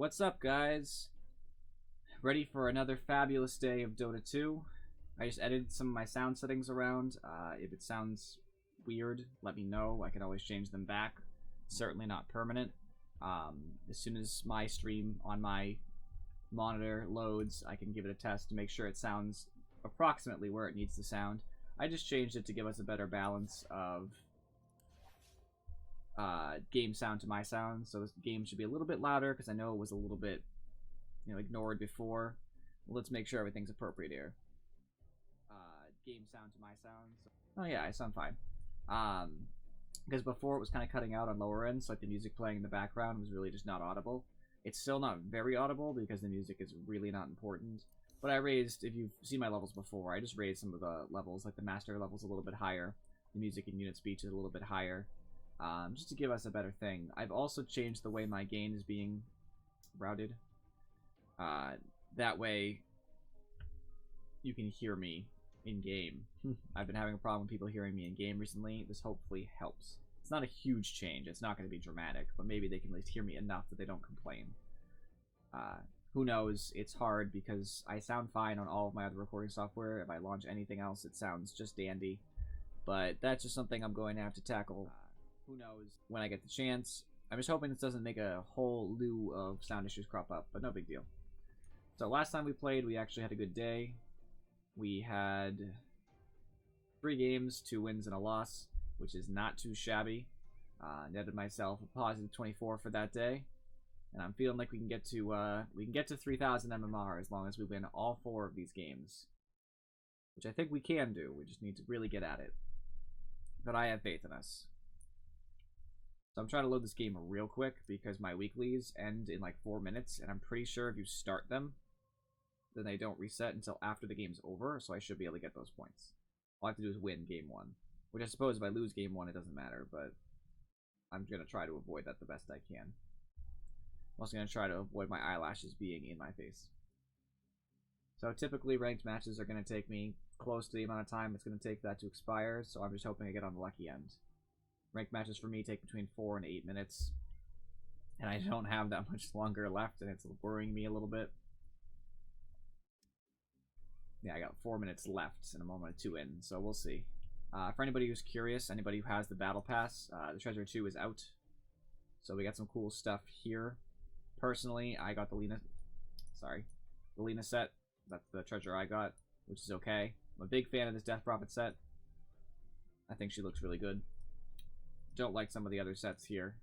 What's up, guys? Ready for another fabulous day of Dota 2. I just edited some of my sound settings around. If it sounds weird, let me know. I can always change them back. Certainly not permanent. As soon as my stream on my monitor loads, I can give it a test to make sure it sounds approximately where it needs to sound. I just changed it to give us a better balance of game sound to my sound, so this game should be a little bit louder because I know it was a little bit, ignored before. Let's make sure everything's appropriate here. Game sound to my sound. So, oh yeah, I sound fine. Because before it was kind of cutting out on lower ends, so like the music playing in the background was really just not audible. It's still not very audible because the music is really not important. But I raised, if you've seen my levels before, I just raised some of the levels, like the master levels a little bit higher. The music and unit speech is a little bit higher. Just to give us a better thing. I've also changed the way my gain is being routed. That way, you can hear me in-game. I've been having a problem with people hearing me in-game recently. This hopefully helps. It's not a huge change. It's not going to be dramatic, but maybe they can at least hear me enough that they don't complain. Who knows? It's hard because I sound fine on all of my other recording software. If I launch anything else, it sounds just dandy. But that's just something I'm going to have to tackle. Who knows when I get the chance. I'm just hoping this doesn't make a whole slew of sound issues crop up, but no big deal. So last time we played, we actually had a good day. We had 3 games, 2 wins and a loss, which is not too shabby. Netted myself a positive 24 for that day, and I'm feeling like we can get to 3,000 MMR as long as we win all 4 of these games, which I think we can do. We just need to really get at it. But I have faith in us. So I'm trying to load this game real quick because my weeklies end in like 4 minutes, and I'm pretty sure if you start them, then they don't reset until after the game's over, so I should be able to get those points. All I have to do is win game 1, which I suppose if I lose game 1, it doesn't matter, but I'm going to try to avoid that the best I can. I'm also going to try to avoid my eyelashes being in my face. So typically ranked matches are going to take me close to the amount of time it's going to take that to expire, so I'm just hoping I get on the lucky end. Ranked matches for me take between 4 and 8 minutes, and I don't have that much longer left, and it's worrying me a little bit. Yeah, I got 4 minutes left, and I'm only 2 in, so we'll see. For anybody who's curious, anybody who has the Battle Pass, the Treasure 2 is out, so we got some cool stuff here. Personally, I got the Lena set. That's the treasure I got, which is okay. I'm a big fan of this Death Prophet set. I think she looks really good. Don't like some of the other sets here.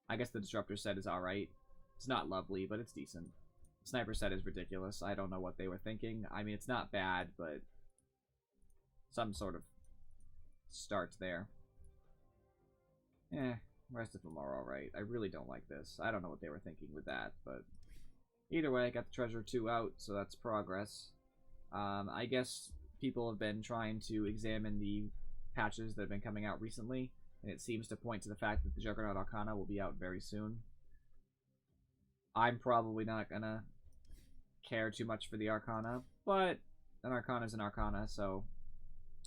I guess the Disruptor set is alright. It's not lovely, but it's decent. Sniper set is ridiculous. I don't know what they were thinking. I mean, it's not bad, but some sort of start there. Rest of them are alright. I really don't like this. I don't know what they were thinking with that, but either way, I got the Treasure 2 out, so that's progress. I guess people have been trying to examine the patches that have been coming out recently, and it seems to point to the fact that the Juggernaut Arcana will be out very soon. I'm probably not gonna care too much for the Arcana, but an Arcana is an Arcana, so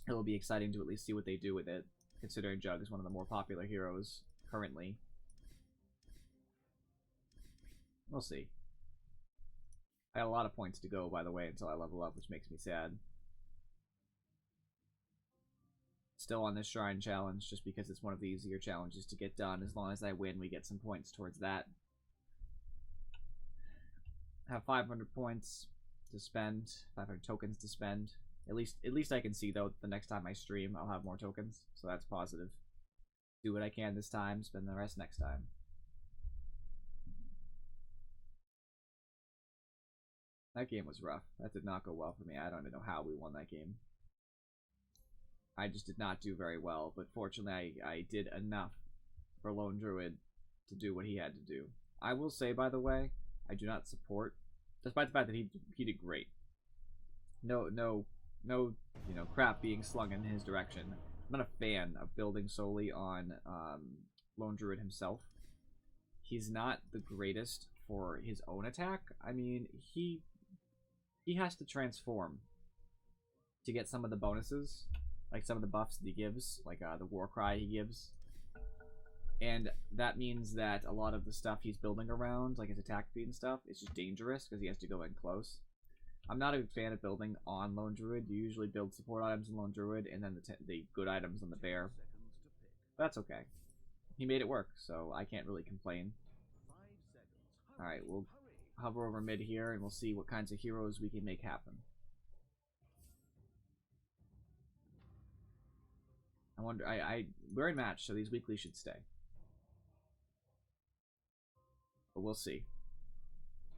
it'll be exciting to at least see what they do with it, considering Jug is one of the more popular heroes currently. We'll see. I had a lot of points to go, by the way, until I level up, which makes me sad. Still on this Shrine challenge, just because it's one of the easier challenges to get done. As long as I win, we get some points towards that. Have 500 points to spend, 500 tokens to spend. At least I can see, though, the next time I stream, I'll have more tokens, so that's positive. Do what I can this time, spend the rest next time. That game was rough. That did not go well for me. I don't even know how we won that game. I just did not do very well, but fortunately I did enough for Lone Druid to do what he had to do. I will say, by the way, I do not support, despite the fact that he did great. No, crap being slung in his direction. I'm not a fan of building solely on Lone Druid himself. He's not the greatest for his own attack. I mean, he has to transform to get some of the bonuses, like some of the buffs that he gives, like the War Cry he gives. And that means that a lot of the stuff he's building around, like his attack speed and stuff, is just dangerous because he has to go in close. I'm not a fan of building on Lone Druid. You usually build support items in Lone Druid and then the good items on the Bear. That's okay. He made it work, so I can't really complain. Alright, we'll hover over mid here and we'll see what kinds of heroes we can make happen. I wonder, we're in match, so these weeklies should stay. But we'll see.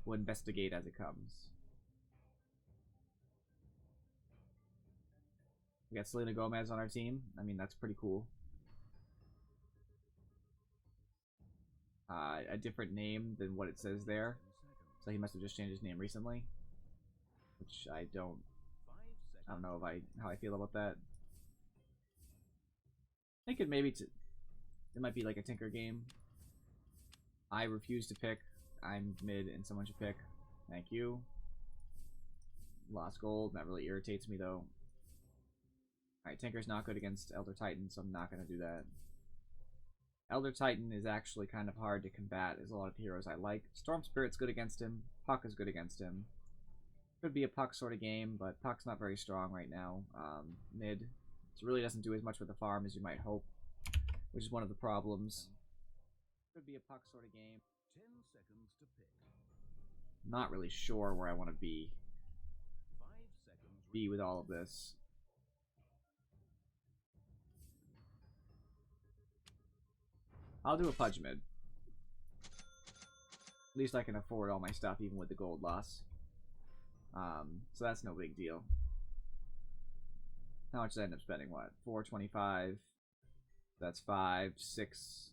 We'll investigate as it comes. We got Selena Gomez on our team. I mean, that's pretty cool. A different name than what it says there. So he must have just changed his name recently. Which I don't know if how I feel about that. I think it might be like a Tinker game. I refuse to pick. I'm mid and someone should pick. Thank you. Lost gold. That really irritates me though. Alright, Tinker's not good against Elder Titan, so I'm not going to do that. Elder Titan is actually kind of hard to combat. There's a lot of heroes I like. Storm Spirit's good against him. Puck is good against him. Could be a Puck sort of game, but Puck's not very strong right now. Mid. So really doesn't do as much with the farm as you might hope, which is one of the problems. Could be a Puck sort of game. 10 seconds to pick. Not really sure where I want to be 5 seconds with all of this. I'll do a Pudge mid. At least I can afford all my stuff even with the gold loss. So that's no big deal. How much did I end up spending? What? 425. That's 5, 6,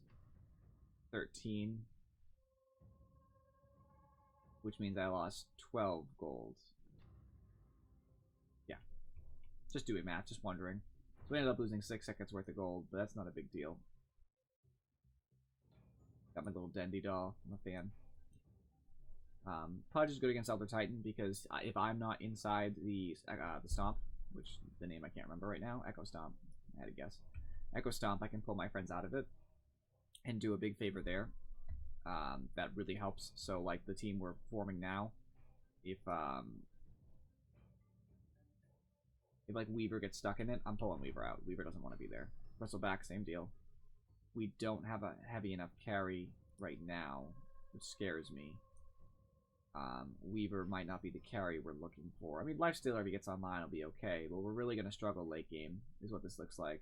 13. Which means I lost 12 gold. Yeah. Just doing math, just wondering. So we ended up losing 6 seconds worth of gold, but that's not a big deal. Got my little Dendy doll. I'm a fan. Pudge is good against Elder Titan because if I'm not inside the Stomp, which the name I can't remember right now, Echo Stomp, I had to guess. Echo Stomp, I can pull my friends out of it and do a big favor there. That really helps. So like the team we're forming now, if like Weaver gets stuck in it, I'm pulling Weaver out. Weaver doesn't want to be there. Bristleback, same deal. We don't have a heavy enough carry right now, which scares me. Weaver might not be the carry we're looking for. I mean, Lifestealer, if he gets online, will be okay, but we're really going to struggle late game, is what this looks like.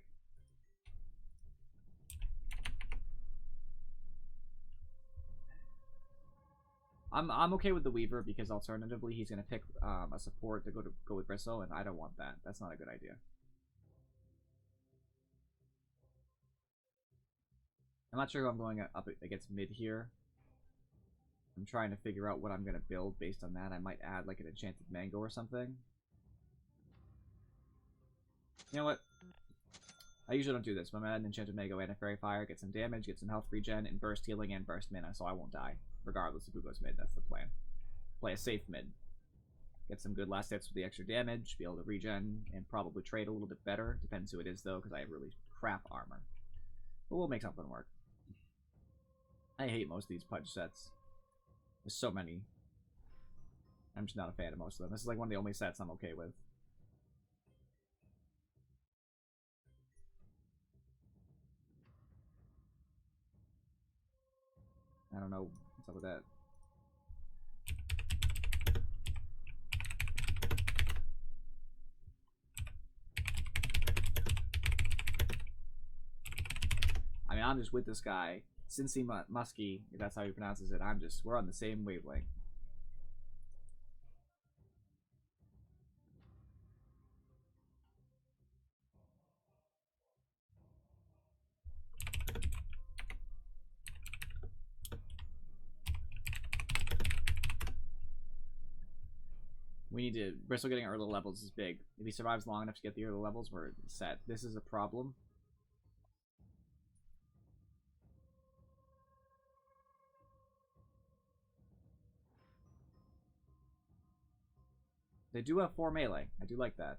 I'm okay with the Weaver because alternatively he's going to pick a support to go with Bristle, and I don't want that. That's not a good idea. I'm not sure who I'm going up against mid here. I'm trying to figure out what I'm going to build based on that. I might add like an enchanted mango or something. You know what? I usually don't do this, but I'm going to add an enchanted mango and a fairy fire, get some damage, get some health regen, and burst healing and burst mana, so I won't die. Regardless of who goes mid, that's the plan. Play a safe mid. Get some good last hits with the extra damage, be able to regen, and probably trade a little bit better. Depends who it is though, because I have really crap armor. But we'll make something work. I hate most of these Pudge sets. There's so many. I'm just not a fan of most of them. This is like one of the only sets I'm okay with. I don't know what's up with that. I mean, I'm just with this guy. Cincy Muskie, if that's how he pronounces it, we're on the same wavelength. We need to... Bristle getting early levels is big. If he survives long enough to get the early levels, we're set. This is a problem. They do have 4 melee. I do like that.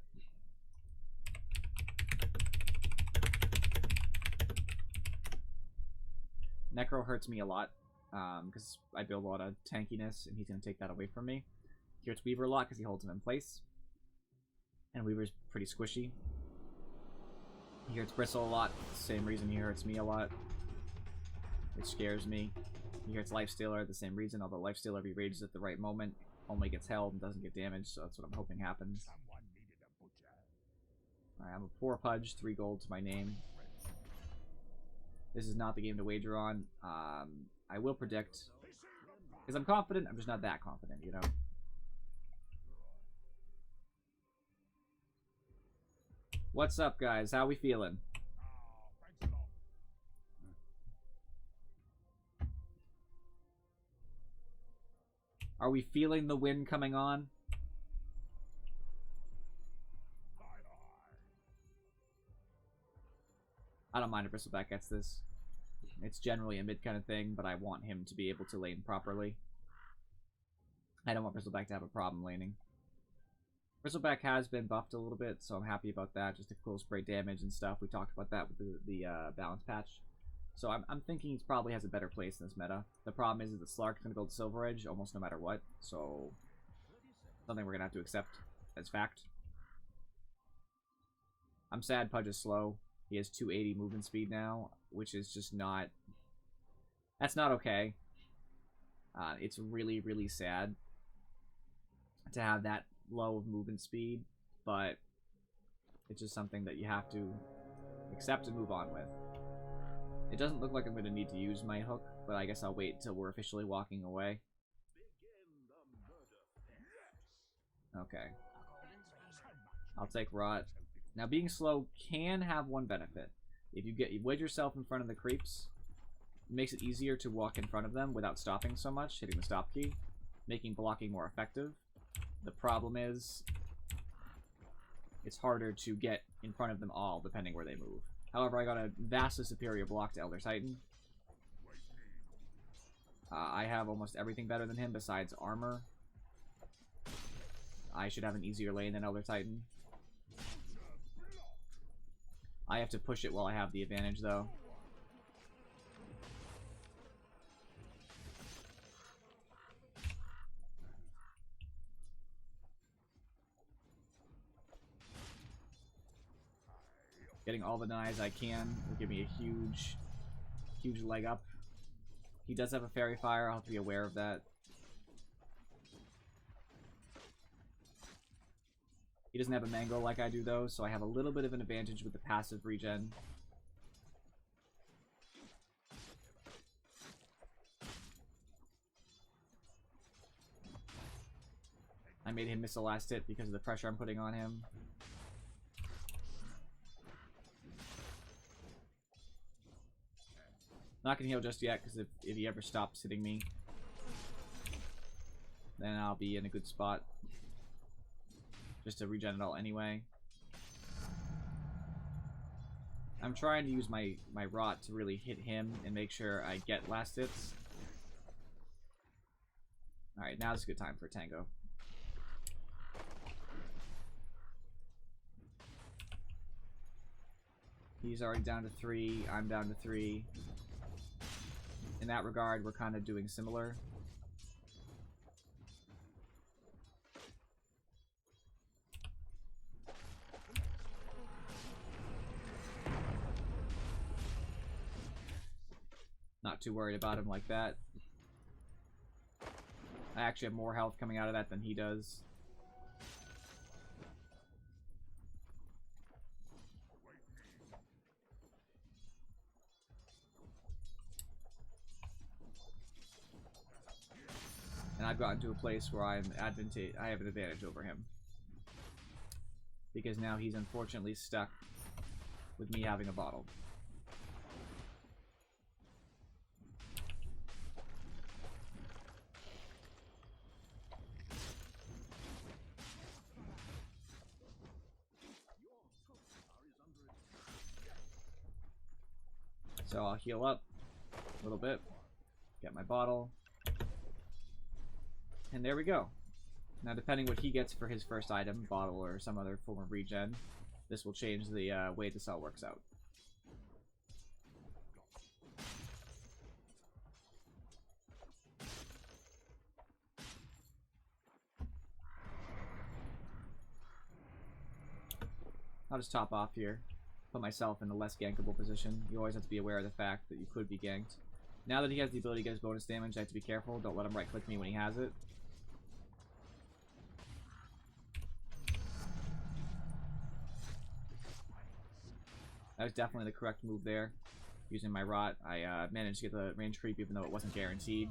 Necro hurts me a lot because I build a lot of tankiness, and he's going to take that away from me. He hurts Weaver a lot because he holds him in place. And Weaver's pretty squishy. He hurts Bristle a lot. Same reason he hurts me a lot. It scares me. He hurts Lifestealer, the same reason, although Lifestealer re-rages at the right moment, only gets held and doesn't get damaged, so that's what I'm hoping happens. Alright, I'm a 4 Pudge, 3 gold to my name. This is not the game to wager on. I will predict, because I'm confident, I'm just not that confident, you know? What's up, guys? How we feeling? Are we feeling the wind coming on? I don't mind if Bristleback gets this. It's generally a mid kind of thing, but I want him to be able to lane properly. I don't want Bristleback to have a problem laning. Bristleback has been buffed a little bit, so I'm happy about that. Just a cool spray damage and stuff. We talked about that with the balance patch. So I'm thinking he probably has a better place in this meta. The problem is that Slark's going to build Silver Edge almost no matter what, so something we're going to have to accept as fact. I'm sad Pudge is slow. He has 280 movement speed now, which is just not... That's not okay. It's really, really sad to have that low of movement speed, but it's just something that you have to accept and move on with. It doesn't look like I'm going to need to use my hook, but I guess I'll wait until we're officially walking away. Okay. I'll take Rot. Now, being slow can have one benefit. If you wedge yourself in front of the creeps, it makes it easier to walk in front of them without stopping so much, hitting the stop key, making blocking more effective. The problem is, it's harder to get in front of them all, depending where they move. However, I got a vastly superior block to Elder Titan. I have almost everything better than him besides armor. I should have an easier lane than Elder Titan. I have to push it while I have the advantage, though. Getting all the denies I can will give me a huge leg up. He does have a Fairy Fire, I'll have to be aware of that. He doesn't have a Mango like I do, though, so I have a little bit of an advantage with the passive regen. I made him miss the last hit because of the pressure I'm putting on him. Not gonna heal just yet, because if he ever stops hitting me, then I'll be in a good spot. Just to regen it all anyway. I'm trying to use my Rot to really hit him and make sure I get last hits. Alright, now's a good time for a Tango. He's already down to 3, I'm down to 3. In that regard, we're kind of doing similar. Not too worried about him like that. I actually have more health coming out of that than he does. And I've gotten to a place where I have an advantage over him. Because now he's unfortunately stuck with me having a bottle. So I'll heal up a little bit, get my bottle, and there we go. Now depending what he gets for his first item, bottle or some other form of regen, this will change the way this all works out. I'll just top off here. Put myself in a less gankable position. You always have to be aware of the fact that you could be ganked. Now that he has the ability to get his bonus damage, I have to be careful. Don't let him right-click me when he has it. That was definitely the correct move there. Using my rot, I managed to get the range creep even though it wasn't guaranteed.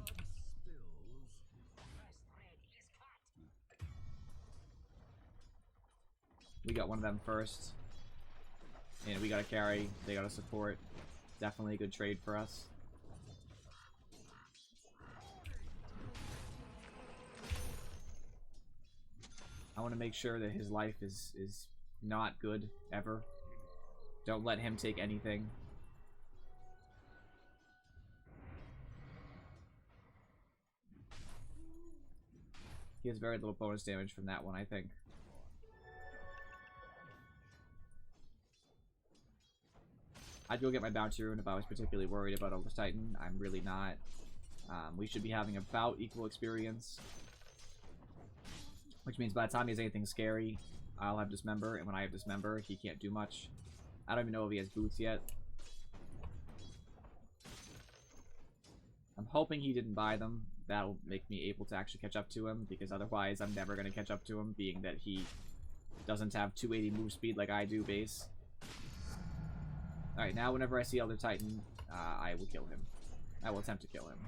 We got one of them first. And we got a carry, they got a support. Definitely a good trade for us. I want to make sure that his life is not good, ever. Don't let him take anything. He has very little bonus damage from that one, I think. I'd go get my bounty rune if I was particularly worried about Elder Titan. I'm really not. We should be having about equal experience. Which means by the time he has anything scary, I'll have Dismember, and when I have Dismember, he can't do much. I don't even know if he has boots yet. I'm hoping he didn't buy them. That'll make me able to actually catch up to him, because otherwise I'm never going to catch up to him, being that he doesn't have 280 move speed like I do base. Alright, now whenever I see Elder Titan, I will kill him. I will attempt to kill him.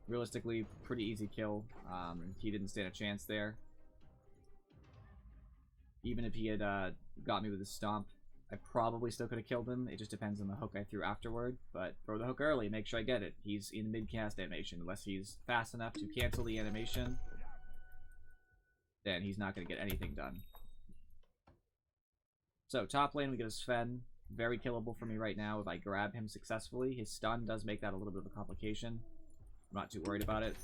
Realistically, pretty easy kill. He didn't stand a chance there. Even if he had got me with his stomp, I probably still could have killed him. It just depends on the hook I threw afterward. But throw the hook early, make sure I get it. He's in mid-cast animation. Unless he's fast enough to cancel the animation, then he's not going to get anything done. So, top lane, we get a Sven. Very killable for me right now if I grab him successfully. His stun does make that a little bit of a complication. I'm not too worried about it.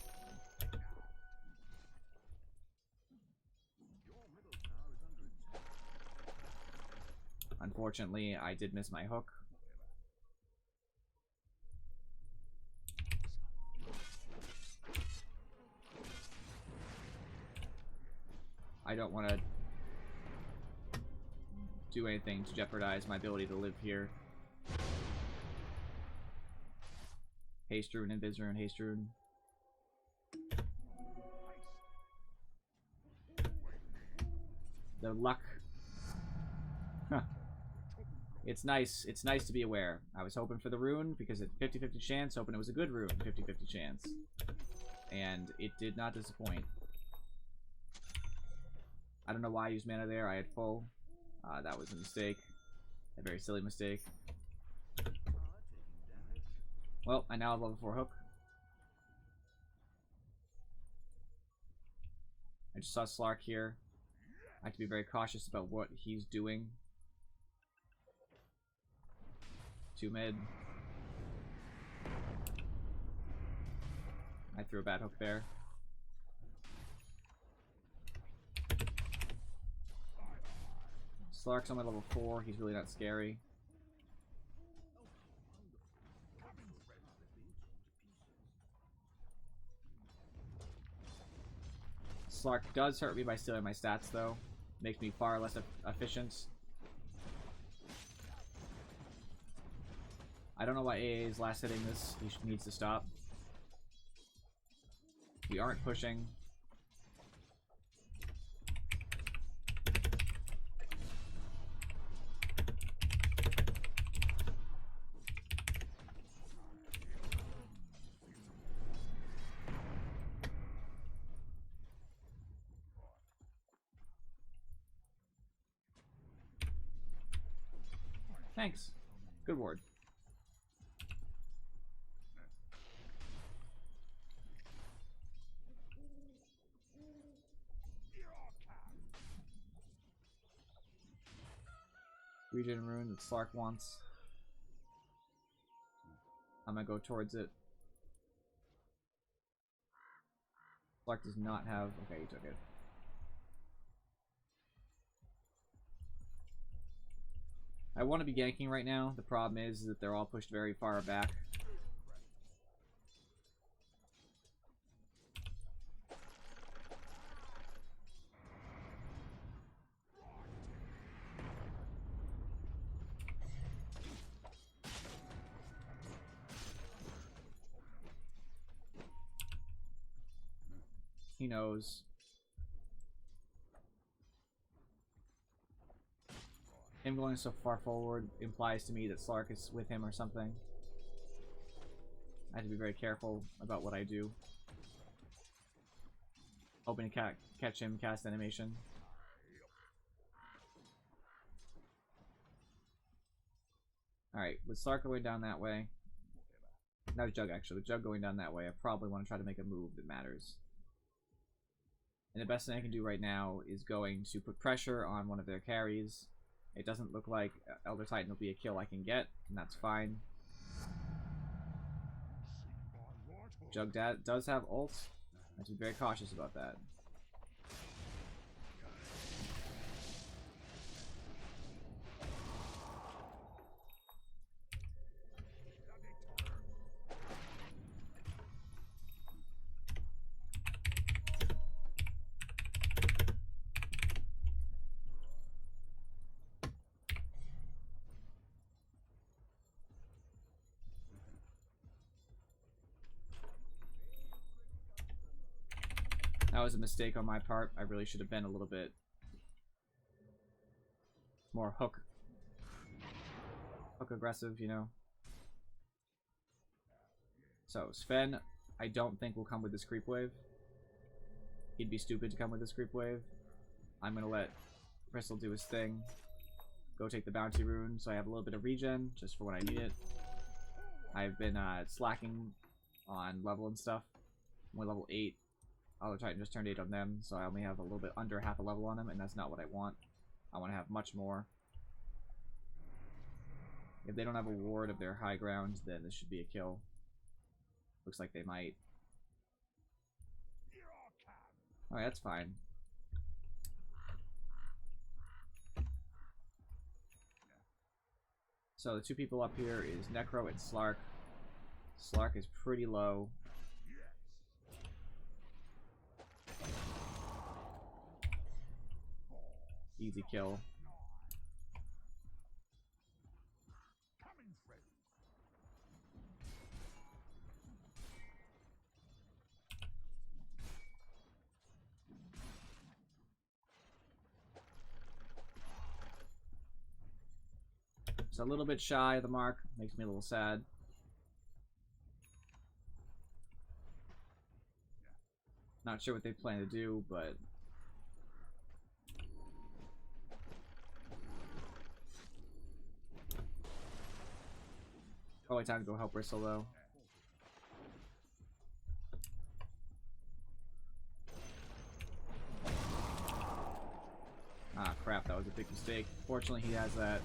Unfortunately, I did miss my hook. I don't want to do anything to jeopardize my ability to live here. Haste rune, invis rune, haste rune. The luck. Huh. It's nice. It's nice to be aware. I was hoping for the rune because it's 50-50 chance, hoping it was a good rune, 50-50 chance. And it did not disappoint. I don't know why I used mana there. I had full. That was a mistake. A very silly mistake. Well, I now have level 4 hook. I just saw Slark here. I have to be very cautious about what he's doing. 2 mid. I threw a bad hook there. Slark's on my level 4. He's really not scary. Slark does hurt me by stealing my stats, though. Makes me far less efficient. I don't know why AA is last hitting this. He needs to stop. We aren't pushing. Thanks. Good ward. Regen rune that Slark wants. I'm gonna go towards it. Slark does not have... Okay, he took it. I want to be ganking right now. The problem is that they're all pushed very far back. He knows. Him going so far forward implies to me that Slark is with him or something. I have to be very careful about what I do. Hoping to catch him, cast animation. Alright, with Slark going down that way. That was Jug actually. With Jug going down that way, I probably want to try to make a move that matters. And the best thing I can do right now is going to put pressure on one of their carries. It doesn't look like Elder Titan will be a kill I can get, and that's fine. Jug does have ult. I have to be very cautious about that. That was a mistake on my part. I really should have been a little bit more hook aggressive, you know. So Sven, I don't think will come with this creep wave. He'd be stupid to come with this creep wave. I'm gonna let Crystal do his thing. Go take the bounty rune, so I have a little bit of regen just for when I need it. I've been slacking on level and stuff. I'm only level 8. Elder Titan just turned 8 on them, so I only have a little bit under half a level on them, and that's not what I want. I want to have much more. If they don't have a ward of their high ground, then this should be a kill. Looks like they might. Alright, that's fine. So the two people up here is Necro and Slark. Slark is pretty low. Easy kill. It's a little bit shy of the mark. Makes me a little sad. Not sure what they plan to do, but probably time to go help Bristle, though. Ah, crap, that was a big mistake. Fortunately, he has that.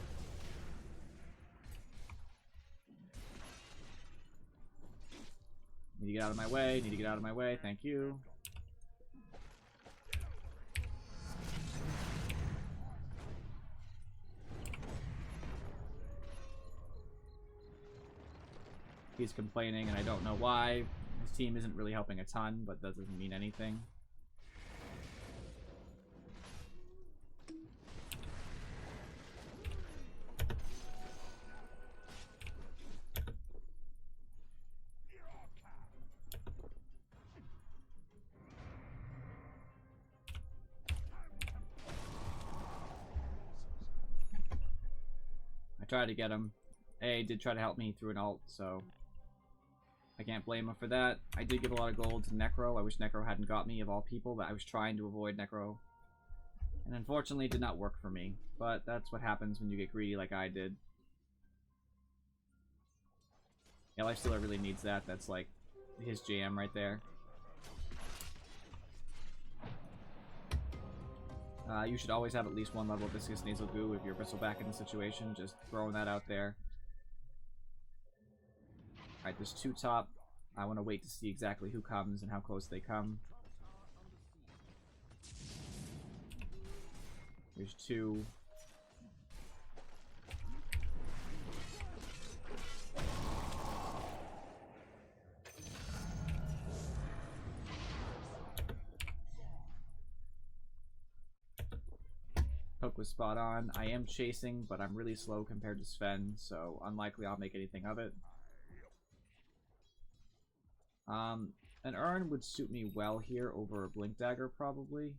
Need to get out of my way, need to get out of my way, thank you. He's complaining, and I don't know why. His team isn't really helping a ton, but that doesn't mean anything. I tried to get him. A did try to help me through an ult, so I can't blame him for that. I did give a lot of gold to Necro. I wish Necro hadn't got me, of all people, but I was trying to avoid Necro. And unfortunately, it did not work for me. But that's what happens when you get greedy like I did. Yeah, Lifestealer really needs that. That's like his jam right there. You should always have at least one level of Viscous Nasal Goo if you're Bristleback in the situation. Just throwing that out there. Alright, there's 2 top. I want to wait to see exactly who comes and how close they come. There's 2. Hook was spot on. I am chasing, but I'm really slow compared to Sven, so unlikely I'll make anything of it. An Urn would suit me well here over a Blink Dagger, probably.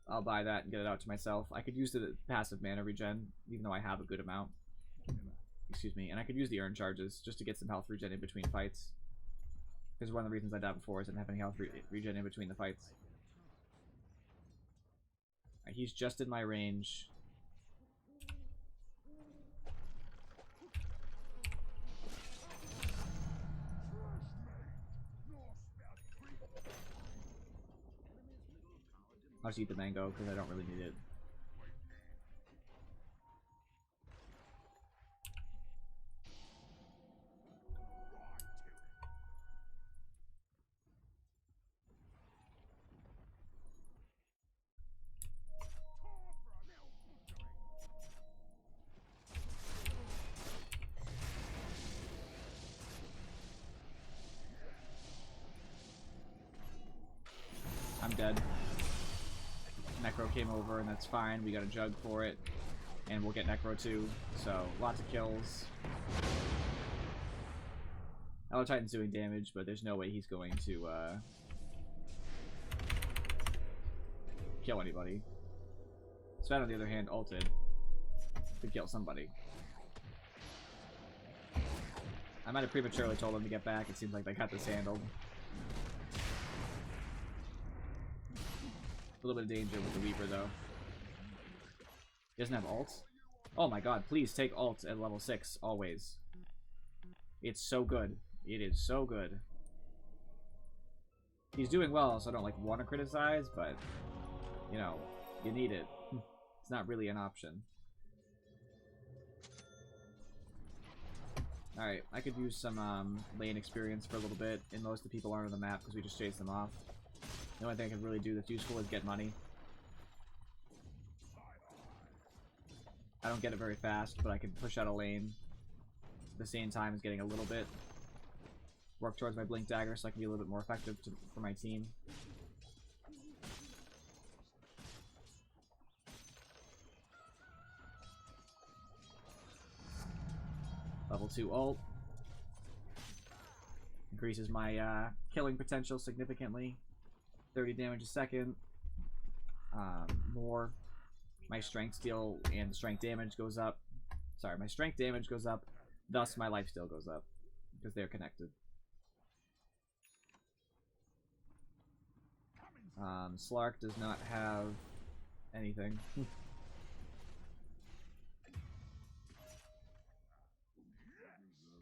I'll buy that and get it out to myself. I could use the passive mana regen, even though I have a good amount. Excuse me. And I could use the Urn charges just to get some health regen in between fights. Because one of the reasons I died before is I didn't have any health regen in between the fights. He's just in my range. I'll just eat the mango because I don't really need it. I'm dead. Necro came over, and that's fine. We got a jug for it, and we'll get Necro too. So lots of kills. Hello Titan's doing damage, but there's no way he's going to kill anybody. Sven, on the other hand, ulted to kill somebody. I might have prematurely told him to get back. It seems like they got this handled. A little bit of danger with the Weaver, though. He doesn't have ult? Oh my god, please take ult at level 6, always. It's so good. It is so good. He's doing well, so I don't, like, want to criticize, but, you know, you need it. It's not really an option. Alright, I could use some lane experience for a little bit, and most of the people aren't on the map because we just chased them off. The only thing I can really do that's useful is get money. I don't get it very fast, but I can push out a lane at the same time as getting a little bit. Work towards my Blink Dagger so I can be a little bit more effective for my team. Level 2 ult. Increases my killing potential significantly. 30 damage a second. More. My strength steal and strength damage goes up. Sorry, my strength damage goes up. Thus, my life steal goes up. Because they're connected. Slark does not have anything.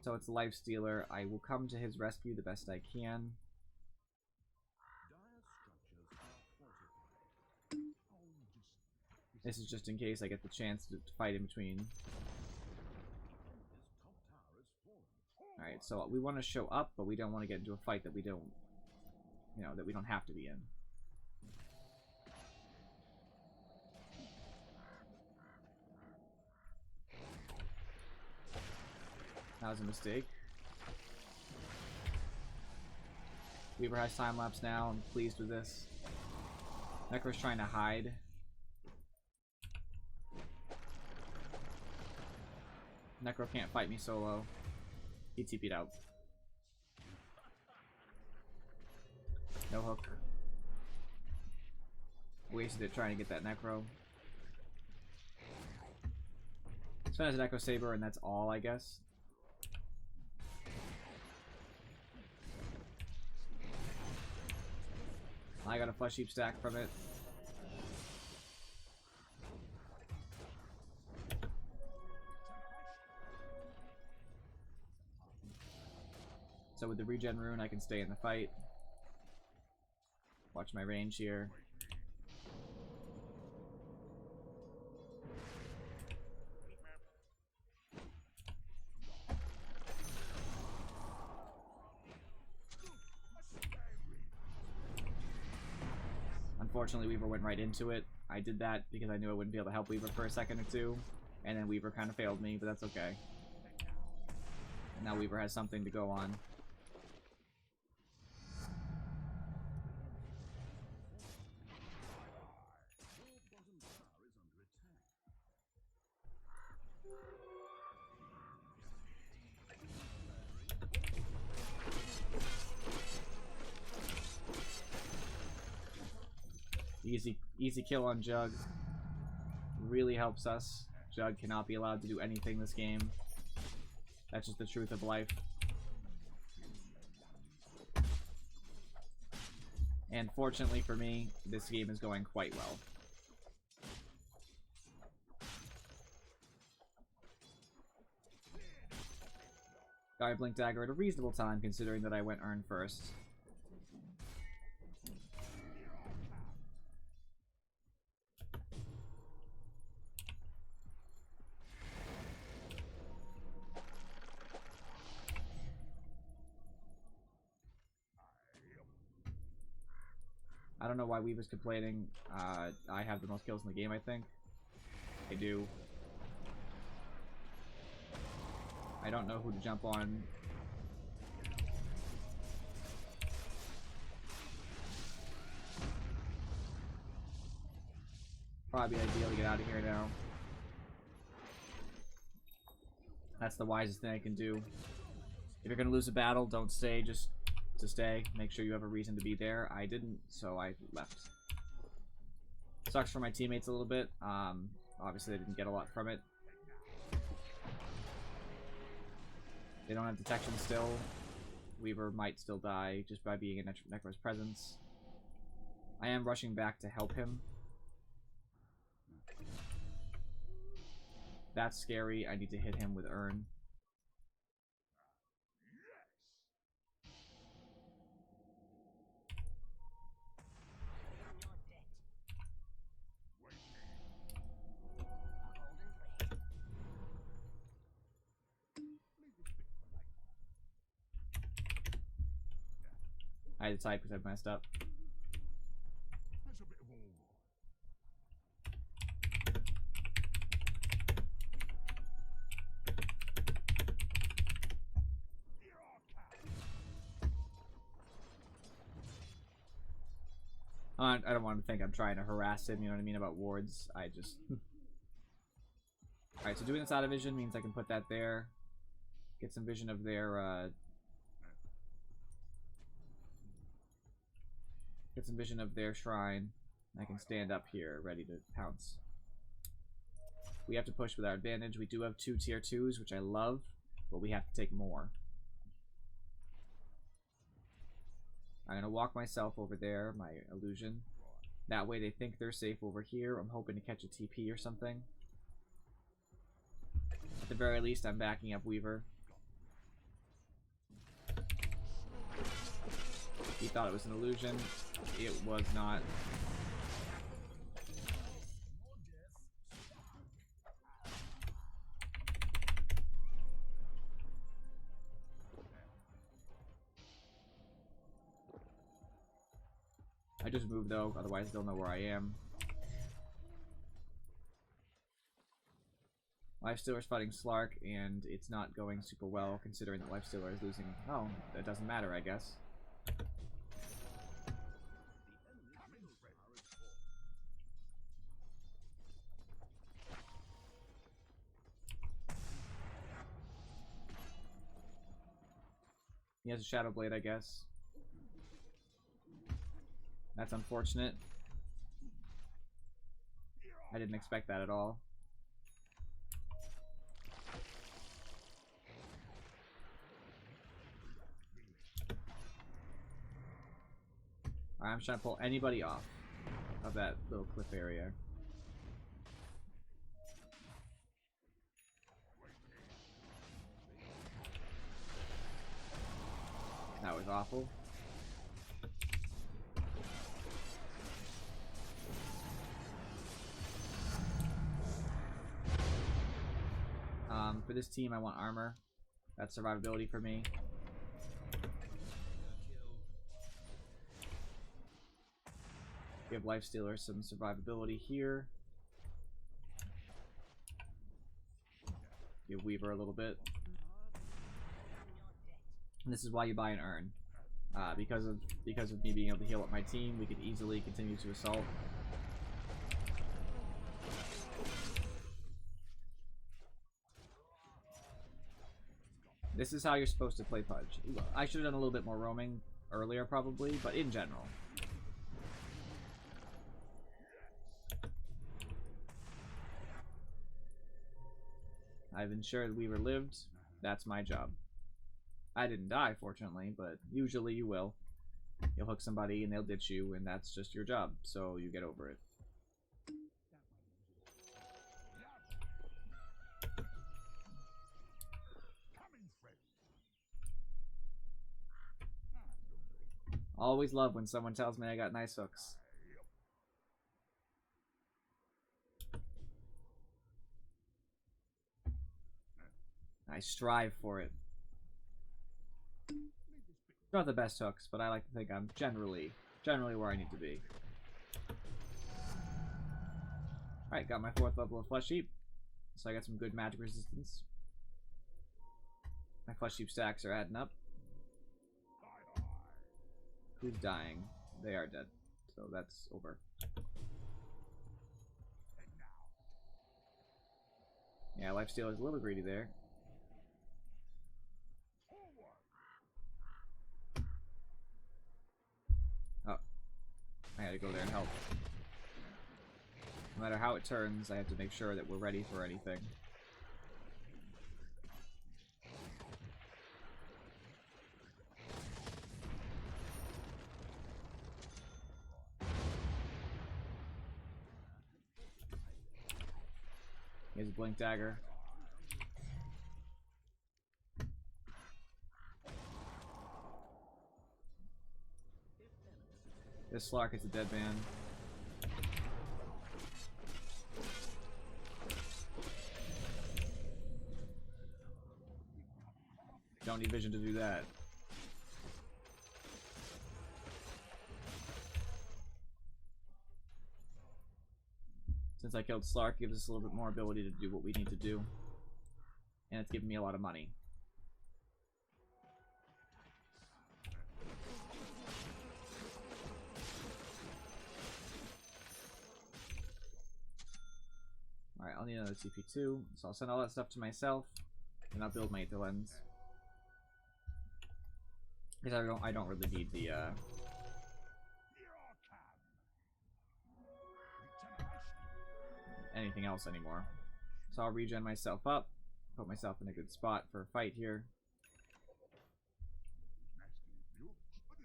So it's Life Stealer. I will come to his rescue the best I can. This is just in case I get the chance to fight in between. Alright, so we want to show up, but we don't want to get into a fight that we don't, you know, that we don't have to be in. That was a mistake. Weaver has time lapse now. I'm pleased with this. Necro's trying to hide. Necro can't fight me solo. He TP'd out. No hook. Wasted it trying to get that Necro. Sven has an Echo Saber, and that's all, I guess. I got a Flesh Heap stack from it. So with the regen rune, I can stay in the fight. Watch my range here. Unfortunately, Weaver went right into it. I did that because I knew I wouldn't be able to help Weaver for a second or two. And then Weaver kind of failed me, but that's okay. And now Weaver has something to go on. Easy kill on Jug. Really helps us. Jug cannot be allowed to do anything this game. That's just the truth of life. And fortunately for me, this game is going quite well. Got Blink Dagger at a reasonable time, considering that I went Earn first. I don't know why Weaver's complaining. I have the most kills in the game, I think. I do. I don't know who to jump on. Probably ideal to get out of here now. That's the wisest thing I can do. If you're gonna lose a battle, don't stay, just to stay. Make sure you have a reason to be there. I didn't, so I left. Sucks for my teammates a little bit. Obviously they didn't get a lot from it. They don't have detection still. Weaver might still die just by being in Necro's presence. I am rushing back to help him. That's scary. I need to hit him with Earn. I had to type because I messed up. I don't want to think I'm trying to harass him, you know what I mean, about wards. I just... Alright, so doing this out of vision means I can put that there. Get some vision of their, Get some vision of their shrine. I can stand up here, ready to pounce. We have to push with our advantage. We do have 2 tier 2s, which I love, but we have to take more. I'm going to walk myself over there, my illusion. That way they think they're safe over here. I'm hoping to catch a TP or something. At the very least, I'm backing up Weaver. He thought it was an illusion. It was not. I just moved though, otherwise they'll know where I am. Lifestealer's fighting Slark, and it's not going super well considering that Lifestealer is losing. Oh, that doesn't matter, I guess. He has a Shadow Blade, I guess. That's unfortunate. I didn't expect that at all. I'm trying to pull anybody off of that little cliff area. That was awful. For this team, I want armor. That's survivability for me. Give Lifestealer some survivability here. Give Weaver a little bit. And this is why you buy an Earn. Because of me being able to heal up my team, we could easily continue to assault. This is how you're supposed to play Pudge. I should have done a little bit more roaming earlier probably, but in general. I've ensured Weaver lived. That's my job. I didn't die, fortunately, but usually you will. You'll hook somebody and they'll ditch you, and that's just your job, so you get over it. Always love when someone tells me I got nice hooks. I strive for it. Not the best hooks, but I like to think I'm generally where I need to be. Alright, got my 4th level of Flesh Heap, so I got some good magic resistance. My Flesh Heap stacks are adding up. Who's dying? They are dead, so that's over. Yeah, Lifesteal is a little greedy there. Oh. I gotta go there and help. No matter how it turns, I have to make sure that we're ready for anything. Here's a Blink Dagger. This Slark is a dead man. Don't need vision to do that. Since I killed Slark, it gives us a little bit more ability to do what we need to do. And it's giving me a lot of money. Alright, I'll need another TP2, so I'll send all that stuff to myself, and I'll build my Aether Lens. Because I don't really need the anything else anymore. So I'll regen myself up, put myself in a good spot for a fight here.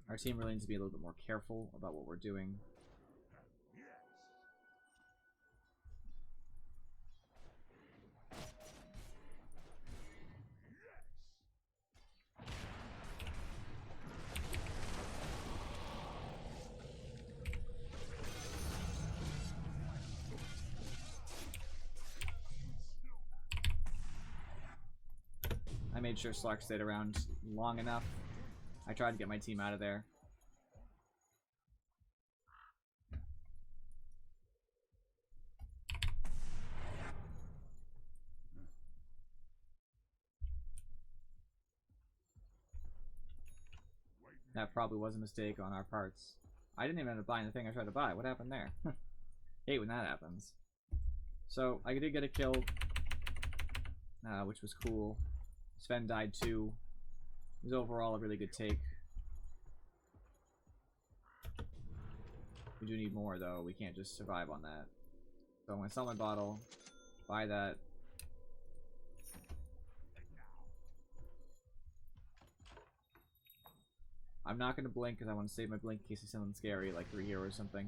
Our team really needs to be a little bit more careful about what we're doing. I made sure Slark stayed around long enough. I tried to get my team out of there. That probably was a mistake on our parts. I didn't even end up buying the thing I tried to buy. What happened there? Hate when that happens. So, I did get a kill, which was cool. Sven died too. It was overall a really good take. We do need more though. We can't just survive on that. So I'm gonna sell my bottle, buy that. I'm not gonna blink because I want to save my blink in case it's something scary like 3 here or something.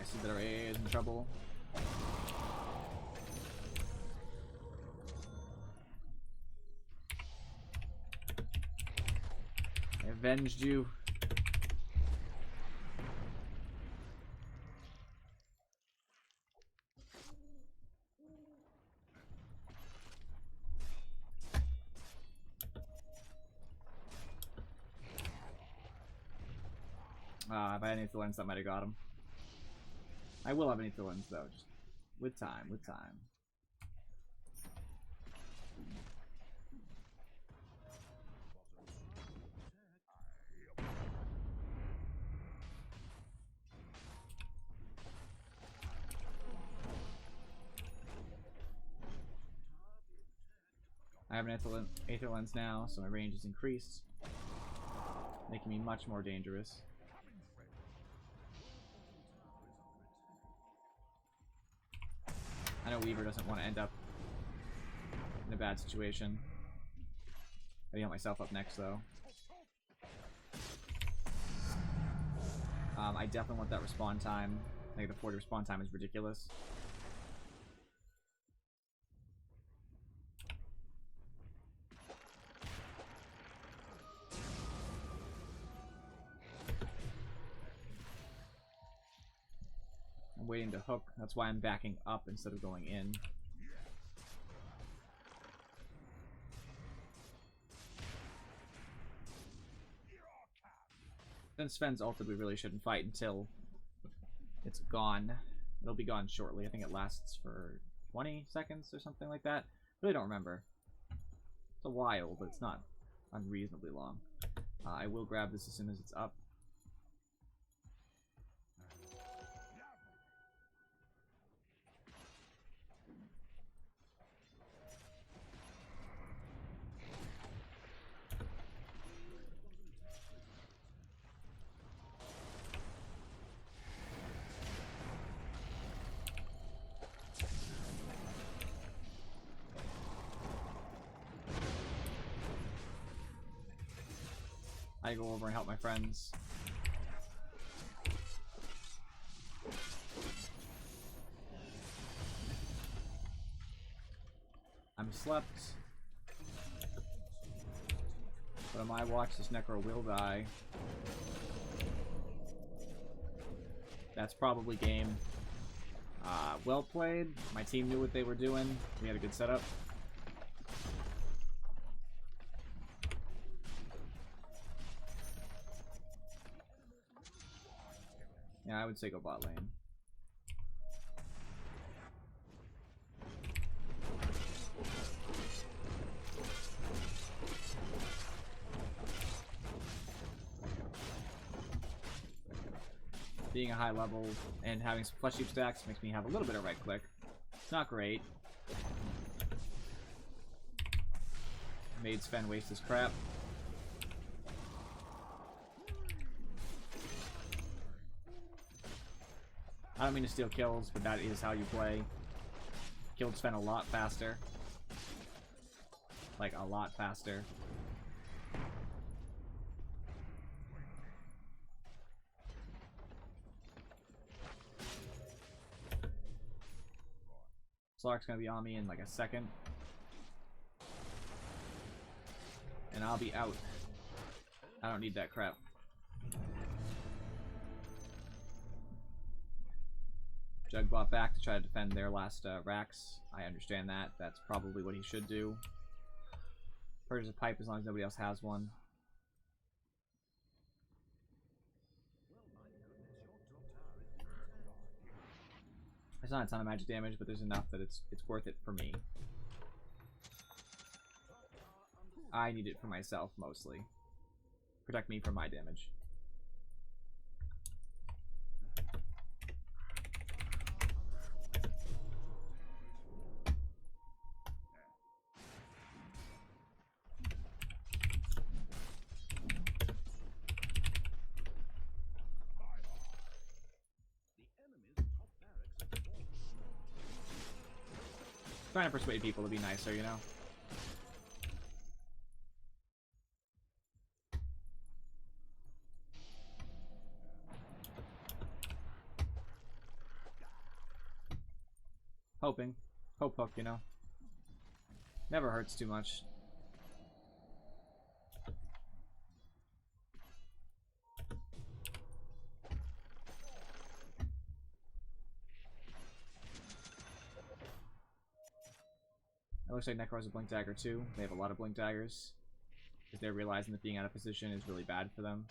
See that our AA is in trouble. I avenged you. If I had any lens, that might have got him. I will have any fill-ins though, just with time, with time. have an Aether Lens now, so my range is increased, making me much more dangerous. I know Weaver doesn't want to end up in a bad situation. I gotta get myself up next, though. I definitely want that respawn time. I think the 40 respawn time is ridiculous. I'm waiting to hook. That's why I'm backing up instead of going in. Then Sven's ulted, we really shouldn't fight until it's gone. It'll be gone shortly. I think it lasts for 20 seconds or something like that. Really don't remember. It's a while, but it's not unreasonably long. I will grab this as soon as it's up. I go over and help my friends. I'm slept. But on my watch, this Necro will die. That's probably game. Well played. My team knew what they were doing. We had a good setup. Yeah, I would say go bot lane. Being a high level and having some flesh heap stacks makes me have a little bit of right click. It's not great. Made Sven waste his crap. I don't mean to steal kills, but that is how you play. Killed Sven a lot faster. Like, a lot faster. Slark's gonna be on me in like a second. And I'll be out. I don't need that crap. Jug bought back to try to defend their last racks. I understand that. That's probably what he should do. Purchase a pipe as long as nobody else has one. It's not a ton of magic damage, but there's enough that it's worth it for me. I need it for myself, mostly. Protect me from my damage. Trying to persuade people to be nicer, you know? Hoping. Hope hook, you know? Never hurts too much. It looks like Necro has a Blink Dagger too. They have a lot of Blink Daggers. Because they're realizing that being out of position is really bad for them.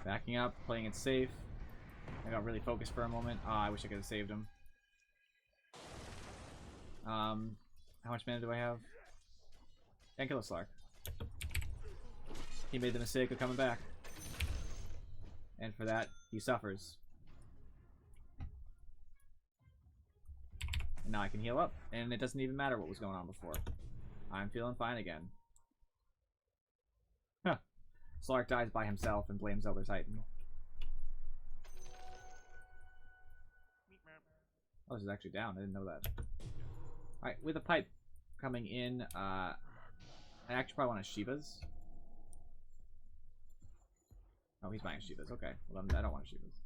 Backing up, playing it safe. I got really focused for a moment. I wish I could have saved him. How much mana do I have? Can't kill a Slark. He made the mistake of coming back. And for that, he suffers. And now I can heal up. And it doesn't even matter what was going on before. I'm feeling fine again. Huh. Slark dies by himself and blames Elder Titan. Oh, this is actually down. I didn't know that. Alright, with a pipe coming in, I actually probably want a Shiva's. Oh, he's buying Shiva's. Okay. Well, then I don't want Shiva's.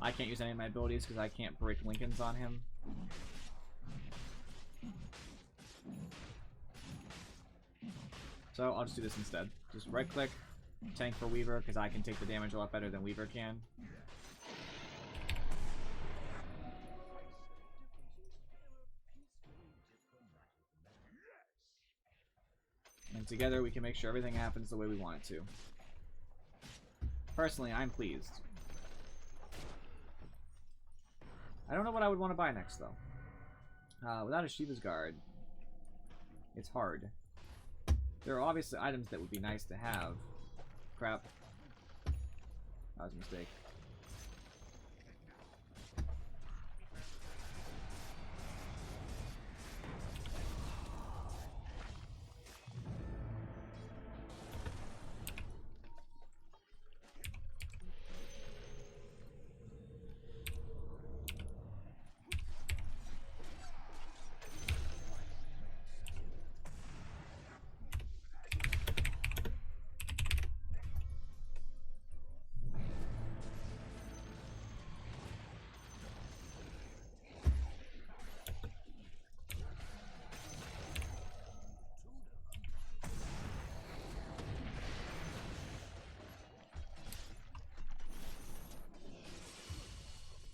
I can't use any of my abilities because I can't break Lincolns on him. So I'll just do this instead. Just right click, tank for Weaver, because I can take the damage a lot better than Weaver can. And together we can make sure everything happens the way we want it to. Personally, I'm pleased. I don't know what I would want to buy next, though. Without a Shiva's Guard, it's hard. There are obviously items that would be nice to have. Crap. That was a mistake.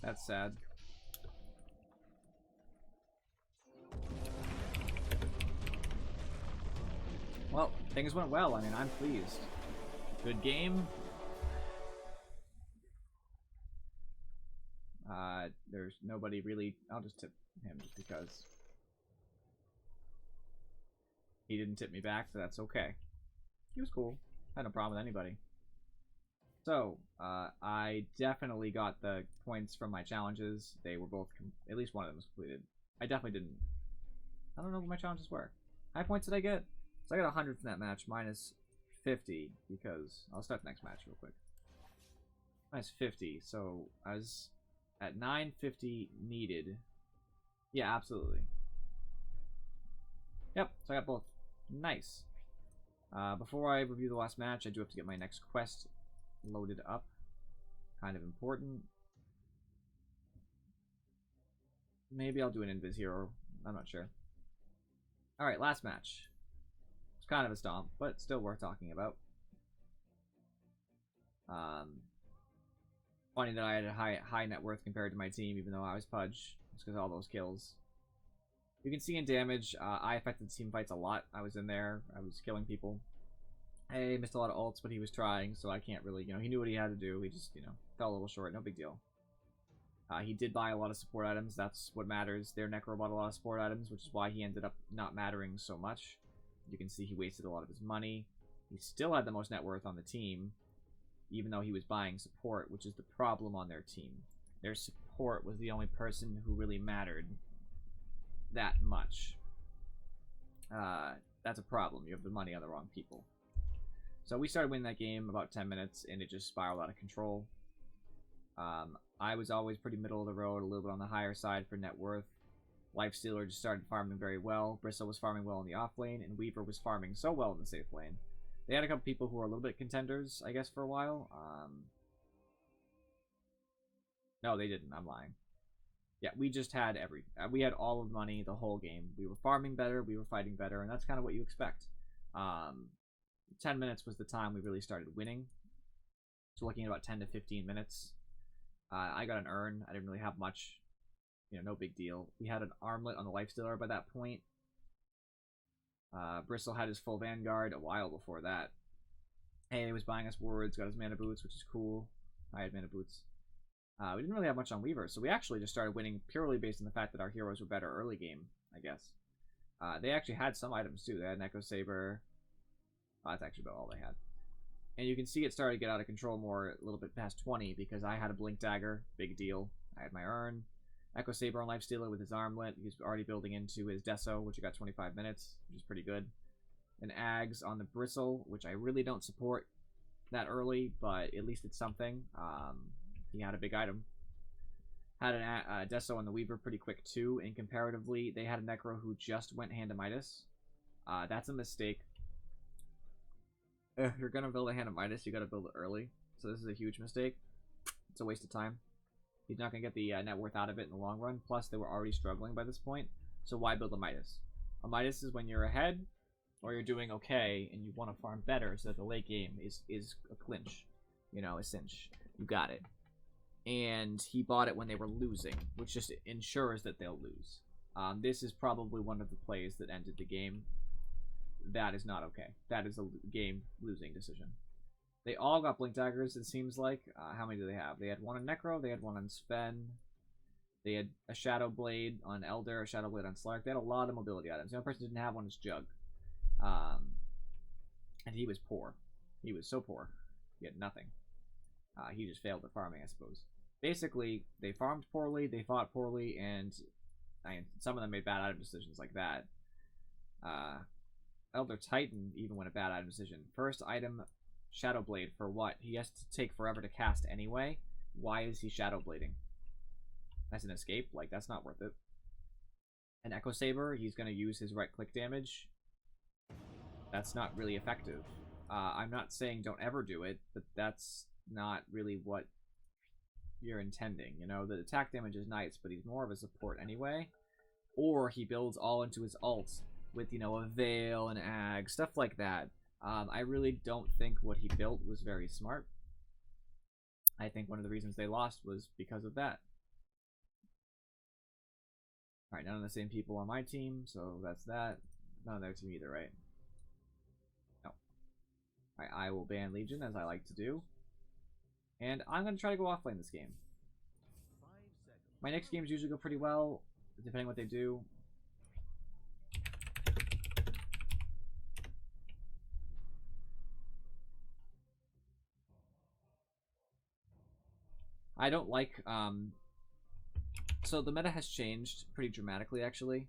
That's sad. Well, things went well. I mean, I'm pleased. Good game. There's nobody really... I'll just tip him just because. He didn't tip me back, so that's okay. He was cool. Had no problem with anybody. So, I definitely got the points from my challenges. They were both... at least one of them was completed. I definitely didn't... I don't know what my challenges were. How many points did I get? So I got 100 from that match, minus 50, because... I'll start the next match real quick. Minus 50, so I was at 950 needed. Yeah, absolutely. Yep, so I got both. Nice. Before I review the last match, I do have to get my next quest loaded up. Kind of important. Maybe I'll do an invis hero. I'm not sure. Alright, last match. It's kind of a stomp, but still worth talking about. Funny that I had a high net worth compared to my team, even though I was Pudge. Just because of all those kills. You can see in damage, I affected team fights a lot. I was in there. I was killing people. I missed a lot of ults, but he was trying, so I can't really, he knew what he had to do. He just, fell a little short. No big deal. He did buy a lot of support items. That's what matters. Their Necro bought a lot of support items, which is why he ended up not mattering so much. You can see he wasted a lot of his money. He still had the most net worth on the team, even though he was buying support, which is the problem on their team. Their support was the only person who really mattered that much. That's a problem. You have the money on the wrong people. So we started winning that game about 10 minutes, and it just spiraled out of control. I was always pretty middle of the road, a little bit on the higher side for net worth. Lifestealer just started farming very well. Bristle was farming well in the off lane, and Weaver was farming so well in the safe lane. They had a couple people who were a little bit contenders, I guess, for a while. No, they didn't. I'm lying. Yeah, we just had we had all of the money the whole game. We were farming better, we were fighting better, and that's kind of what you expect. 10 minutes was the time we really started winning. So looking at about 10 to 15 minutes. I got an urn. I didn't really have much. no big deal. We had an armlet on the lifestealer by that point. Bristle had his full Vanguard a while before that. Hey, he was buying us wards, got his mana boots, which is cool. I had mana boots. We didn't really have much on Weaver, so we actually just started winning purely based on the fact that our heroes were better early game, I guess. They actually had some items too. They had an Echo Saber. That's actually about all they had. And you can see it started to get out of control more a little bit past 20 because I had a Blink Dagger, big deal. I had my Urn. Echo Saber on Lifestealer with his Armlet. He's already building into his Deso, which got 25 minutes, which is pretty good. An Ags on the Bristle, which I really don't support that early, but at least it's something. He had a big item. Had a Deso on the Weaver pretty quick too, and comparatively, they had a Necro who just went Hand of Midas. That's a mistake. If you're gonna build a Hand of Midas, you gotta build it early. So this is a huge mistake. It's a waste of time. He's not gonna get the net worth out of it in the long run. Plus, they were already struggling by this point. So why build a Midas? A Midas is when you're ahead, or you're doing okay, and you want to farm better, so that the late game is a clinch, a cinch. You got it. And he bought it when they were losing, which just ensures that they'll lose. This is probably one of the plays that ended the game. That is not okay. That is a game-losing decision. They all got Blink Daggers, it seems like. How many do they have? They had one on Necro, they had one on Sven. They had a Shadow Blade on Elder, a Shadow Blade on Slark. They had a lot of mobility items. The only person who didn't have one was Jug. And he was poor. He was so poor. He had nothing. He just failed at farming, I suppose. Basically, they farmed poorly, they fought poorly, and some of them made bad item decisions like that. Elder Titan even went a bad item decision. First item, Shadow Blade, for what? He has to take forever to cast anyway. Why is he Shadow Blading? As an escape? Like, that's not worth it. An Echo Saber, he's going to use his right-click damage. That's not really effective. I'm not saying don't ever do it, but that's not really what you're intending. The attack damage is nice, but he's more of a support anyway. Or he builds all into his ult with, a Veil and Ag, stuff like that. I really don't think what he built was very smart. I think one of the reasons they lost was because of that. Alright, none of the same people on my team, so that's that. None of their team either, right? No. Alright, I will ban Legion, as I like to do. And I'm going to try to go offlane this game. My next games usually go pretty well, depending what they do. I don't like, so the meta has changed pretty dramatically, actually.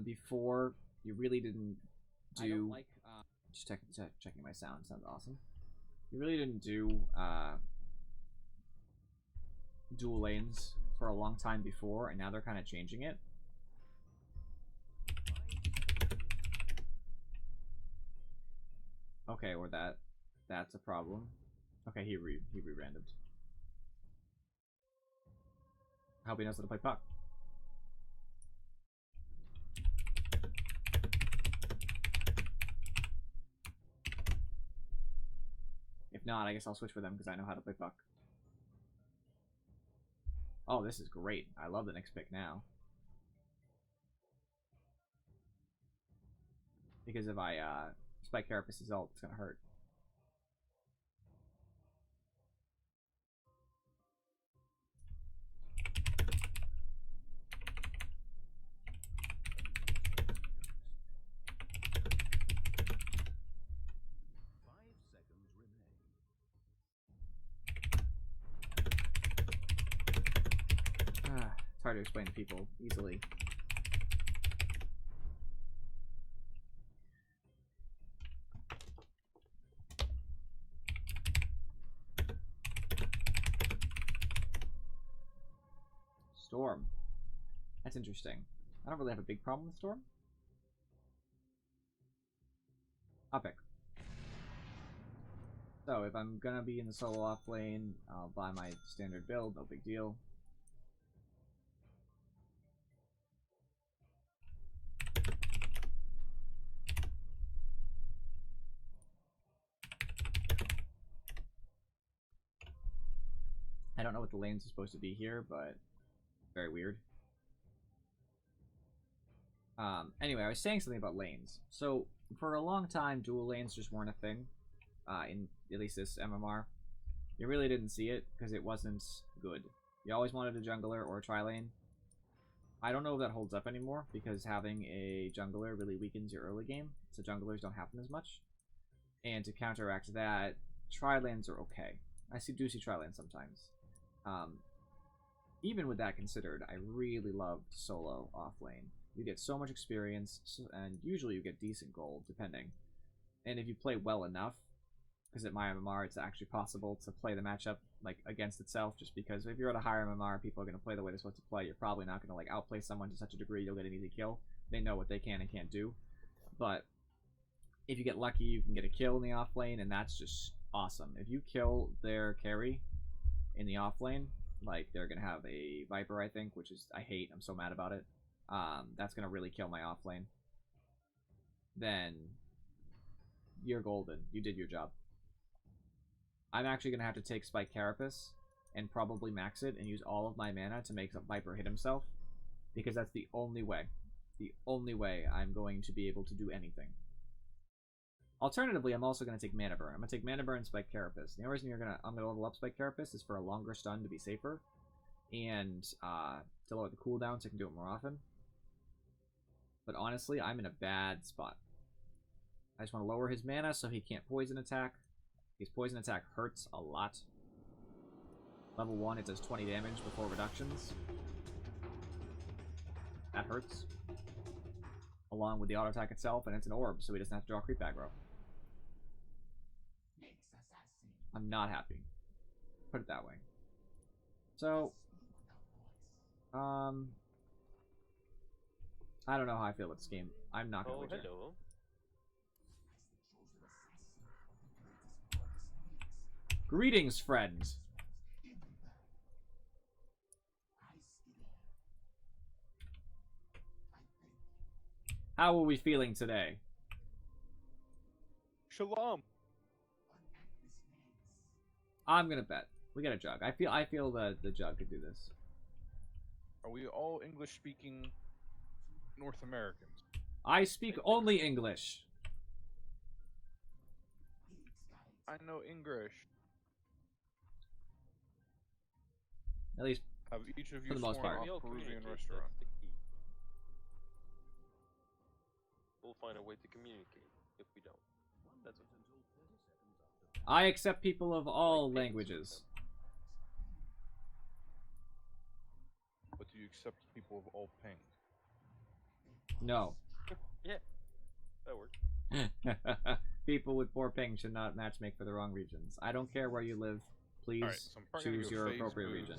Before, you really didn't do... just checking my sound, sounds awesome. You really didn't do, dual lanes for a long time before, and now they're kind of changing it. Okay, or that's a problem. Okay, he re-randomed. I hope he knows how to play puck. If not, I guess I'll switch for them because I know how to play puck. Oh, this is great. I love the next pick now. Because if I spike Carapace's ult, it's gonna hurt. It's hard to explain to people easily. Storm. That's interesting. I don't really have a big problem with Storm. I'll pick. So, if I'm gonna be in the solo off lane, I'll buy my standard build, no big deal. I don't know what the lanes are supposed to be here, but Very weird. Anyway, I was saying something about lanes. So, for a long time, dual lanes just weren't a thing. In at least this MMR. You really didn't see it, because it wasn't good. You always wanted a jungler or a tri-lane. I don't know if that holds up anymore, because having a jungler really weakens your early game, so junglers don't happen as much. And to counteract that, tri-lanes are okay. Do see tri-lanes sometimes. Even with that considered, I really loved solo off lane. You get so much experience, and usually you get decent gold, depending. And if you play well enough, because at my MMR it's actually possible to play the matchup like against itself, just because if you're at a higher MMR, people are going to play the way they're supposed to play. You're probably not going to like outplay someone to such a degree you'll get an easy kill. They know what they can and can't do. But if you get lucky, you can get a kill in the off lane, and that's just awesome. If you kill their carry in the off lane, like they're going to have a Viper, I think, which is I hate. I'm so mad about it. That's going to really kill my off lane. Then you're golden. You did your job. I'm actually going to have to take Spike Carapace and probably max it and use all of my mana to make Viper hit himself, because that's the only way. The only way I'm going to be able to do anything. Alternatively, I'm also going to take Mana Burn. I'm going to take Mana Burn and Spike Carapace. The only reason I'm going to level up Spike Carapace is for a longer stun to be safer, and to lower the cooldown so I can do it more often. But honestly, I'm in a bad spot. I just want to lower his mana so he can't poison attack. His poison attack hurts a lot. Level 1, it does 20 damage before reductions. That hurts. Along with the auto attack itself, and it's an orb, so he doesn't have to draw creep aggro. I'm not happy. Put it that way. So, I don't know how I feel about this game. I'm not going to win. Hello. Greetings, friend. How are we feeling today? Shalom. I'm gonna bet. We got a jug. I feel the jug could do this. Are we all English-speaking North Americans? I speak only English. I know English. At least Have each of For you the most sworn part. off Peruvian Communicate, restaurant? that's the key. We'll find a way to communicate if we don't. That's what. I accept people of all languages. But do you accept people of all ping? No. Yeah, that works. People with poor ping should not matchmake for the wrong regions. I don't care where you live. Please Alright, so I'm probably gonna choose go your phase appropriate moves. region.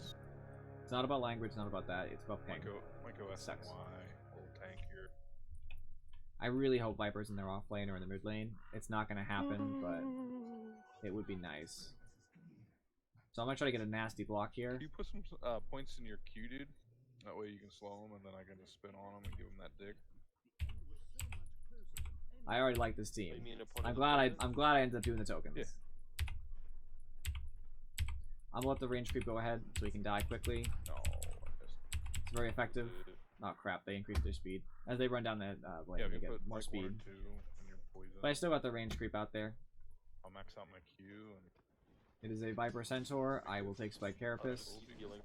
It's not about language, it's not about that. It's about ping. Might go Sucks. SNY, little tank here. I really hope Viper's in their off lane or in the mid lane. It's not going to happen, but it would be nice. So I'm going to try to get a nasty block here. Can you put some points in your Q, dude? That way you can slow him, and then I can just spin on him and give him that dig. I already like this team. You mean opponent I'm glad opponent? I ended up doing the tokens. Yeah. I'm gonna let the range creep go ahead so he can die quickly. No, I missed. It's very effective. Oh crap, they increased their speed. As they run down the lane, Yeah, they if you get put more like speed. 1 or 2 in your poison, But I still got the range creep out there. I'll max out my Q, and It is a Viper Centaur. I will take Spike Carapace. We'll be healing.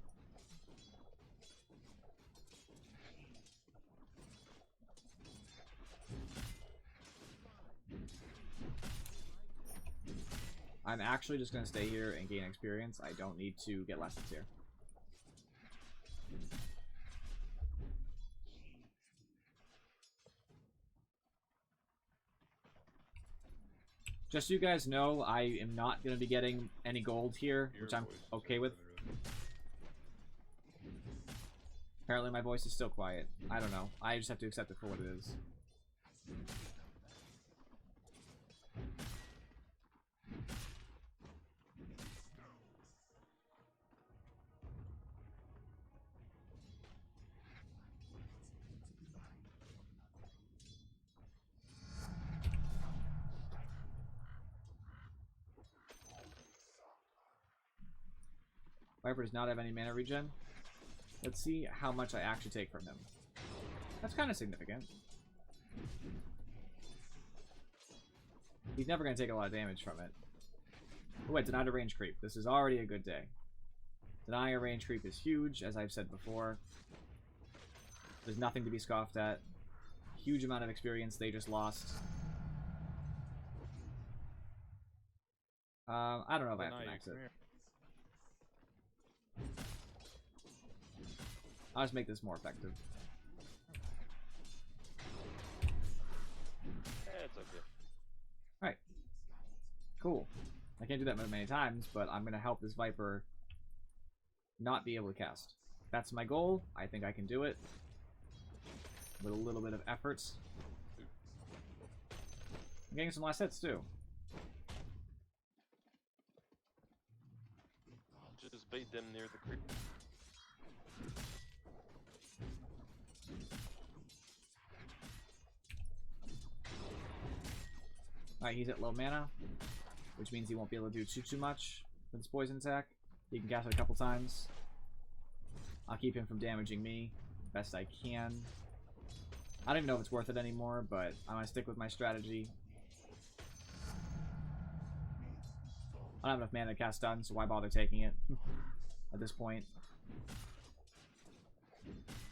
I'm actually just gonna stay here and gain experience. I don't need to get lessons here. Just so you guys know, I am not going to be getting any gold here, your which I'm voice is okay with. really- Apparently my voice is still quiet. I don't know. I just have to accept it for what it is. Viper does not have any mana regen. Let's see how much I actually take from him. That's kind of significant. He's never going to take a lot of damage from it. Oh, wait, denied a range creep. This is already a good day. Denying a range creep is huge, as I've said before. There's nothing to be scoffed at. Huge amount of experience they just lost. I don't know if I have to max it. I'll just make this more effective. It's okay. Alright. Cool. I can't do that many times, but I'm going to help this Viper not be able to cast. That's my goal. I think I can do it. With a little bit of effort. I'm getting some last hits, too. Just bait them near the creep. Alright, he's at low mana, which means he won't be able to do too much with his poison attack. He can cast it a couple times. I'll keep him from damaging me best I can. I don't even know if it's worth it anymore, but I'm going to stick with my strategy. I don't have enough mana to cast stun, so why bother taking it at this point?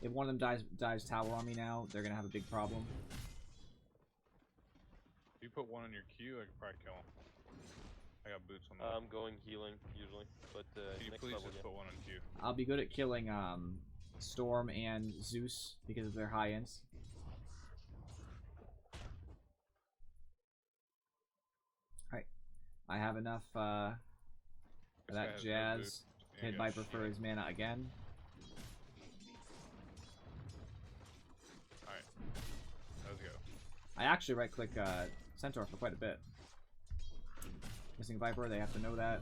If one of them dives tower on me now, they're going to have a big problem. If you put one in your queue, I could probably kill him. I got boots on that. I'm going healing usually, but Can you next please level, just yeah. put one in queue? I'll be good at killing Storm and Zeus because of their high ends. Alright. I have enough for This guy that has no Jazz. boots. Yeah, Hit he Viper got for shit. his mana again. Alright. Let's go. I actually right-click Centaur for quite a bit. Missing Viper, they have to know that.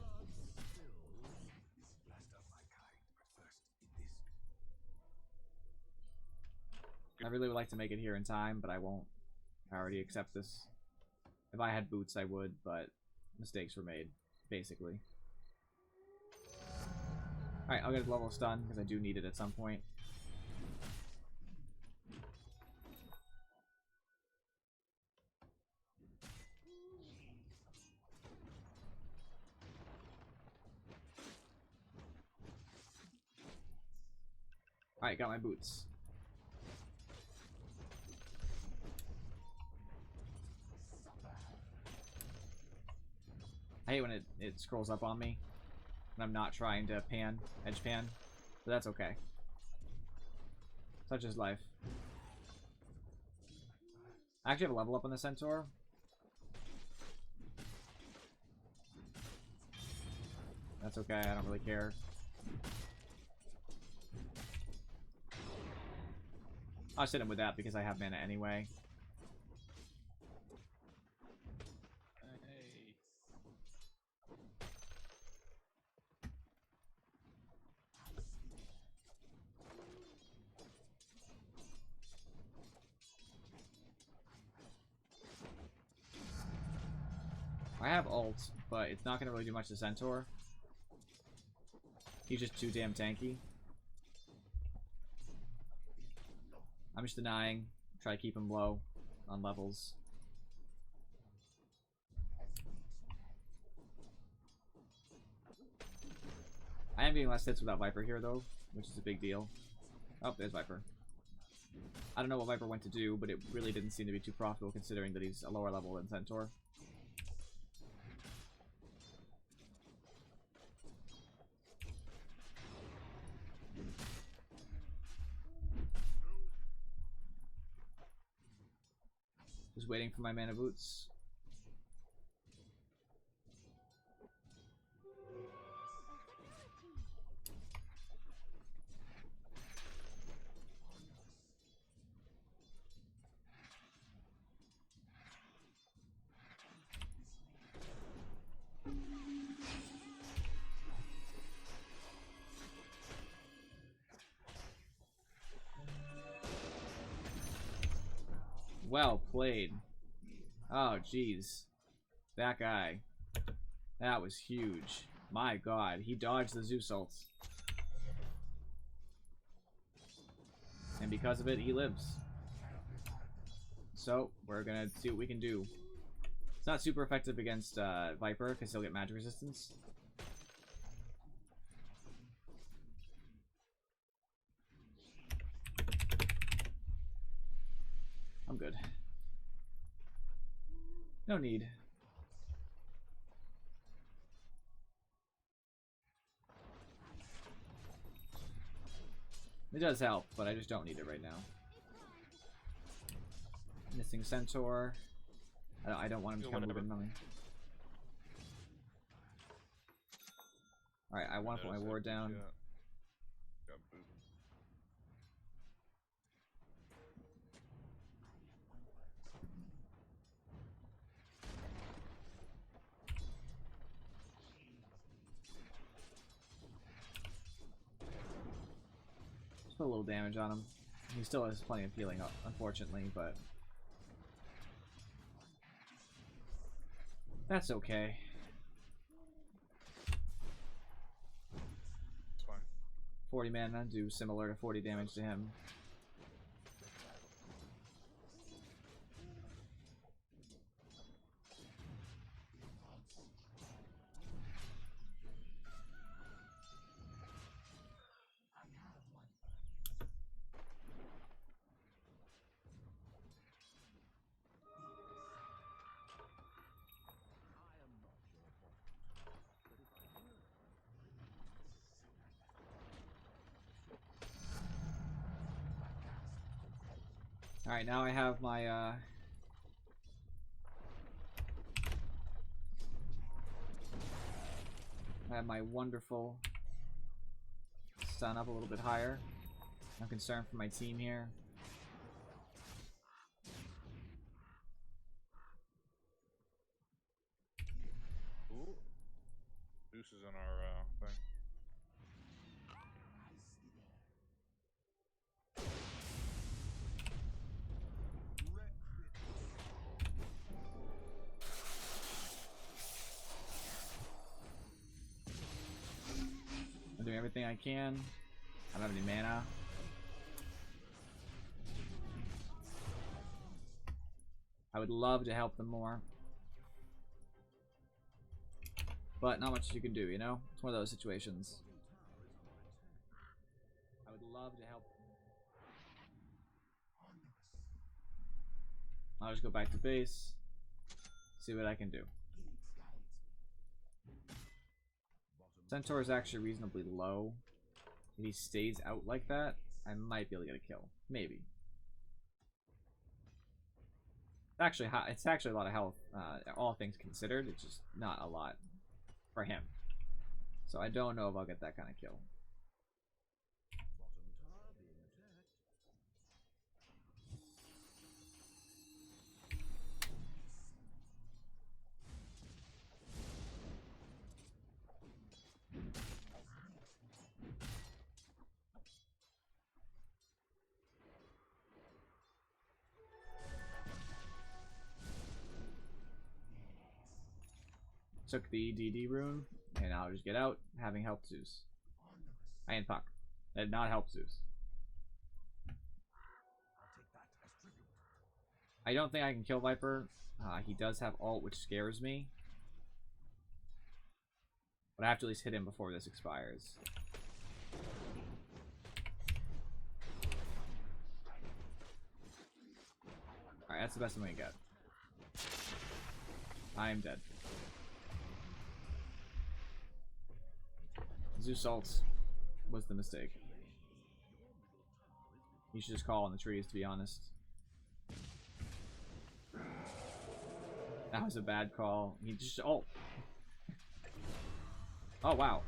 I really would like to make it here in time, but I won't. I already accept this. If I had boots, I would, but mistakes were made, basically. Alright, I'll get a level of stun, because I do need it at some point. Alright, got my boots. I hate when it scrolls up on me. And I'm not trying to edge pan. But that's okay. Such is life. I actually have a level up on the Centaur. That's okay, I don't really care. I'll sit him with that because I have mana anyway. Hey. I have ult, but it's not going to really do much to Centaur. He's just too damn tanky. I'm just denying. Try to keep him low on levels. I am getting less hits without Viper here, though, which is a big deal. Oh, there's Viper. I don't know what Viper went to do, but it really didn't seem to be too profitable considering that he's a lower level than Centaur. Just waiting for my mana boots. Well played. Oh, jeez. That guy. That was huge. My god, he dodged the Zeus ult. because of it, he lives. So, we're gonna see what we can do. It's not super effective against Viper, because he'll get magic resistance. I'm good. No need. It does help, but I just don't need it right now. Missing Centaur. I don't want him to come within money. Alright, I want to put my ward down. Got booted. Just put a little damage on him. He still has plenty of healing, unfortunately, but that's okay. It's fine. 40 mana do similar to 40 damage to him. Alright, now I have my, I have my wonderful stun up a little bit higher. I'm concerned for my team here. Ooh. Deuce is in our thing. I'm doing everything I can. I don't have any mana. I would love to help them more. But not much you can do, you know? It's one of those situations. I would love to help them. I'll just go back to base. See what I can do. Centaur is actually reasonably low. If he stays out like that, I might be able to get a kill. Maybe. It's actually a lot of health, all things considered. It's just not a lot for him. So I don't know if I'll get that kind of kill. Took the DD rune, and I'll just get out, having helped Zeus. And Puck. That did not help Zeus. I don't think I can kill Viper. He does have ult, which scares me. But I have to at least hit him before this expires. Alright, that's the best I'm gonna get. I am dead. Zeus ults was the mistake. You should just call on the trees, to be honest. That was a bad call. He just ult. Oh wow,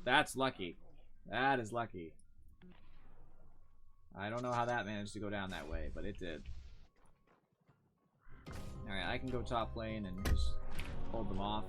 that's lucky. That is lucky. I don't know how that managed to go down that way, but it did. Alright, I can go top lane and just hold them off.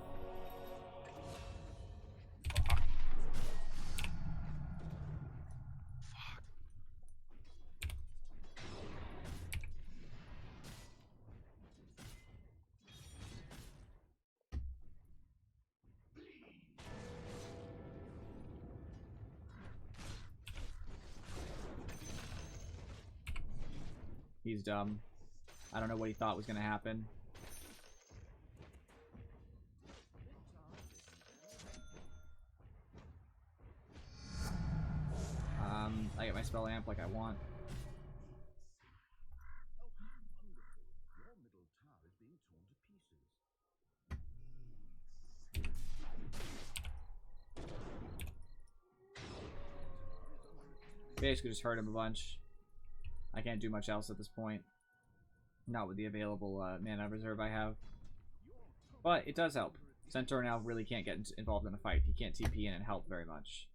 He's dumb. I don't know what he thought was going to happen. I get my spell amp like I want. Your middle tower is being torn to pieces. Basically just hurt him a bunch. I can't do much else at this point. Not with the available mana reserve I have. But it does help. Centaur now really can't get involved in a fight. He can't TP in and help very much.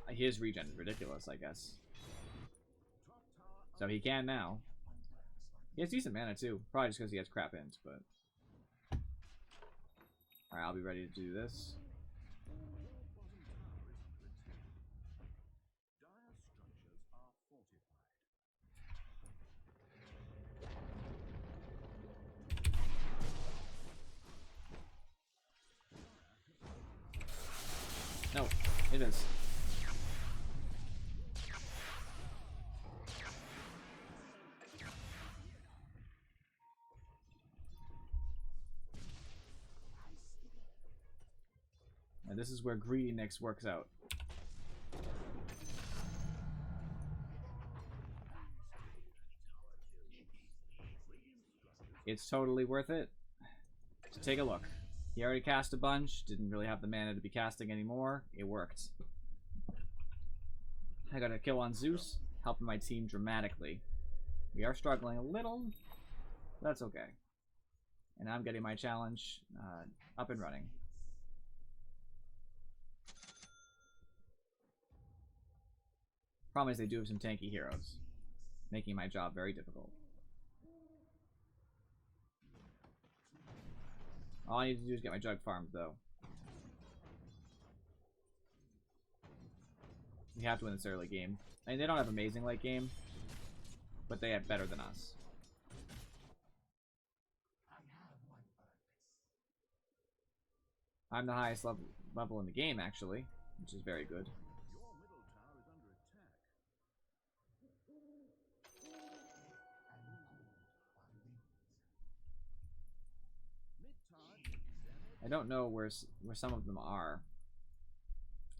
His regen is ridiculous, I guess. So he can now. He has decent mana too. Probably just because he has crap int, but... Alright, I'll be ready to do this. No, it is. And this is where Greedy Nyx works out. It's totally worth it to take a look. He already cast a bunch, didn't really have the mana to be casting anymore. It worked. I got a kill on Zeus, helping my team dramatically. We are struggling a little, but that's okay. And I'm getting my challenge up and running. Problem is they do have some tanky heroes, making my job very difficult. All I need to do is get my jug farmed, though. We have to win this early game. I mean, they don't have amazing late game, but they have better than us. I'm the highest level in the game, actually, which is very good. I don't know where some of them are.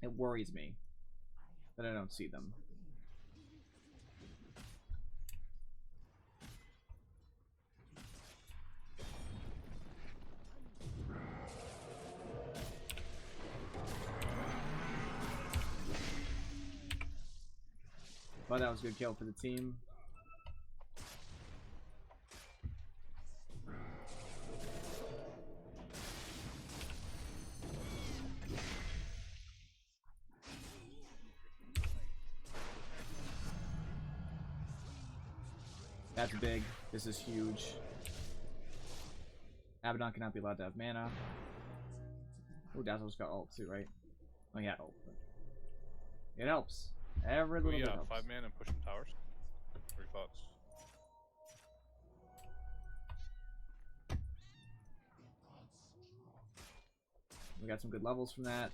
It worries me that I don't see them. But that was a good kill for the team. That's big. This is huge. Abaddon cannot be allowed to have mana. Oh, Dazzle's got ult too, right? Oh, he had ult. But it helps. Every little bit helps. 5 man and push some towers. What are your thoughts? We got some good levels from that.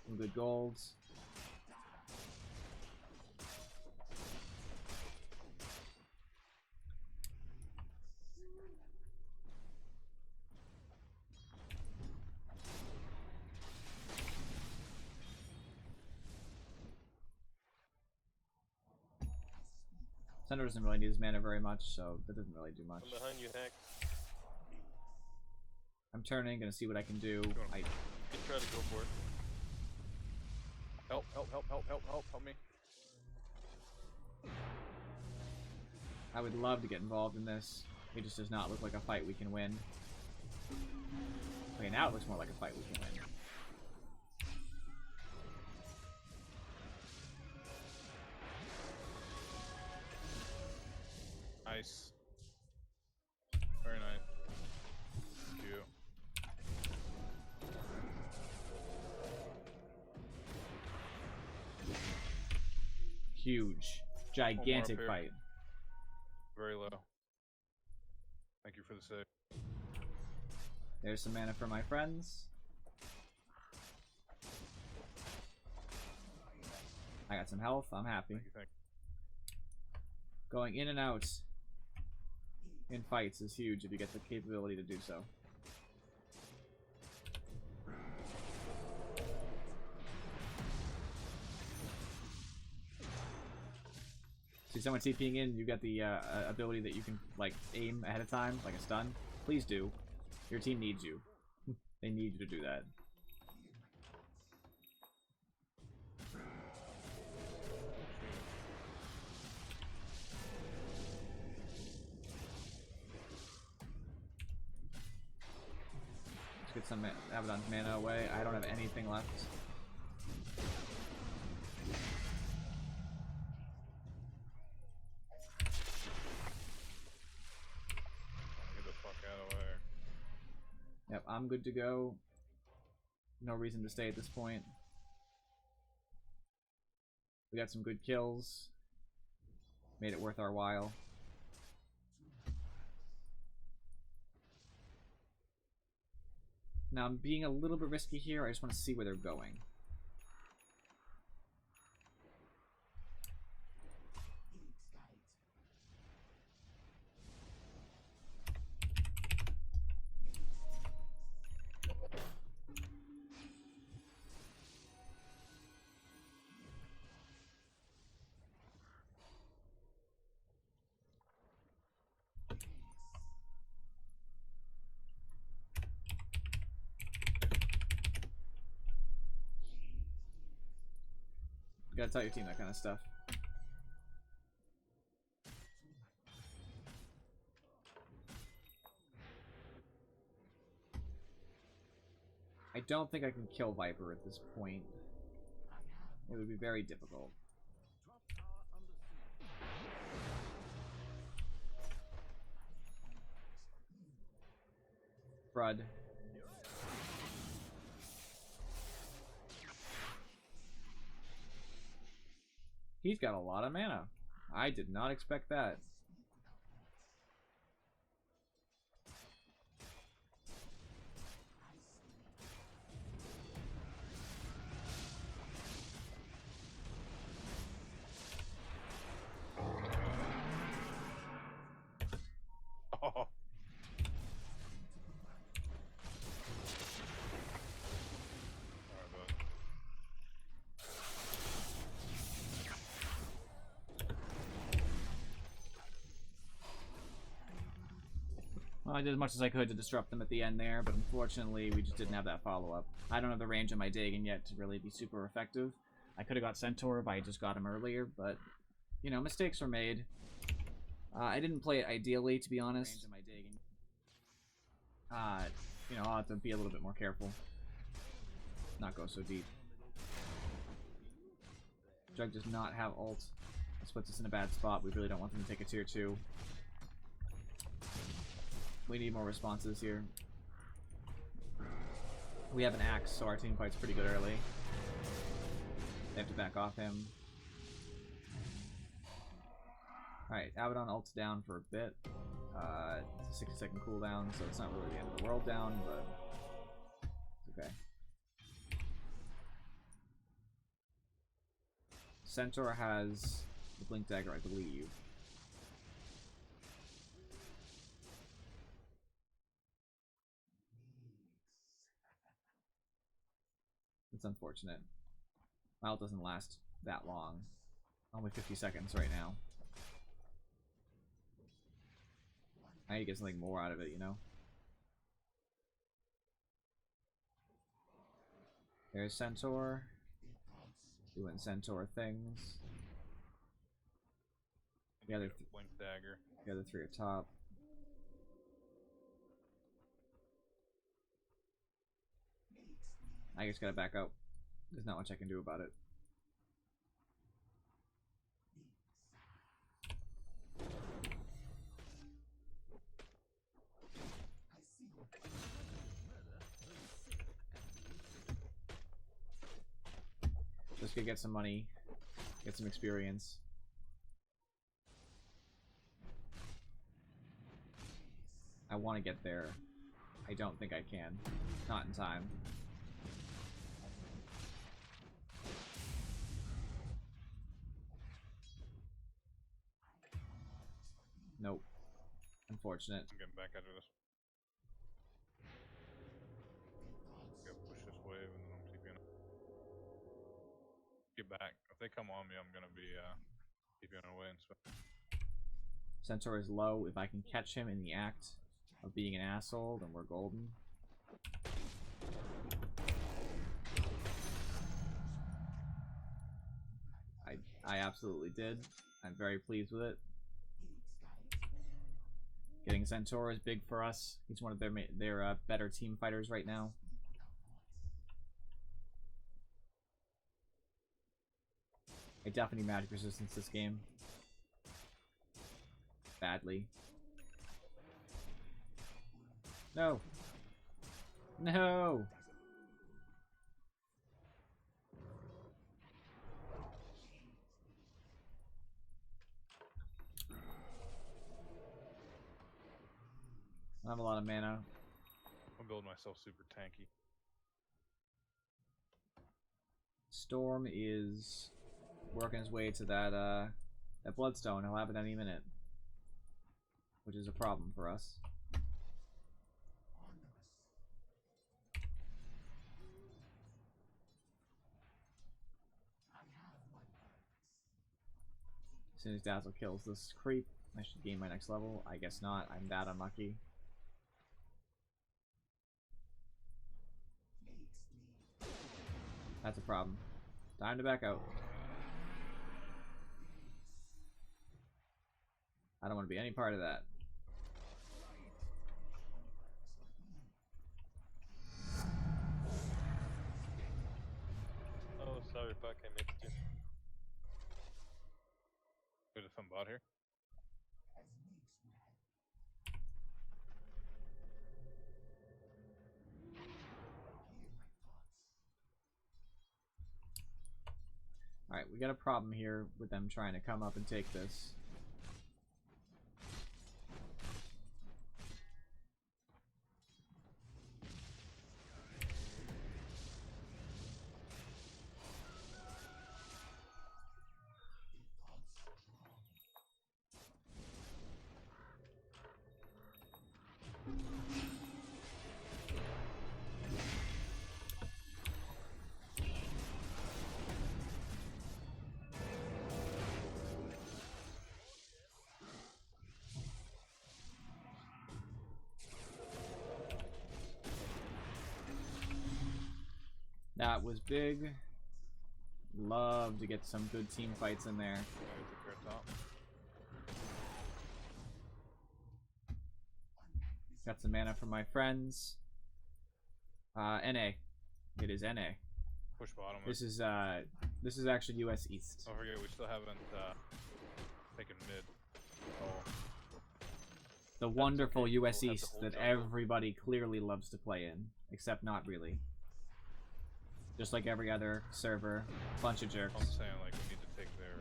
Some good golds. Centaur doesn't really need his mana very much, so that doesn't really do much. I'm behind you, Hack. I'm turning, gonna see what I can do. You can try to go for it. Help, help, help, help, help, help, help me. I would love to get involved in this. It just does not look like a fight we can win. Okay, now it looks more like a fight we can win. Nice. Very nice. Thank you. Huge. Gigantic here. fight. Very low. Thank you for the save. There's some mana for my friends. I got some health. I'm happy. Thank you, thank Going in and out in fights is huge if you get the capability to do so. See someone TPing in, you got the ability that you can like aim ahead of time, like a stun. Please do. Your team needs you. They need you to do that. Let's get some Abaddon's mana away. I don't have anything left. Get the fuck out of there. Yep, I'm good to go. No reason to stay at this point. We got some good kills. Made it worth our while. Now I'm being a little bit risky here. I just want to see where they're going. You gotta tell your team that kind of stuff. I don't think I can kill Viper at this point. It would be very difficult. Brud. He's got a lot of mana. I did not expect that. Oh. Alright, bud. Well, I did as much as I could to disrupt them at the end there, but unfortunately we just didn't have that follow-up. I don't have the range on my Dagon yet to really be super effective. I could have got Centaur if I had just got him earlier, but, you know, mistakes were made. I didn't play it ideally, to be honest. You know, I'll have to be a little bit more careful. Not go so deep. Jug does not have ult. This puts us in a bad spot. We really don't want them to take a tier 2. We need more responses here. We have an axe, so our team fight's pretty good early. They have to back off him. Alright, Abaddon ult's down for a bit. It's a 60-second cooldown, so it's not really the end of the world down, but it's okay. Centaur has the Blink Dagger, I believe. It's unfortunate. My ult doesn't last that long. Only 50 seconds right now. I need to get something more out of it, you know? There's Centaur. Doing Centaur things. The other Blink dagger. The other three are top. I just gotta back up. There's not much I can do about it. Just gonna get some money, get some experience. I want to get there. I don't think I can. Not in time. Nope. Unfortunate. I'm getting back after this. Go push this wave and then I'm TPing. Get back. If they come on me, I'm gonna be TPing away and stuff. Centaur is low. If I can catch him in the act of being an asshole, then we're golden. I absolutely did. I'm very pleased with it. Getting Centaur is big for us. He's one of their better team fighters right now. I definitely need magic resistance this game. Badly. No. No. I have a lot of mana. I'm building myself super tanky. Storm is working his way to that Bloodstone. He'll have it any minute, which is a problem for us. As soon as Dazzle kills this creep, I should gain my next level. I guess not. I'm that unlucky. That's a problem. Time to back out. I don't want to be any part of that. Oh, sorry, Puck, I missed you. There's some bot here. Alright, we got a problem here with them trying to come up and take this. That was big. Love to get some good team fights in there. Got some mana from my friends. NA. It is NA. Push bottom. This is actually US East. Don't forget, we still haven't taken mid. Oh. The wonderful okay. US We'll have East to that hold jungle. everybody clearly loves to play in, except not really. Just like every other server, bunch of jerks. I'm saying, like, we need to take their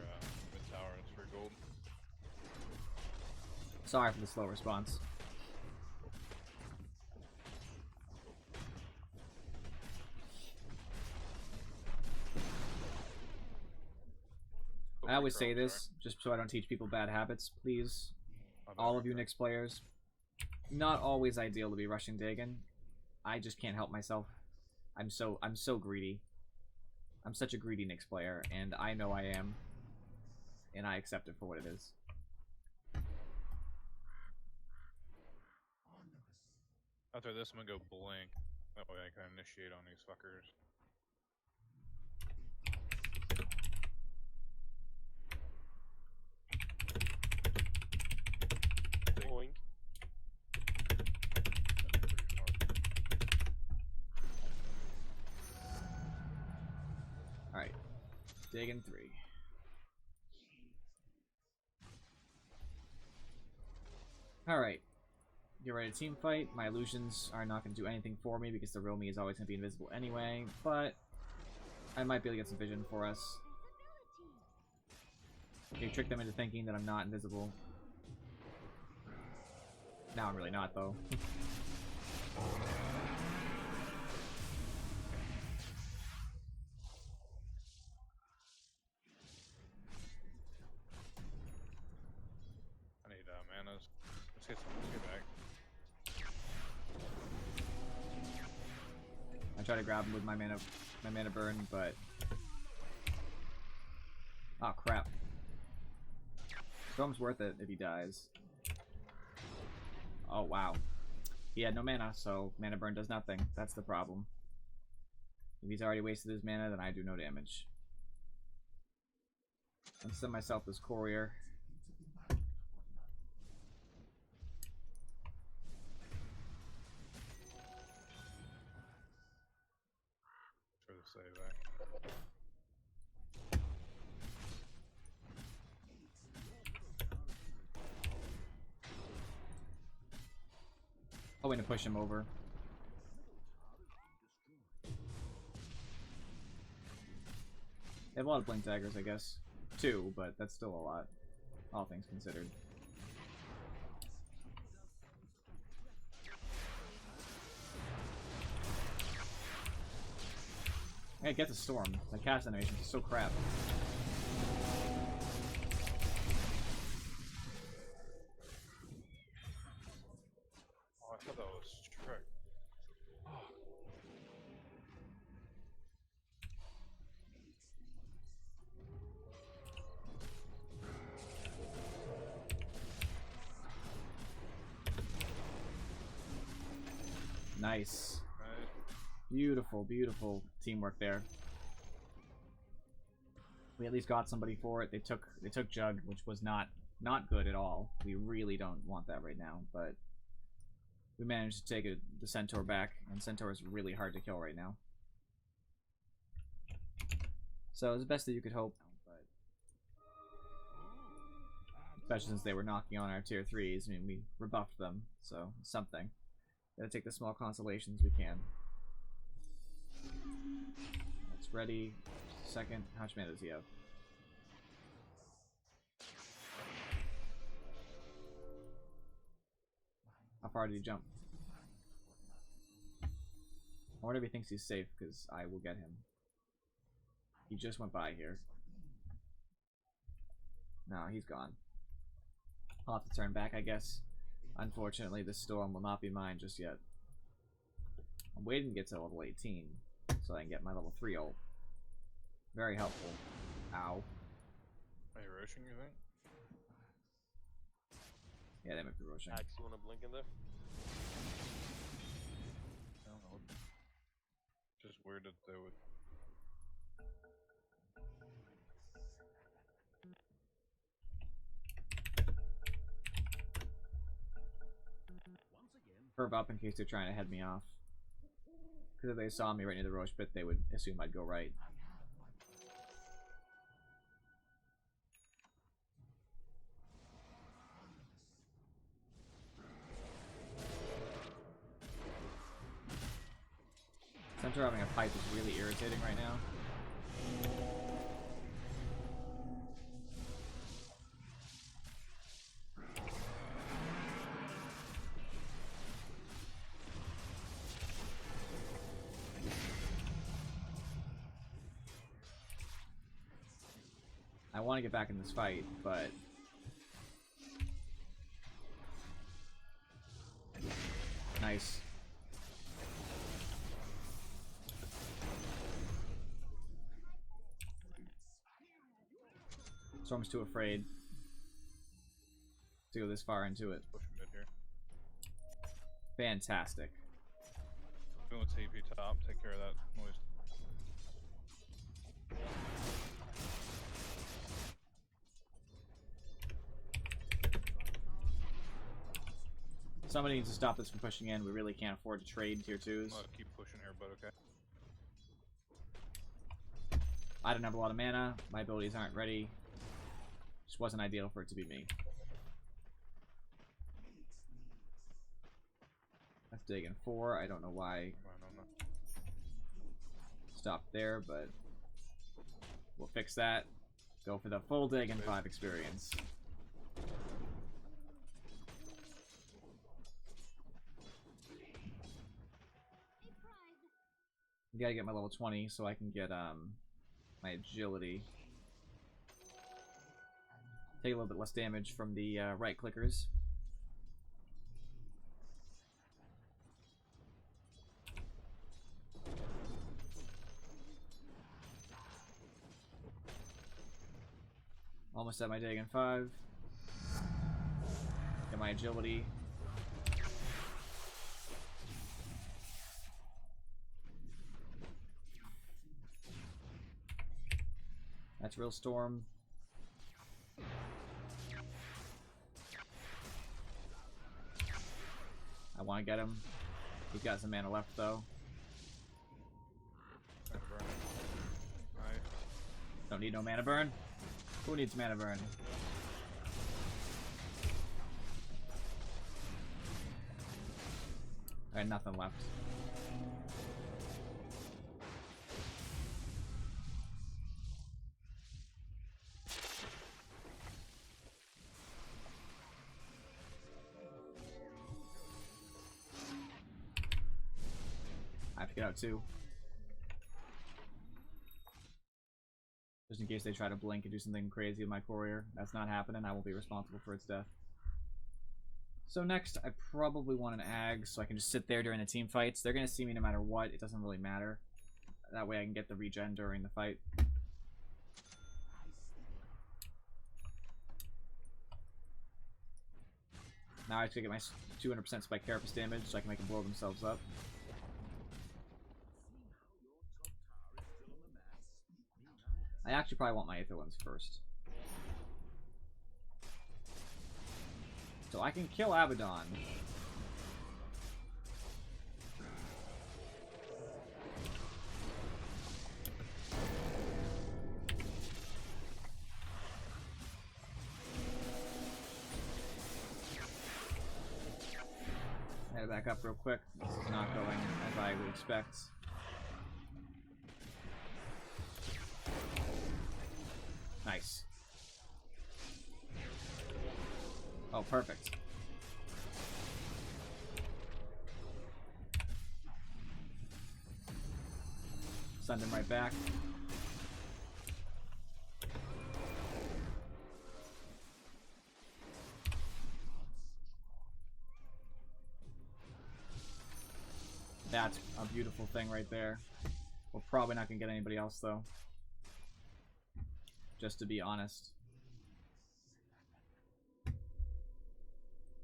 mid tower and it's for gold. Sorry for the slow response. I always say this, just so I don't teach people bad habits, please. All of you Nyx players, not always ideal to be rushing Dagon. I just can't help myself. I'm so greedy. I'm such a greedy Nyx player, and I know I am. And I accept it for what it is. After this, I'm gonna go blink. That way I can initiate on these fuckers. Boink. Alright. Dagon 3. Alright. Get ready to team fight. My illusions are not going to do anything for me because the real me is always going to be invisible anyway, but I might be able to get some vision for us. Okay, trick them into thinking that I'm not invisible. Now I'm really not, though. I need manas. try to grab him with my mana burn, but oh crap. Storm's worth it if he dies. Oh wow. He had no mana, so mana burn does nothing. That's the problem. If he's already wasted his mana, then I do no damage. I'll send myself this courier. Try to save that. I'm going to push him over. They have a lot of blink daggers, I guess. 2, but that's still a lot, all things considered. Hey, get the storm. The cast animation is so crap. Oh, I thought that was trick. Oh. Nice. Right. Beautiful, beautiful teamwork there. We at least got somebody for it. They took Jug, which was not good at all. We really don't want that right now, but we managed to take the Centaur back, and Centaur is really hard to kill right now. So it's the best that you could hope, but especially since they were knocking on our tier 3s. I mean, we rebuffed them, so something. Gotta take the small consolations we can. It's ready. Second. How much mana does he have? How far did he jump? I wonder if he thinks he's safe, because I will get him. He just went by here. No, he's gone. I'll have to turn back, I guess. Unfortunately, this storm will not be mine just yet. I'm waiting to get to level 18 so I can get my level 3 ult. Very helpful. Ow. Are you rushing, you think? Yeah, they might be rushing. Axe, you wanna blink in there? I don't know. Just weird that they would. Curve up in case they're trying to head me off. Because if they saw me right near the Roche pit, they would assume I'd go right. Centaur having a pipe is really irritating right now. I want to get back in this fight, but nice. Storm's too afraid to go this far into it. Push mid here. Fantastic. Doing TP top, take care of that noise. Somebody needs to stop this from pushing in. We really can't afford to trade tier 2s. I'll keep pushing here, but okay. I don't have a lot of mana. My abilities aren't ready. Just wasn't ideal for it to be me. That's digging 4. I don't know why. Stop there, but we'll fix that. Go for the full dig and 5 experience. I gotta get my level 20 so I can get my agility. Take a little bit less damage from the right clickers. Almost at my Dagon 5. Get my agility. That's real storm. I want to get him. He's got some mana left though. Mana burn. Nice. Don't need no mana burn. Who needs mana burn? I had nothing left. I have to get out too. Just in case they try to blink and do something crazy with my courier. That's not happening. I won't be responsible for its death. So next, I probably want an ag so I can just sit there during the team fights. They're going to see me no matter what. It doesn't really matter. That way I can get the regen during the fight. Now I have to get my 200% spike carapace damage so I can make them blow themselves up. I actually probably want my Aether ones first. So I can kill Abaddon. Head back up real quick. This is not going as I would expect. Nice. Oh, perfect. Send him right back. That's a beautiful thing right there. We're probably not gonna get anybody else though. Just to be honest.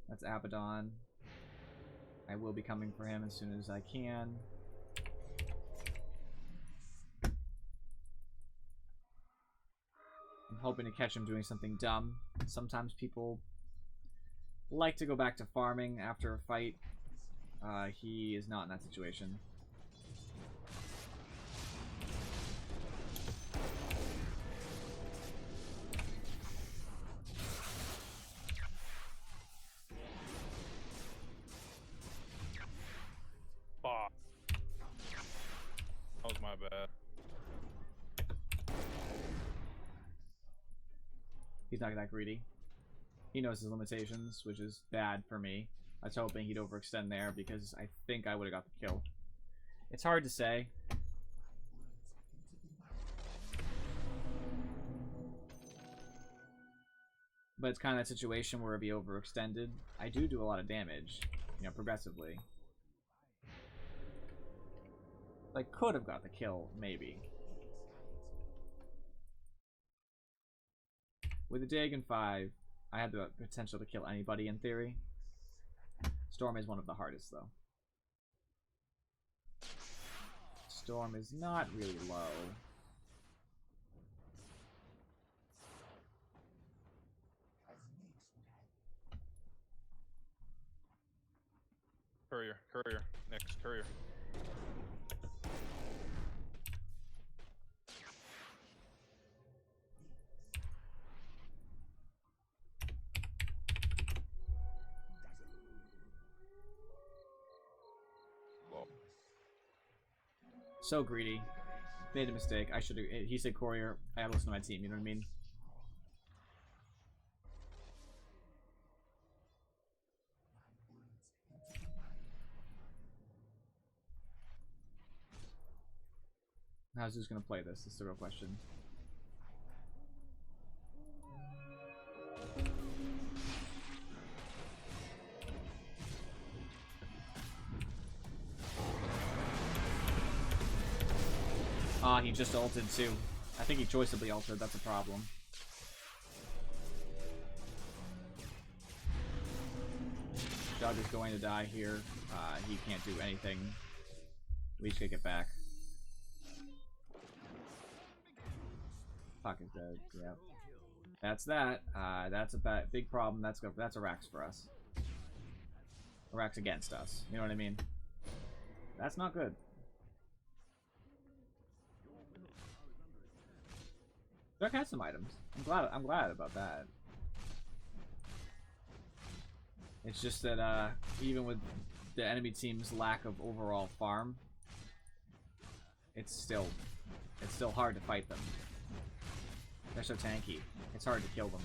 That's Abaddon. I will be coming for him as soon as I can. I'm hoping to catch him doing something dumb. Sometimes people like to go back to farming after a fight. He is not in that situation. Fuck. That was my bad. He's not that greedy. He knows his limitations, which is bad for me. I was hoping he'd overextend there because I think I would have got the kill. It's hard to say. But it's kind of that situation where if he overextended, I do a lot of damage, you know, progressively. I could have got the kill, maybe. With the Dagon 5, I had the potential to kill anybody in theory. Storm is one of the hardest, though. Storm is not really low. Courier, courier, next courier. So greedy. Made a mistake. I should have. He said courier. I had to listen to my team. You know what I mean? How's Zeus gonna play this? This is the real question. Ah, he just ulted too. I think he choiceably ulted, that's a problem. Doug is going to die here. He can't do anything. We just gotta get back. Puck is dead. Yep. That's that. That's a big problem. That's a Rax for us. A Rax against us. You know what I mean? That's not good. Doug has some items. I'm glad about that. It's just that even with the enemy team's lack of overall farm, it's still hard to fight them. They're so tanky. It's hard to kill them.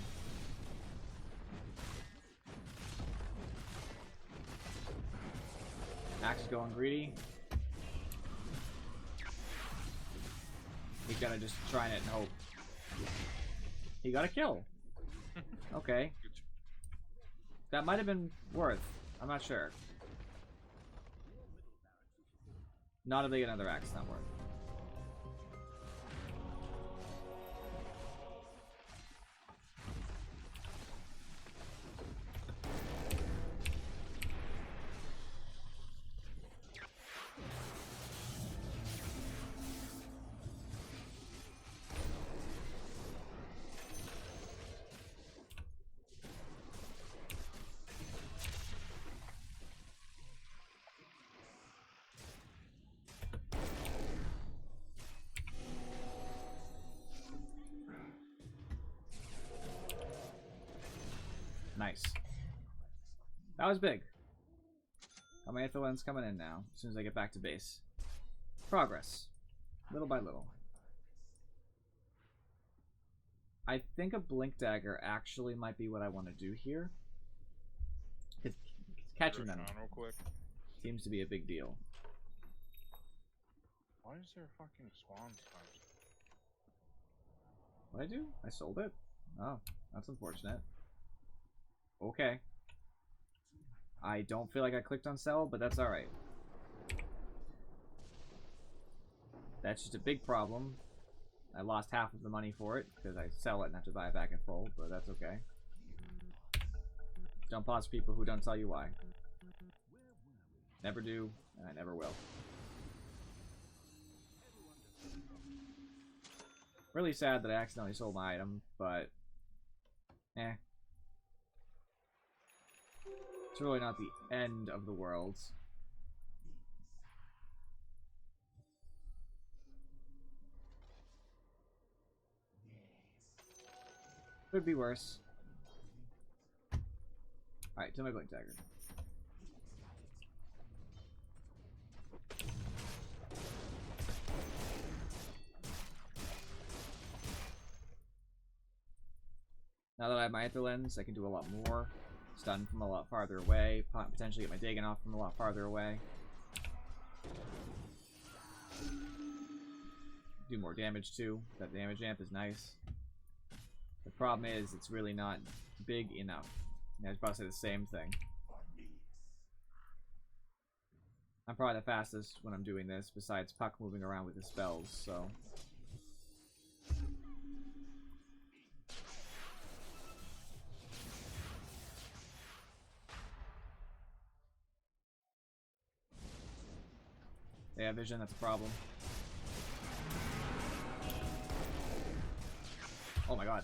Max is going greedy. He's gonna just try it and hope. He got a kill. Okay. That might have been worth. I'm not sure. Not if they get another axe, not worth. Nice. That was big. Got my Aetherlands coming in now, as soon as I get back to base. Progress. Little by little. I think a Blink Dagger actually might be what I want to do here. It's catching them real quick. seems to be a big deal. Why is there fucking swans times? What'd I do? I sold it? Oh, that's unfortunate. Okay. I don't feel like I clicked on sell, but that's alright. That's just a big problem. I lost half of the money for it, because I sell it and have to buy it back in full, but that's okay. Don't pause people who don't tell you why. Never do, and I never will. Really sad that I accidentally sold my item, but... eh. It's really not the end of the world. Could be worse. Alright, to my Blink Dagger. Now that I have my Aether Lens, I can do a lot more. Stun from a lot farther away. Potentially get my Dagon off from a lot farther away. Do more damage too. That damage amp is nice. The problem is, it's really not big enough. I was about to say the same thing. I'm probably the fastest when I'm doing this, besides Puck moving around with his spells, so... They have vision, that's a problem. Oh my god.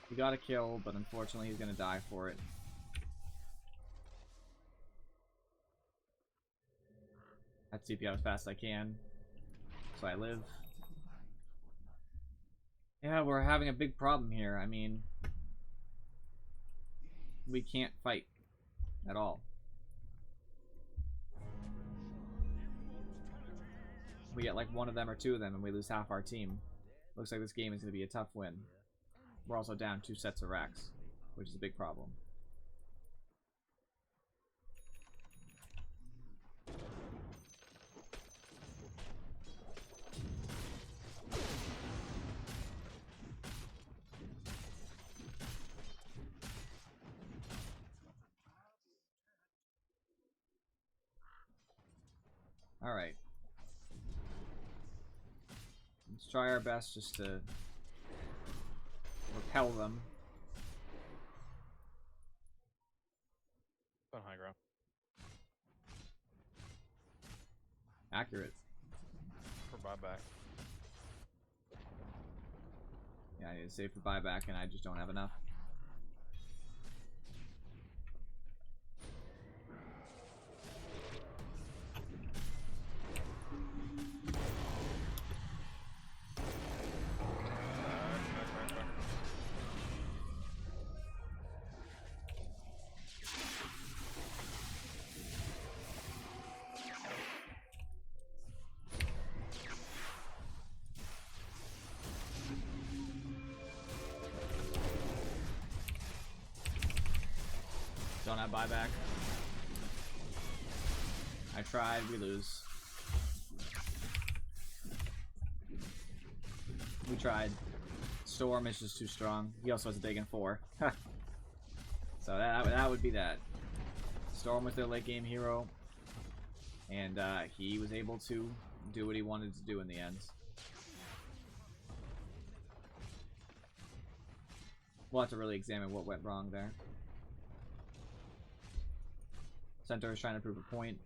He got a kill, but unfortunately he's gonna die for it. I have to TP out as fast as I can, so I live. Yeah, we're having a big problem here. I mean, we can't fight at all. We get like one of them or two of them and we lose half our team. Looks like this game is going to be a tough win. We're also down 2 sets of racks, which is a big problem. Alright. Let's try our best just to repel them. On high ground. Accurate. For buyback. Yeah, I need to save for buyback, and I just don't have enough. Don't have buyback. I tried, we lose. We tried. Storm is just too strong. He also has a Dagon 4. So that would be that. Storm was their late game hero. And he was able to do what he wanted to do in the end. We'll have to really examine what went wrong there. Centaur is trying to prove a point.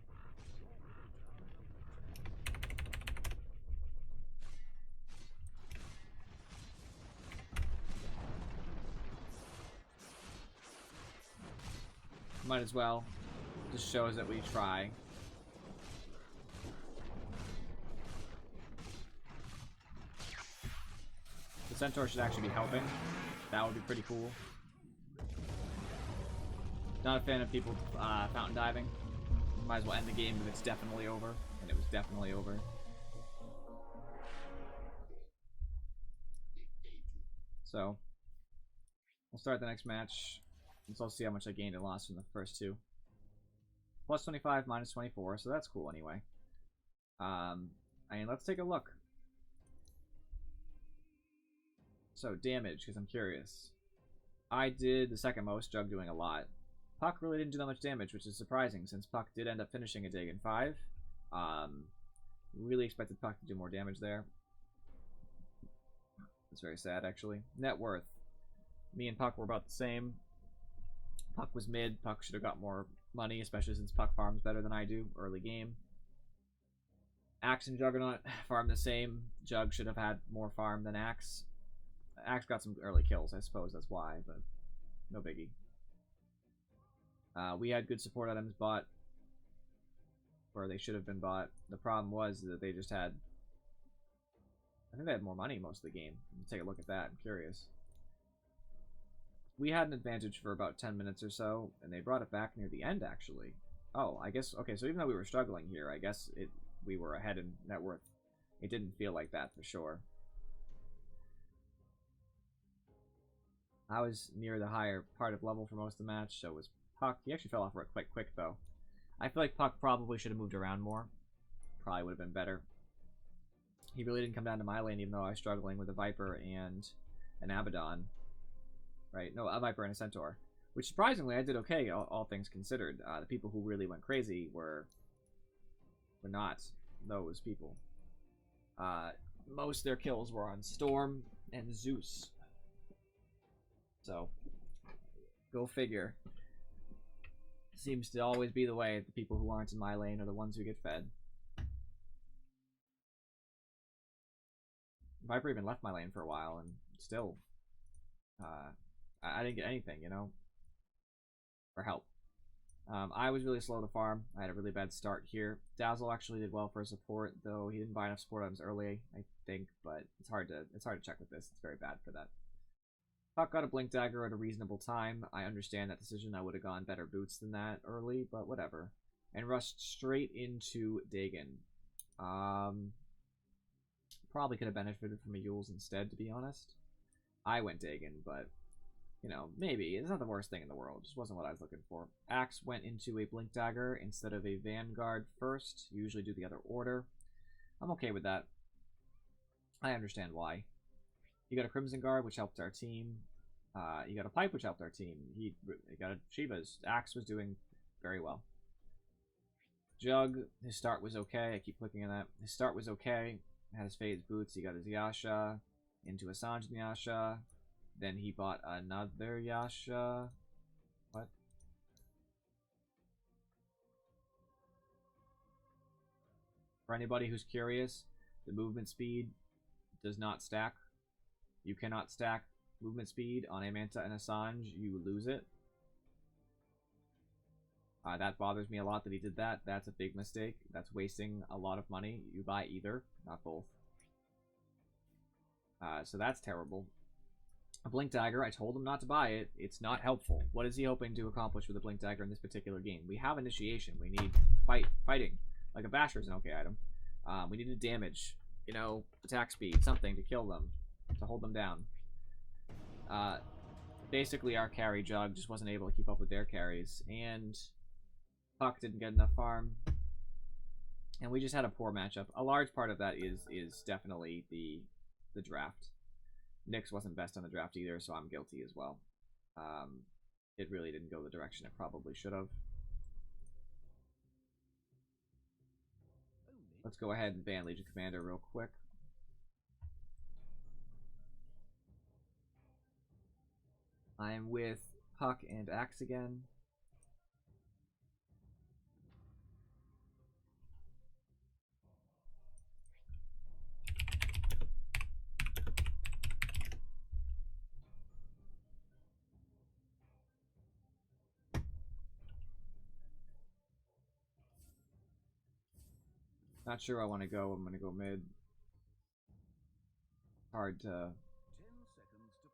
Might as well. Just shows that we try. The Centaur should actually be helping. That would be pretty cool. Not a fan of people fountain diving. Might as well end the game if it's definitely over. And it was definitely over. So, we'll start the next match. Let's all see how much I gained and lost from the first two. Plus 25, minus 24, so that's cool anyway. I mean, let's take a look. So, damage, because I'm curious. I did the second most, Jug doing a lot. Puck really didn't do that much damage, which is surprising, since Puck did end up finishing a Dagon 5. Really expected Puck to do more damage there. It's very sad, actually. Net worth. Me and Puck were about the same. Puck was mid. Puck should have got more money, especially since Puck farms better than I do early game. Axe and Juggernaut farm the same. Jug should have had more farm than Axe. Axe got some early kills, I suppose that's why, but no biggie. We had good support items bought where they should have been bought. The problem was that they just had... I think they had more money most of the game. Let's take a look at that. I'm curious. We had an advantage for about 10 minutes or so, and they brought it back near the end, actually. Oh, I guess... Okay, so even though we were struggling here, I guess we were ahead in net worth. It didn't feel like that for sure. I was near the higher part of level for most of the match, so was Puck. He actually fell off quite quick, though. I feel like Puck probably should have moved around more. Probably would have been better. He really didn't come down to my lane, even though I was struggling with a Viper and an Abaddon. Right? No, a Viper and a Centaur. Which, surprisingly, I did okay, all things considered. The people who really went crazy were not those people. Most of their kills were on Storm and Zeus. So, go figure. Seems to always be the way. The people who aren't in my lane are the ones who get fed. Viper even left my lane for a while, and still, I didn't get anything, you know, for help. I was really slow to farm. I had a really bad start here. Dazzle actually did well for support, though he didn't buy enough support items early, I think. But it's hard to check with this. It's very bad for that. Puck got a Blink Dagger at a reasonable time. I understand that decision. I would have gone better boots than that early, but whatever. And rushed straight into Dagon. Probably could have benefited from a Yules instead, to be honest. I went Dagon, but, you know, maybe. It's not the worst thing in the world. It just wasn't what I was looking for. Axe went into a Blink Dagger instead of a Vanguard first. Usually do the other order. I'm okay with that. I understand why. You got a Crimson Guard, which helped our team. You got a Pipe, which helped our team. You got a Shiva's. Axe was doing very well. Jug, his start was okay. I keep clicking on that. His start was okay. had his phase boots, he got his Yasha, into a Sanjin Yasha, then he bought another Yasha. What? For anybody who's curious, the movement speed does not stack. You cannot stack movement speed on a Manta and a Sanj, you lose it. That bothers me a lot that he did that. That's a big mistake. That's wasting a lot of money. You buy either, not both. So that's terrible. A Blink Dagger, I told him not to buy it. It's not helpful. What is he hoping to accomplish with a Blink Dagger in this particular game? We have initiation. We need fighting. Like a Basher is an okay item. We needed damage. You know, attack speed, something to kill them. To hold them down. Basically, our carry Jug just wasn't able to keep up with their carries. And Puck didn't get enough farm. And we just had a poor matchup. A large part of that is definitely the draft. Nyx wasn't best on the draft either, so I'm guilty as well. It really didn't go the direction it probably should have. Let's go ahead and ban Legion Commander real quick. I'm with Puck and Axe again. Not sure I want to go. I'm going to go mid. Hard to 10 seconds to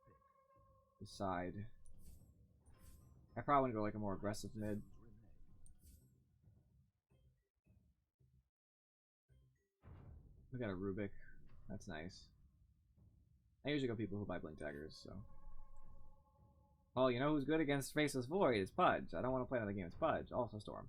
pick. decide. I probably want to go like a more aggressive mid. We got a Rubik. That's nice. I usually go people who buy Blink Daggers, so. Well, you know who's good against Faceless Void is Pudge. I don't want to play another game as Pudge. Also Storm.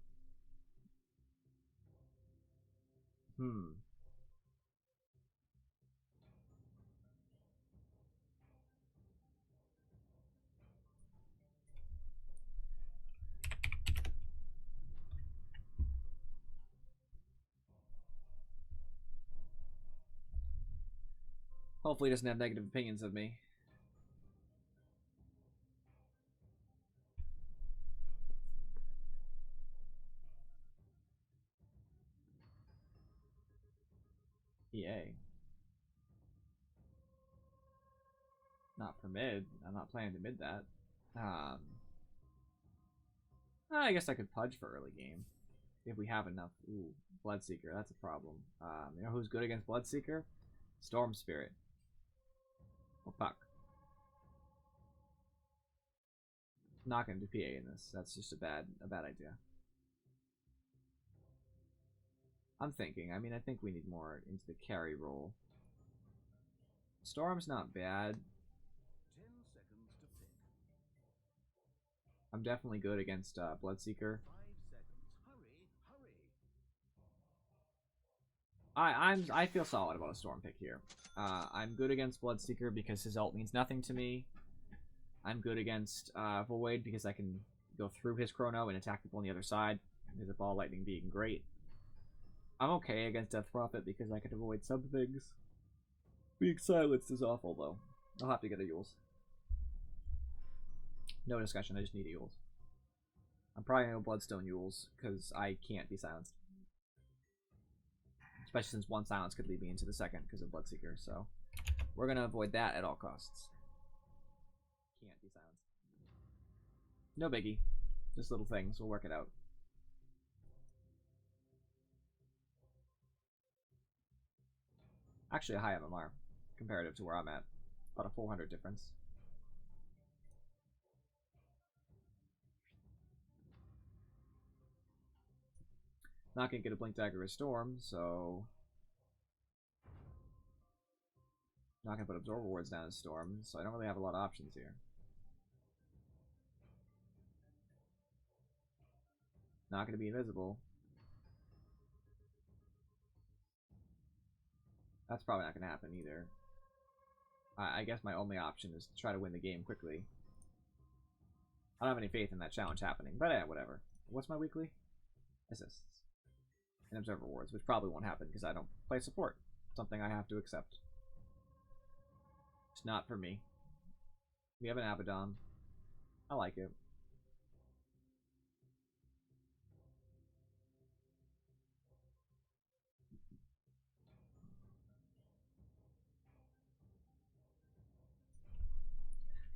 Hopefully he doesn't have negative opinions of me. EA. Not for mid. I'm not planning to mid that. I guess I could Pudge for early game. If we have enough. Ooh, Bloodseeker. That's a problem. You know who's good against Bloodseeker? Storm Spirit. Or Puck. Not going to do PA in this. That's just a bad idea. I'm thinking. I mean, I think we need more into the carry role. Storm's not bad. 10 seconds to pick. I'm definitely good against Bloodseeker. 5 seconds. Hurry. I feel solid about a Storm pick here. I'm good against Bloodseeker because his ult means nothing to me. I'm good against Void because I can go through his Chrono and attack people on the other side. There's a Ball Lightning being great. I'm okay against Death Prophet because I can avoid some things. Being silenced is awful, though. I'll have to get a Yules. No discussion, I just need a Yules. I'm probably going to go Bloodstone Yules because I can't be silenced. Especially since one silence could lead me into the second because of Bloodseeker, so we're going to avoid that at all costs. Can't be silenced. No biggie. Just little things. We'll work it out. Actually a high MMR comparative to where I'm at. About a 400 difference. Not gonna get a Blink Dagger or Storm, so not gonna put Absorber Wards down as Storm, so I don't really have a lot of options here. Not gonna be invisible. That's probably not going to happen either. I guess my only option is to try to win the game quickly. I don't have any faith in that challenge happening, but whatever. What's my weekly? Assists. And Observer Rewards, which probably won't happen because I don't play support. something I have to accept. It's not for me. We have an Abaddon. I like it.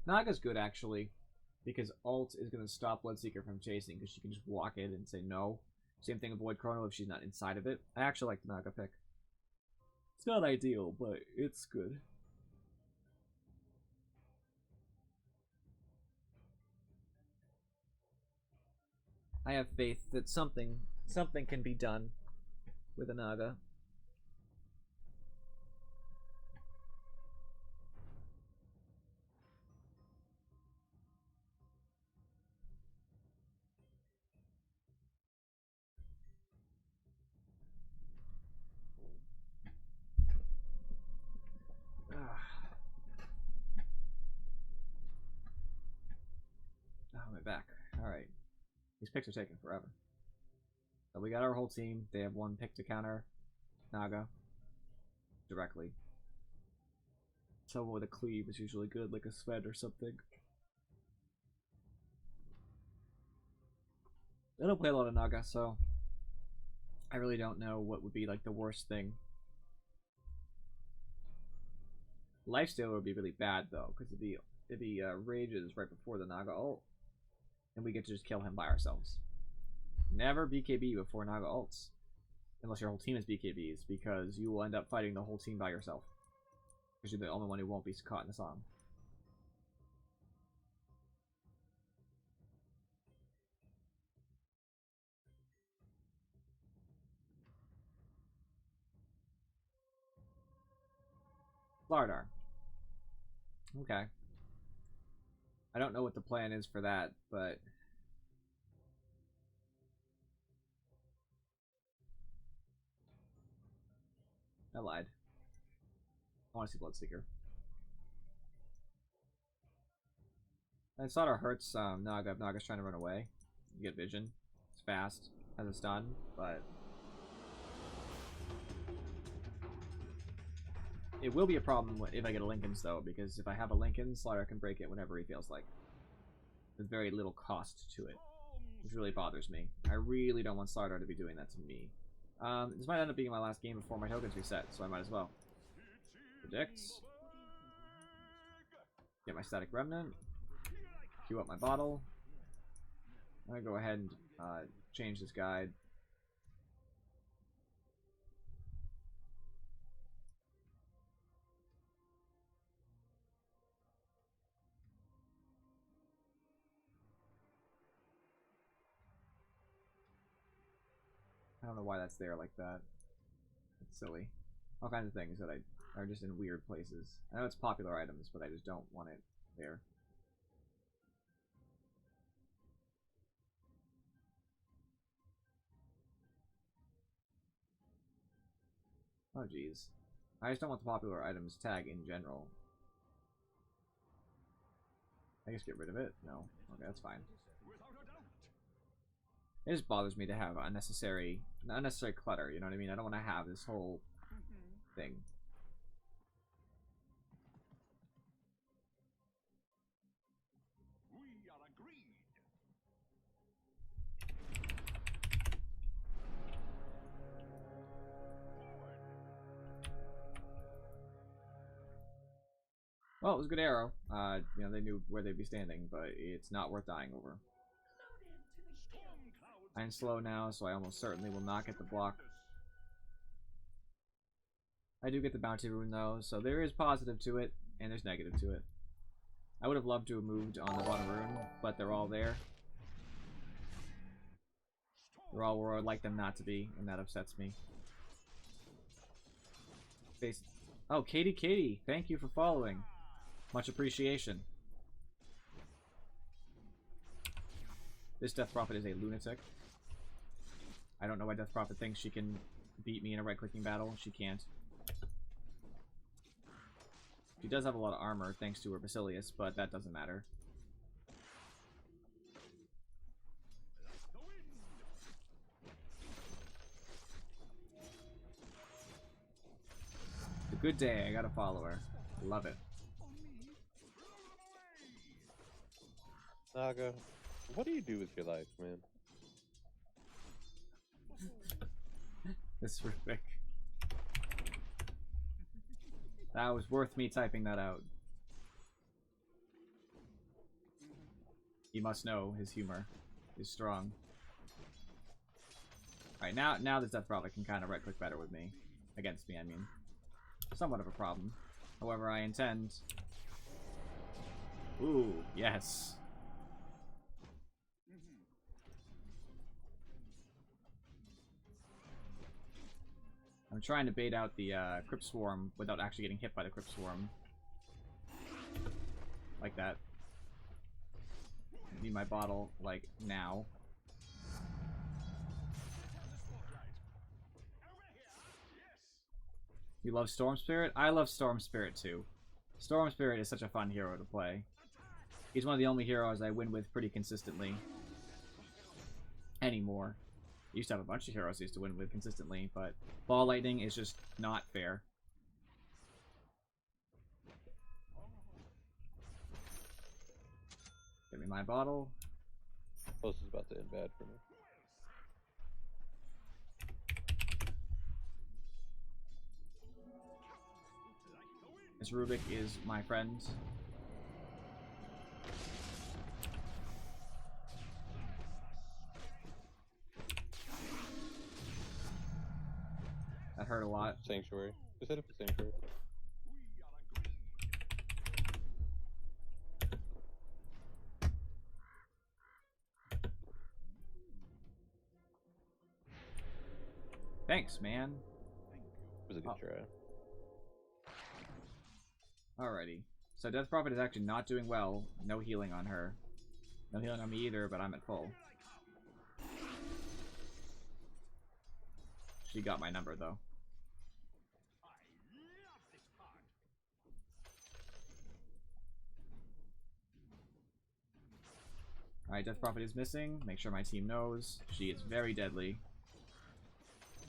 Naga's good, actually, because ult is going to stop Bloodseeker from chasing, because she can just walk in and say no. Same thing with Void Chrono if she's not inside of it. I actually like the Naga pick. It's not ideal, but it's good. I have faith that something can be done with a Naga. Oh, my back. Alright. These picks are taking forever. So we got our whole team. They have one pick to counter Naga directly. Someone with a cleave is usually good, like a Sven or something. I don't play a lot of Naga, so I really don't know what would be like the worst thing. Lifestealer would be really bad though, because if he rages right before the Naga ult, and we get to just kill him by ourselves. Never BKB before Naga ults, unless your whole team is BKBs, because you will end up fighting the whole team by yourself. Because you're the only one who won't be caught in the song. Lardar. Okay. I don't know what the plan is for that, but I lied. I want to see Bloodseeker. And Slaughter hurts Naga if Naga's trying to run away. You get vision. It's fast. Has a stun, but it will be a problem if I get a Lincoln's though, because if I have a Lincoln, Slaughter can break it whenever he feels like. With very little cost to it, which really bothers me. I really don't want Slaughter to be doing that to me. This might end up being my last game before my tokens reset, so I might as well. Predict. Get my Static Remnant. Queue up my bottle. I'm gonna go ahead and change this guide. I don't know why that's there like that. It's silly. All kinds of things that are just in weird places. I know it's popular items, but I just don't want it there. Oh jeez. I just don't want the popular items tag in general. I guess get rid of it? No. Okay, that's fine. It just bothers me to have unnecessary clutter, you know what I mean? I don't want to have this whole thing. We are agreed. Well, it was a good arrow. You know, they knew where they'd be standing, but it's not worth dying over. I'm slow now, so I almost certainly will not get the block. I do get the bounty rune though, so there is positive to it, and there's negative to it. I would have loved to have moved on the bottom rune, but they're all there. They're all where I'd like them not to be, and that upsets me. Oh, Katie, thank you for following. Much appreciation. This Death Prophet is a lunatic. I don't know why Death Prophet thinks she can beat me in a right-clicking battle. She can't. She does have a lot of armor thanks to her Basilius, but that doesn't matter. Good day, I got a follower. Love it. Naga, what do you do with your life, man? This is Rubik. That was worth me typing that out. You must know his humor is strong. Alright, now this Death Prophet can kind of right-click better with me. Against me, I mean. Somewhat of a problem. However, I intend... Ooh, yes. I'm trying to bait out the Crypt Swarm without actually getting hit by the Crypt Swarm. Like that. Need my bottle, like, now. You love Storm Spirit? I love Storm Spirit too. Storm Spirit is such a fun hero to play. He's one of the only heroes I win with pretty consistently. Anymore. I used to have a bunch of heroes I used to win with consistently, but Ball Lightning is just not fair. Give me my bottle. This is about to end bad for me. This Rubik is my friend. That hurt a lot. Sanctuary. Just hit it for Sanctuary. Thanks, man. It was a good try. Alrighty. So Death Prophet is actually not doing well. No healing on her. No healing on me either, but I'm at full. She got my number, though. Alright, Death Prophet is missing. Make sure my team knows. She is very deadly.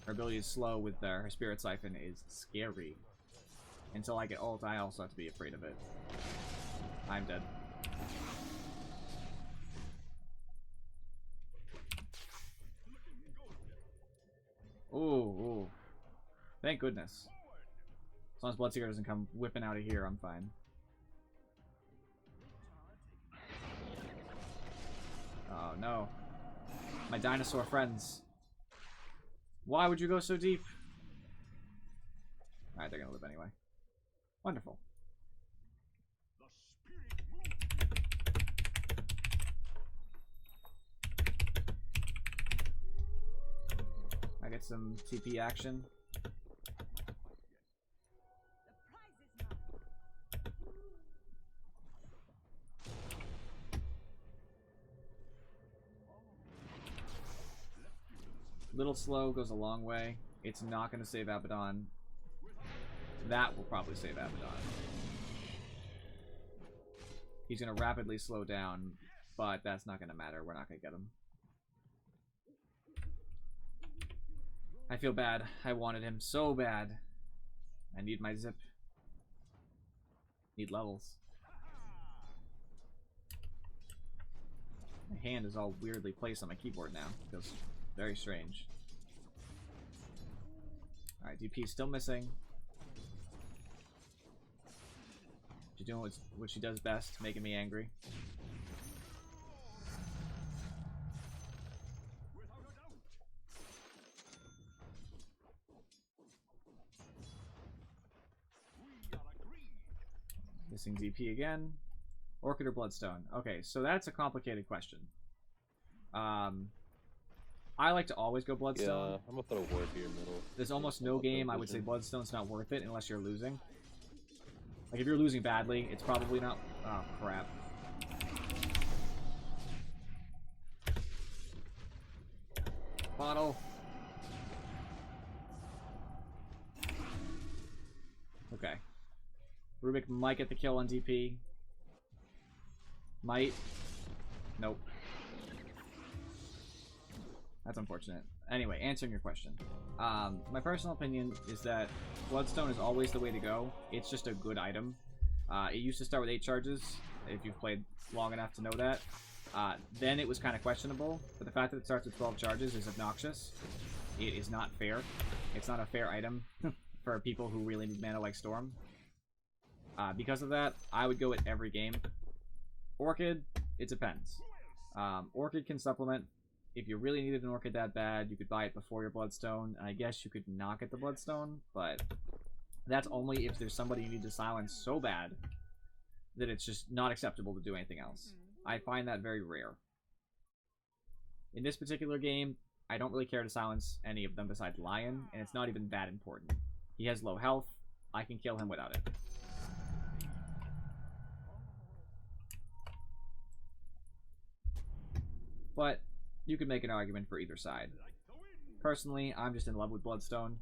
Her ability is slow with her Spirit Siphon is scary. Until I get ult, I also have to be afraid of it. I'm dead. Ooh, ooh. Thank goodness. As long as Bloodseeker doesn't come whipping out of here, I'm fine. Oh no. My dinosaur friends. Why would you go so deep? Alright, they're gonna live anyway. Wonderful. I get some TP action. Little slow goes a long way. It's not going to save Abaddon. That will probably save Abaddon. He's going to rapidly slow down, but that's not going to matter. We're not going to get him. I feel bad. I wanted him so bad. I need my zip. Need levels. My hand is all weirdly placed on my keyboard now. Feels very strange. Alright, DP is still missing. She's doing what she does best, making me angry. Missing DP again. Orchid or Bloodstone? Okay, so that's a complicated question. I like to always go Bloodstone. Yeah, I'm gonna throw a ward here middle. There's almost no game I would say Bloodstone's not worth it unless you're losing. Like, if you're losing badly, it's probably not... Oh, crap. Bottle. Okay. Rubik might get the kill on DP. Might. Nope. That's unfortunate. Anyway, answering your question. My personal opinion is that Bloodstone is always the way to go. It's just a good item. It used to start with 8 charges, if you've played long enough to know that. Then it was kind of questionable, but the fact that it starts with 12 charges is obnoxious. It is not fair. It's not a fair item for people who really need mana like Storm. Because of that, I would go with every game. Orchid, it depends. Orchid can supplement. If you really needed an Orchid that bad, you could buy it before your Bloodstone, and I guess you could not get the Bloodstone, but that's only if there's somebody you need to silence so bad that it's just not acceptable to do anything else. I find that very rare. In this particular game, I don't really care to silence any of them besides Lion, and it's not even that important. He has low health. I can kill him without it. But you could make an argument for either side. Personally, I'm just in love with Bloodstone.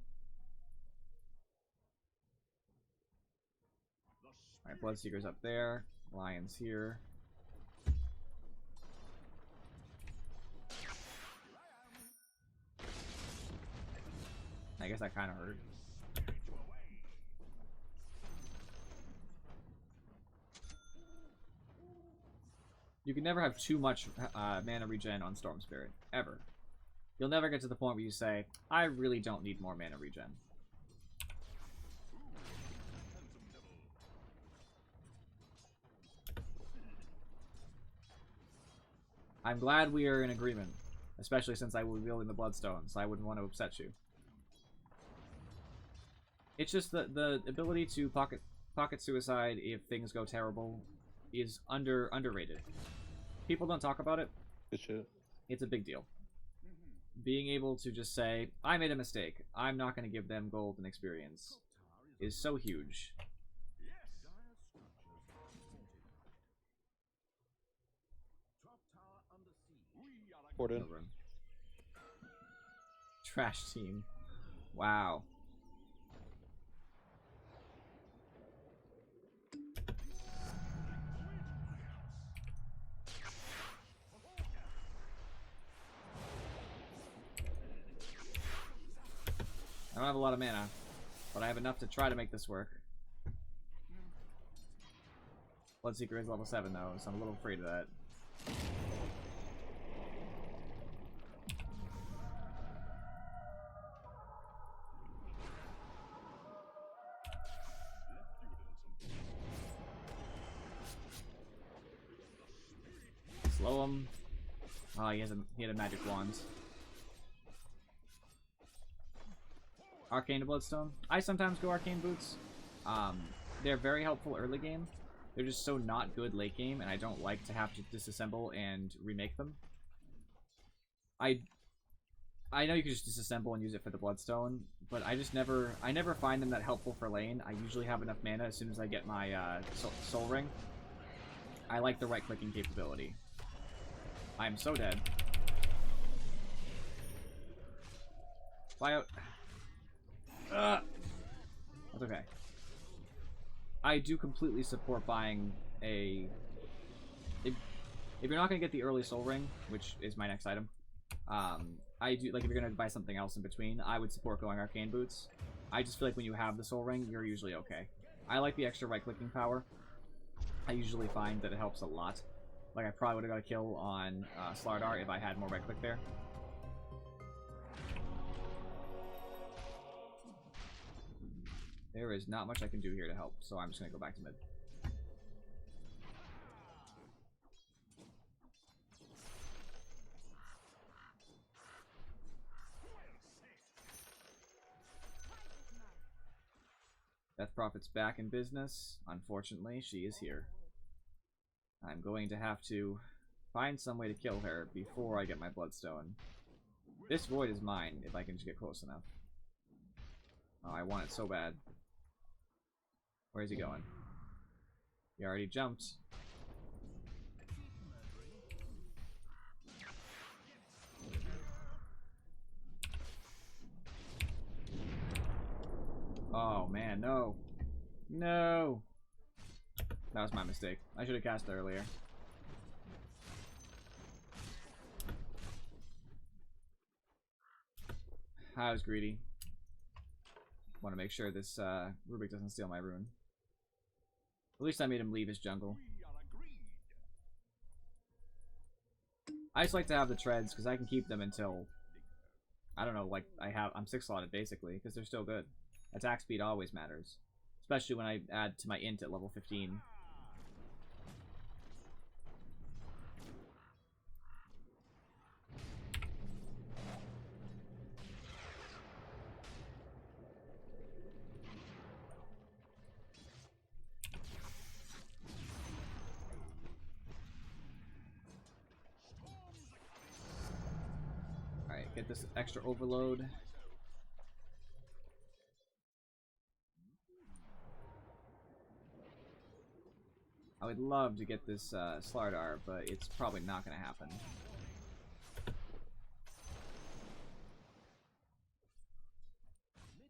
Alright, Bloodseeker's up there. Lion's here. I guess that kind of hurt. You can never have too much mana regen on Storm Spirit, ever. You'll never get to the point where you say, I really don't need more mana regen. I'm glad we are in agreement, especially since I will be building the Bloodstone, so I wouldn't want to upset you. It's just the ability to pocket suicide if things go terrible is underrated. People don't talk about it. Good shit. It's a big deal. Being able to just say, I made a mistake, I'm not going to give them gold and experience, is so huge. Port in. Trash team. Wow. I don't have a lot of mana, but I have enough to try to make this work. Bloodseeker is level 7 though, so I'm a little afraid of that. Slow him. Oh, he had a magic wand. Arcane to Bloodstone. I sometimes go Arcane Boots. They're very helpful early game. They're just so not good late game, and I don't like to have to disassemble and remake them. I know you can just disassemble and use it for the Bloodstone, but I never find them that helpful for lane. I usually have enough mana as soon as I get my Soul Ring. I like the right-clicking capability. I'm so dead. Fly out. That's okay. I do completely support buying a... If you're not going to get the early Soul Ring, which is my next item, I do, like, if you're going to buy something else in between, I would support going Arcane Boots. I just feel like when you have the Soul Ring, you're usually okay. I like the extra right-clicking power. I usually find that it helps a lot. Like, I probably would have got a kill on Slardar if I had more right-click there. There is not much I can do here to help, so I'm just going to go back to mid. Death Prophet's back in business. Unfortunately, she is here. I'm going to have to find some way to kill her before I get my Bloodstone. This Void is mine if I can just get close enough. Oh, I want it so bad. Where's he going? He already jumped. Oh man, no. No! That was my mistake. I should have cast earlier. I was greedy. Want to make sure this Rubik doesn't steal my rune. At least I made him leave his jungle. I just like to have the treads because I can keep them until, I don't know, like I'm 6 slotted basically because they're still good. Attack speed always matters, especially when I add to my int at level 15. Alright, get this extra overload. I would love to get this Slardar, but it's probably not going to happen.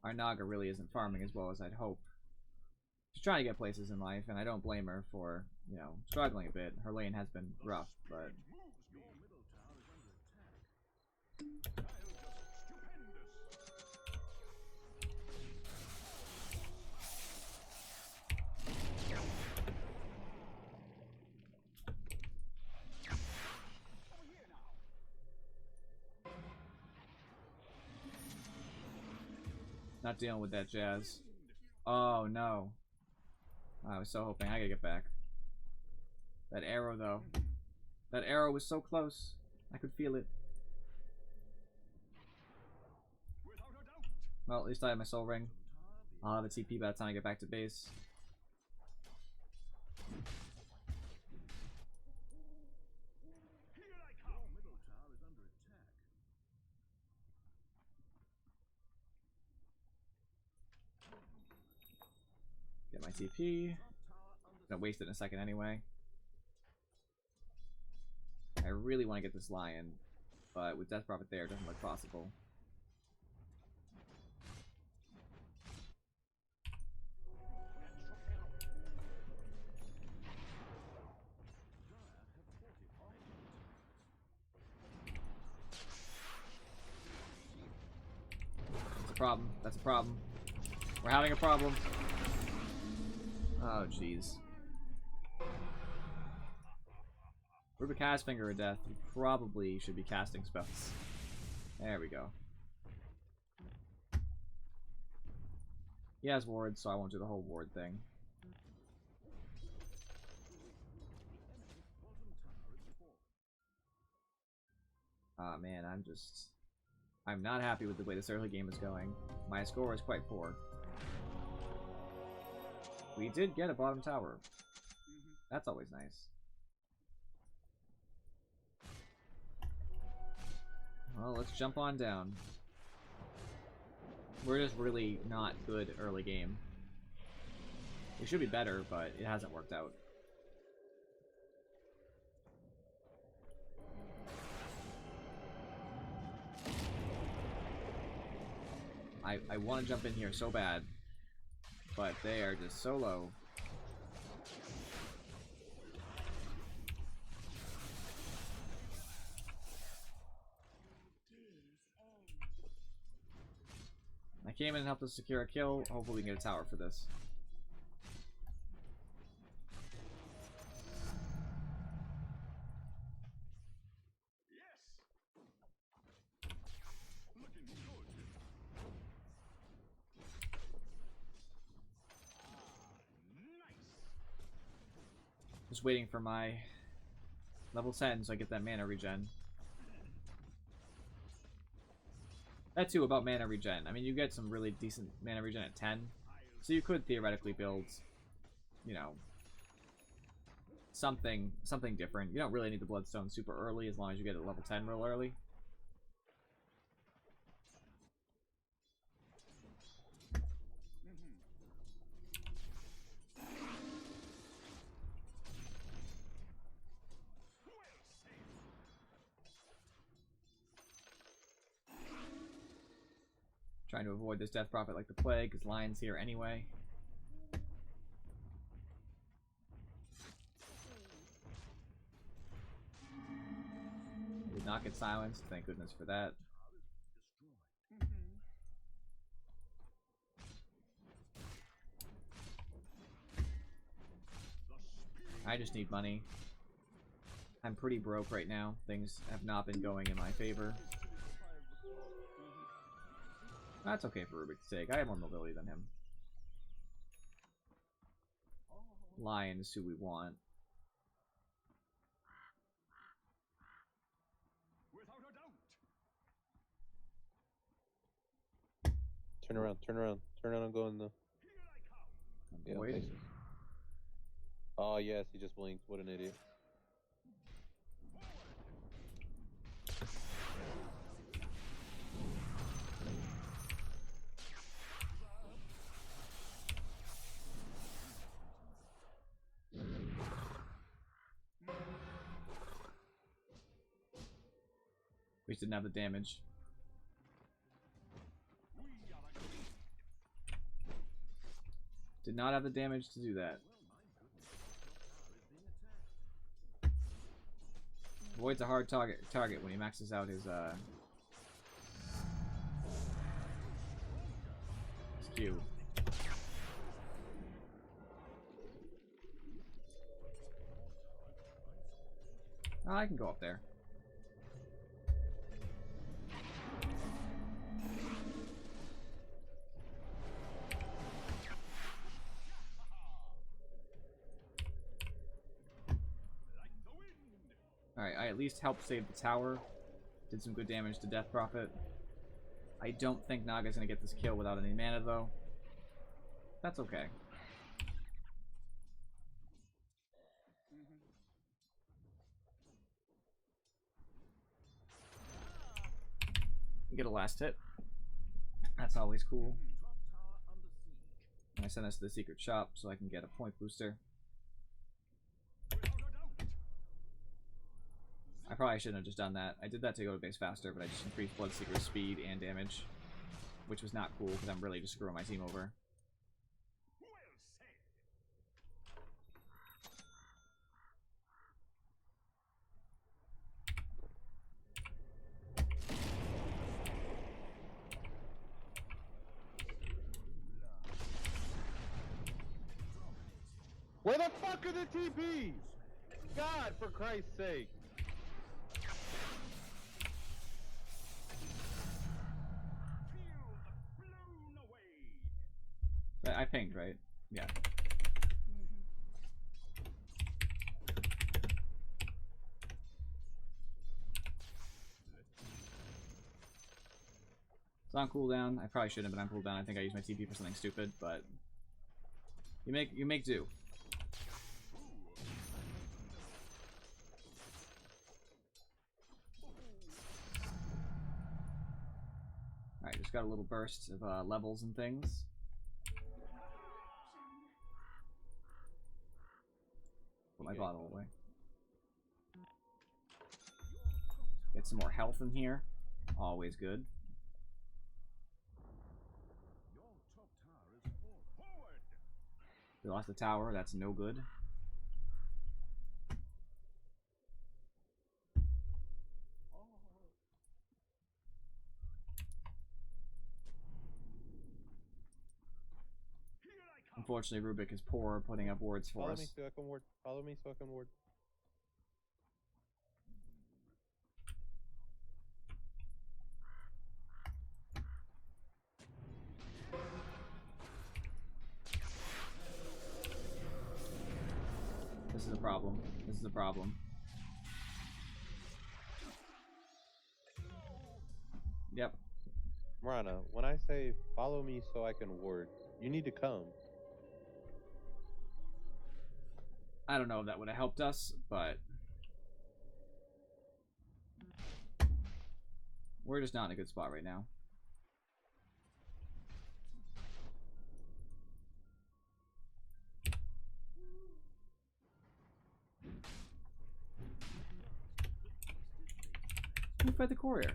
Our Naga really isn't farming as well as I'd hope. She's trying to get places in life, and I don't blame her for, you know, struggling a bit. Her lane has been rough, but... Not dealing with that jazz. Oh no. I was so hoping I could get back. That arrow though. That arrow was so close. I could feel it. Well, at least I have my soul ring. I'll have a TP by the time I get back to base. Get my TP. Gonna waste it in a second anyway. I really want to get this lion, but with Death Prophet there, it doesn't look possible. That's a problem. That's a problem. We're having a problem. Oh, jeez. Rubik has Finger of Death. He probably should be casting spells. There we go. He has wards, so I won't do the whole ward thing. Ah, man, I'm not happy with the way this early game is going. My score is quite poor. We did get a bottom tower. That's always nice. Well, let's jump on down. We're just really not good early game. We should be better, but it hasn't worked out. I want to jump in here so bad, but they are just so low. I came in and helped us secure a kill. Hopefully we can get a tower for this. Just waiting for my level 10 so I get that mana regen. That too, about mana regen. I mean, you get some really decent mana regen at 10. So you could theoretically build, you know, something different. You don't really need the Bloodstone super early as long as you get it level 10 real early. Trying to avoid this Death Prophet like the plague, because Lion's here anyway. Did not get silenced, thank goodness for that. I just need money. I'm pretty broke right now. Things have not been going in my favor. That's okay for Rubik's sake. I have more mobility than him. Lion is who we want. Turn around, turn around. Turn around and go in the... Yeah, Wait. thanks. Oh, yes, he just blinked. What an idiot. We just didn't have the damage. Did not have the damage to do that. Void's a hard target when he maxes out his Q. Oh, I can go up there. Alright, I at least helped save the tower. Did some good damage to Death Prophet. I don't think Naga's gonna get this kill without any mana, though. That's okay. We get a last hit. That's always cool. And I send us to the secret shop so I can get a point booster. I probably shouldn't have just done that. I did that to go to base faster, but I just increased Bloodseeker's speed and damage, which was not cool because I'm really just screwing my team over. Where the fuck are the TPs? God, for Christ's sake. I pinged, right? Yeah. It's on cooldown. I probably shouldn't have been on cooldown. I think I used my TP for something stupid, but you make do. Alright, just got a little burst of levels and things. Put my bottle away. Get some more health in here. Always good. We lost the tower. That's no good. Unfortunately, Rubik is poor putting up wards for Follow us. me so I can ward. Follow me so I can ward. This is a problem. This is a problem. Yep. Marana, when I say follow me so I can ward, you need to come. I don't know if that would have helped us, but we're just not in a good spot right now. Who fed the courier?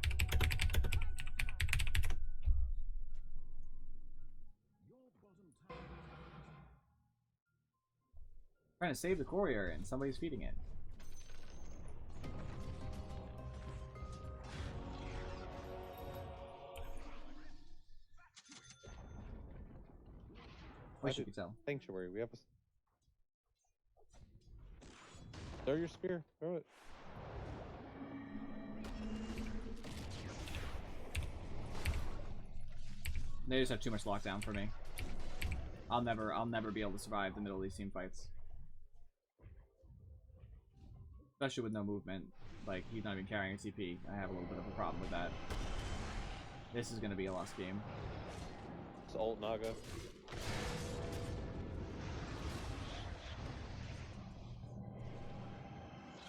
Trying to save the courier and somebody's feeding it. Wish you could tell. Sanctuary. We have a... Throw your spear. Throw it. They just have too much lockdown for me. I'll never be able to survive the middle of these team fights. Especially with no movement. Like, he's not even carrying a TP. I have a little bit of a problem with that. This is gonna be a lost game. It's ult Naga.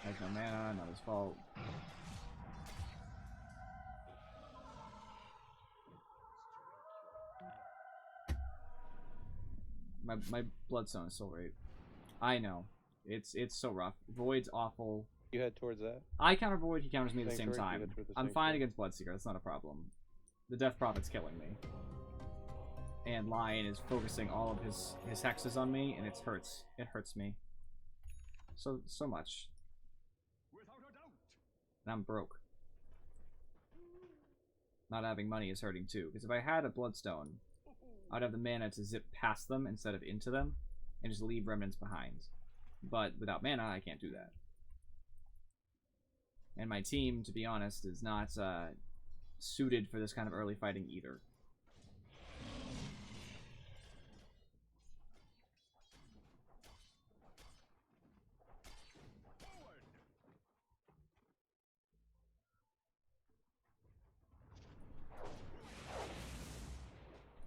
Has no mana, not his fault. My bloodstone is so right. I know. It's so rough. Void's awful. You head towards that. I counter Void, he counters me at the same Sanctuary, you time. head toward the I'm fine Sanctuary. against Bloodseeker, that's not a problem. The Death Prophet's killing me. And Lion is focusing all of his hexes on me, and it hurts. It hurts me. So much. And I'm broke. Not having money is hurting too. Because if I had a Bloodstone, I'd have the mana to zip past them instead of into them, and just leave remnants behind. But without mana, I can't do that. And my team, to be honest, is not suited for this kind of early fighting either.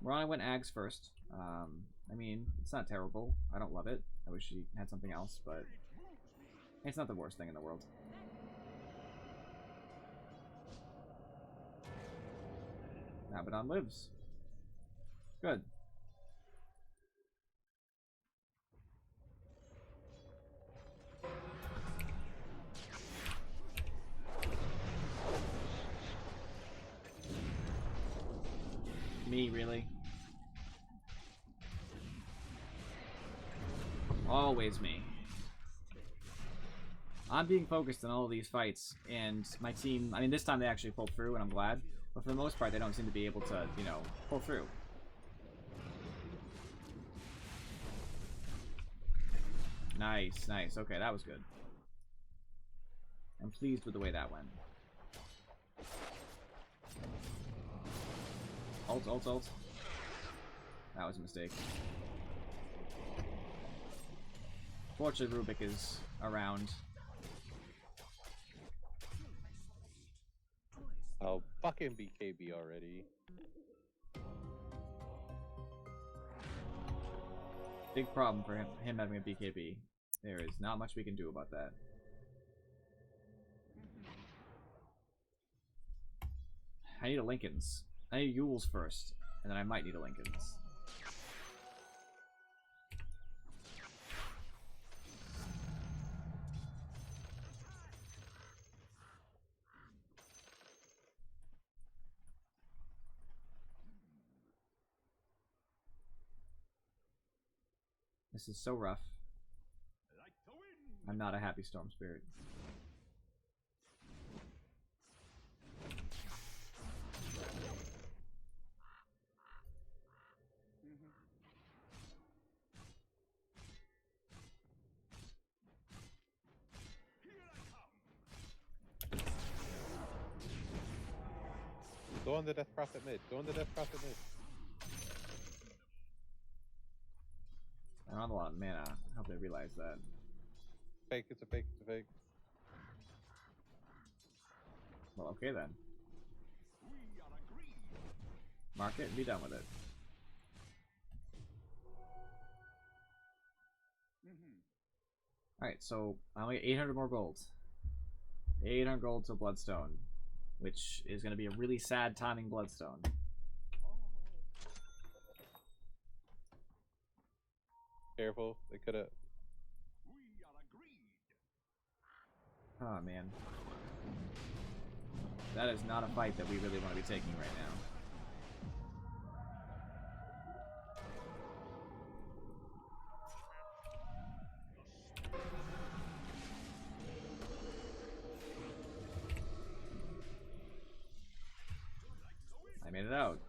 Rana went Ags first. I mean, it's not terrible. I don't love it. I wish she had something else, but it's not the worst thing in the world. Abaddon lives. Good. Me, really? Always me. I'm being focused on all of these fights, and my team, I mean, this time they actually pulled through, and I'm glad. But for the most part, they don't seem to be able to, you know, pull through. Nice, nice. Okay, that was good. I'm pleased with the way that went. Ult, ult, ult. That was a mistake. Fortunately, Rubik is around. Oh, fucking BKB already. Big problem for him having a BKB. There is not much we can do about that. I need a Lincoln's. I need Yule's first, and then I might need a Lincoln's. This is so rough. I'm not a happy Storm Spirit. Go on the Death Prophet mid. Go on the Death Prophet mid. I don't have a lot of mana. I hope they realize that. Fake, it's a fake, it's a fake. Well, okay then. Mark it and be done with it. Alright, so I only get 800 more gold. 800 gold to Bloodstone, which is going to be a really sad timing Bloodstone. Careful, they could have. Oh man. That is not a fight that we really want to be taking right now. I made it out.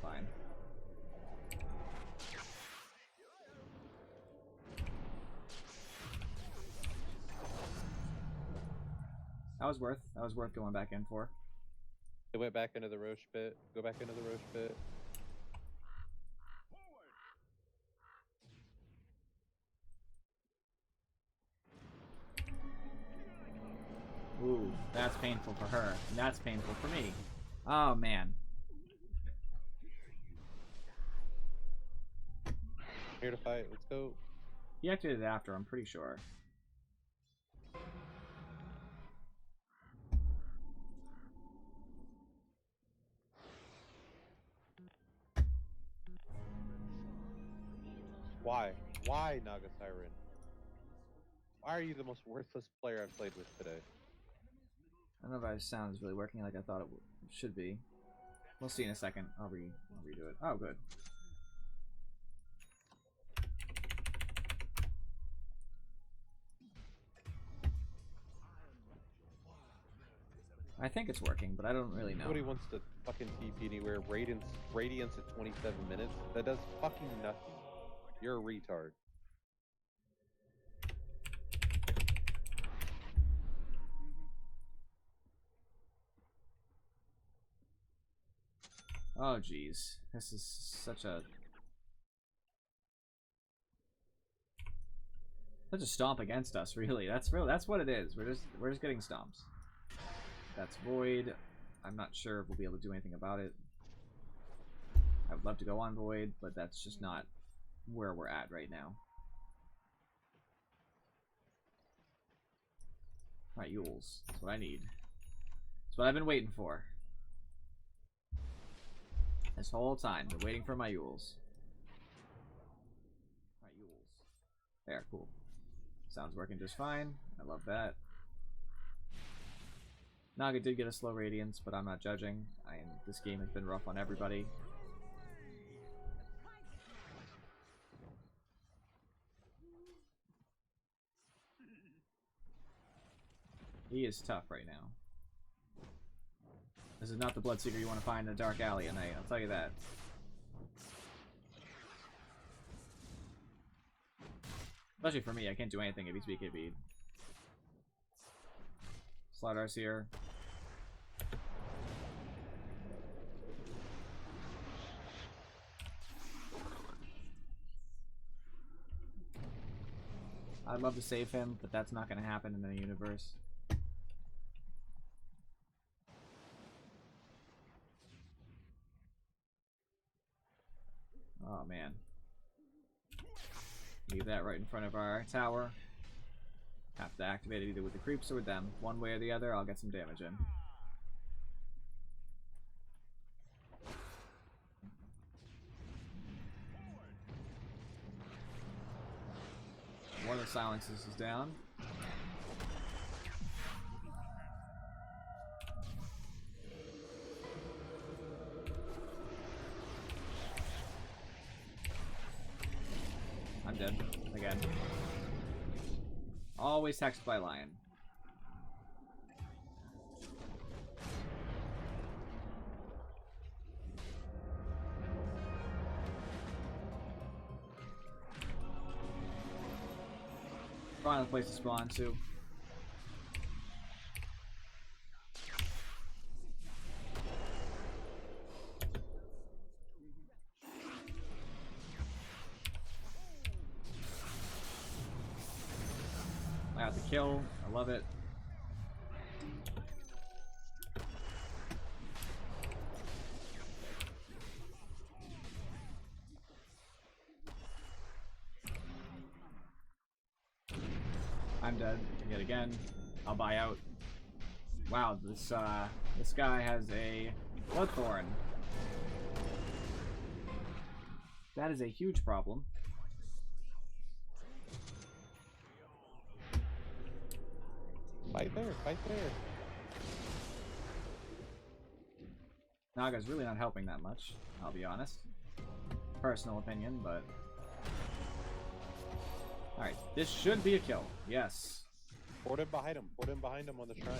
Fine. was worth going back in for. They went back into the Roche pit. Go back into the Roche pit. Ooh, that's painful for her. And that's painful for me. Oh, man. Here to fight. Let's go. He activated it after, I'm pretty sure. Why? Why, Naga Siren? Why are you the most worthless player I've played with today? I don't know if my sound is really working like I thought it should be. We'll see in a second. I'll redo it. Oh, good. I think it's working, but I don't really know. Nobody wants to fucking TP anywhere. Radiance at 27 minutes. That does fucking nothing. You're a retard. Oh, jeez. This is such a stomp against us, really. That's what it is. We're just getting stomps. That's Void. I'm not sure if we'll be able to do anything about it. I would love to go on Void, but that's just not where we're at right now. Alright, Yules. That's what I need. That's what I've been waiting for. This whole time, been waiting for my Yules. Alright, Yules. There, cool. Sounds working just fine. I love that. Naga did get a slow Radiance, but I'm not judging. This game has been rough on everybody. He is tough right now. This is not the Bloodseeker you want to find in a dark alley at night, I'll tell you that. Especially for me, I can't do anything if he's BKB'd. Slidar's here. I'd love to save him, but that's not going to happen in the universe. Oh, man. Leave that right in front of our tower. Have to activate it either with the creeps or with them. One way or the other, I'll get some damage in. One of the silences is down. I'm dead. Again. Always texted by Lion. Find a place to spawn to. I got the kill. I love it. I'm dead yet again. I'll buy out. Wow, this guy has a Bloodthorn. That is a huge problem. Fight there, fight there. Naga's really not helping that much, I'll be honest. Personal opinion, but... Alright, this should be a kill. Yes. Port him behind him. Port him behind him on the shrine.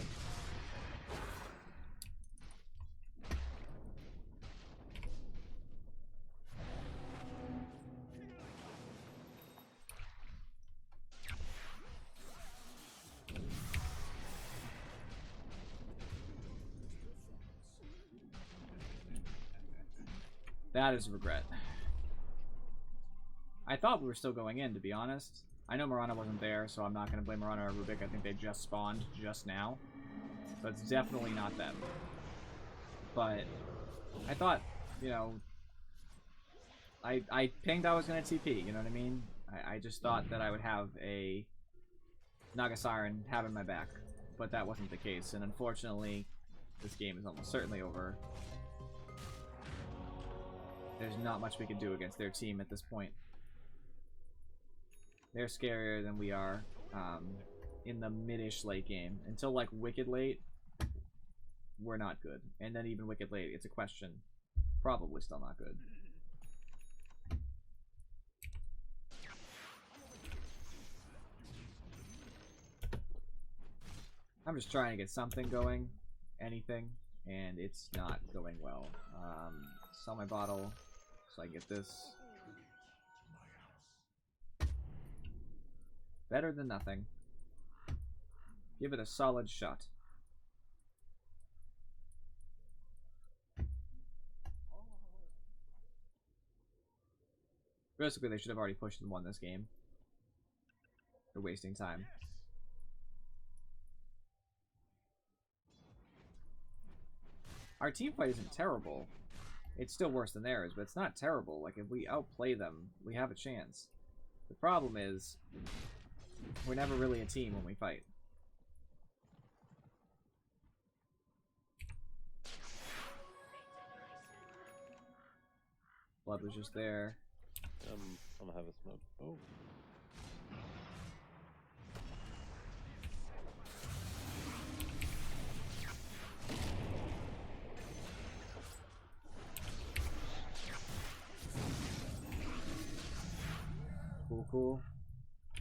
That is a regret. I thought we were still going in, to be honest. I know Mirana wasn't there, so I'm not going to blame Mirana or Rubik. I think they just spawned just now. So it's definitely not them. But I thought, you know, I pinged I was going to TP, you know what I mean? I just thought that I would have a Naga Siren having my back. But that wasn't the case, and unfortunately, this game is almost certainly over. There's not much we can do against their team at this point. They're scarier than we are in the mid-ish late game. Until, like, Wicked late, we're not good. And then even Wicked late, it's a question. Probably still not good. I'm just trying to get something going. Anything. And it's not going well. Sell my bottle so I can get this. Better than nothing. Give it a solid shot. Basically, they should have already pushed and won this game. They're wasting time. Our team fight isn't terrible. It's still worse than theirs, but it's not terrible. Like, if we outplay them, we have a chance. The problem is, we're never really a team when we fight. Blood was just there. I'm gonna have a smoke. Oh. Cool.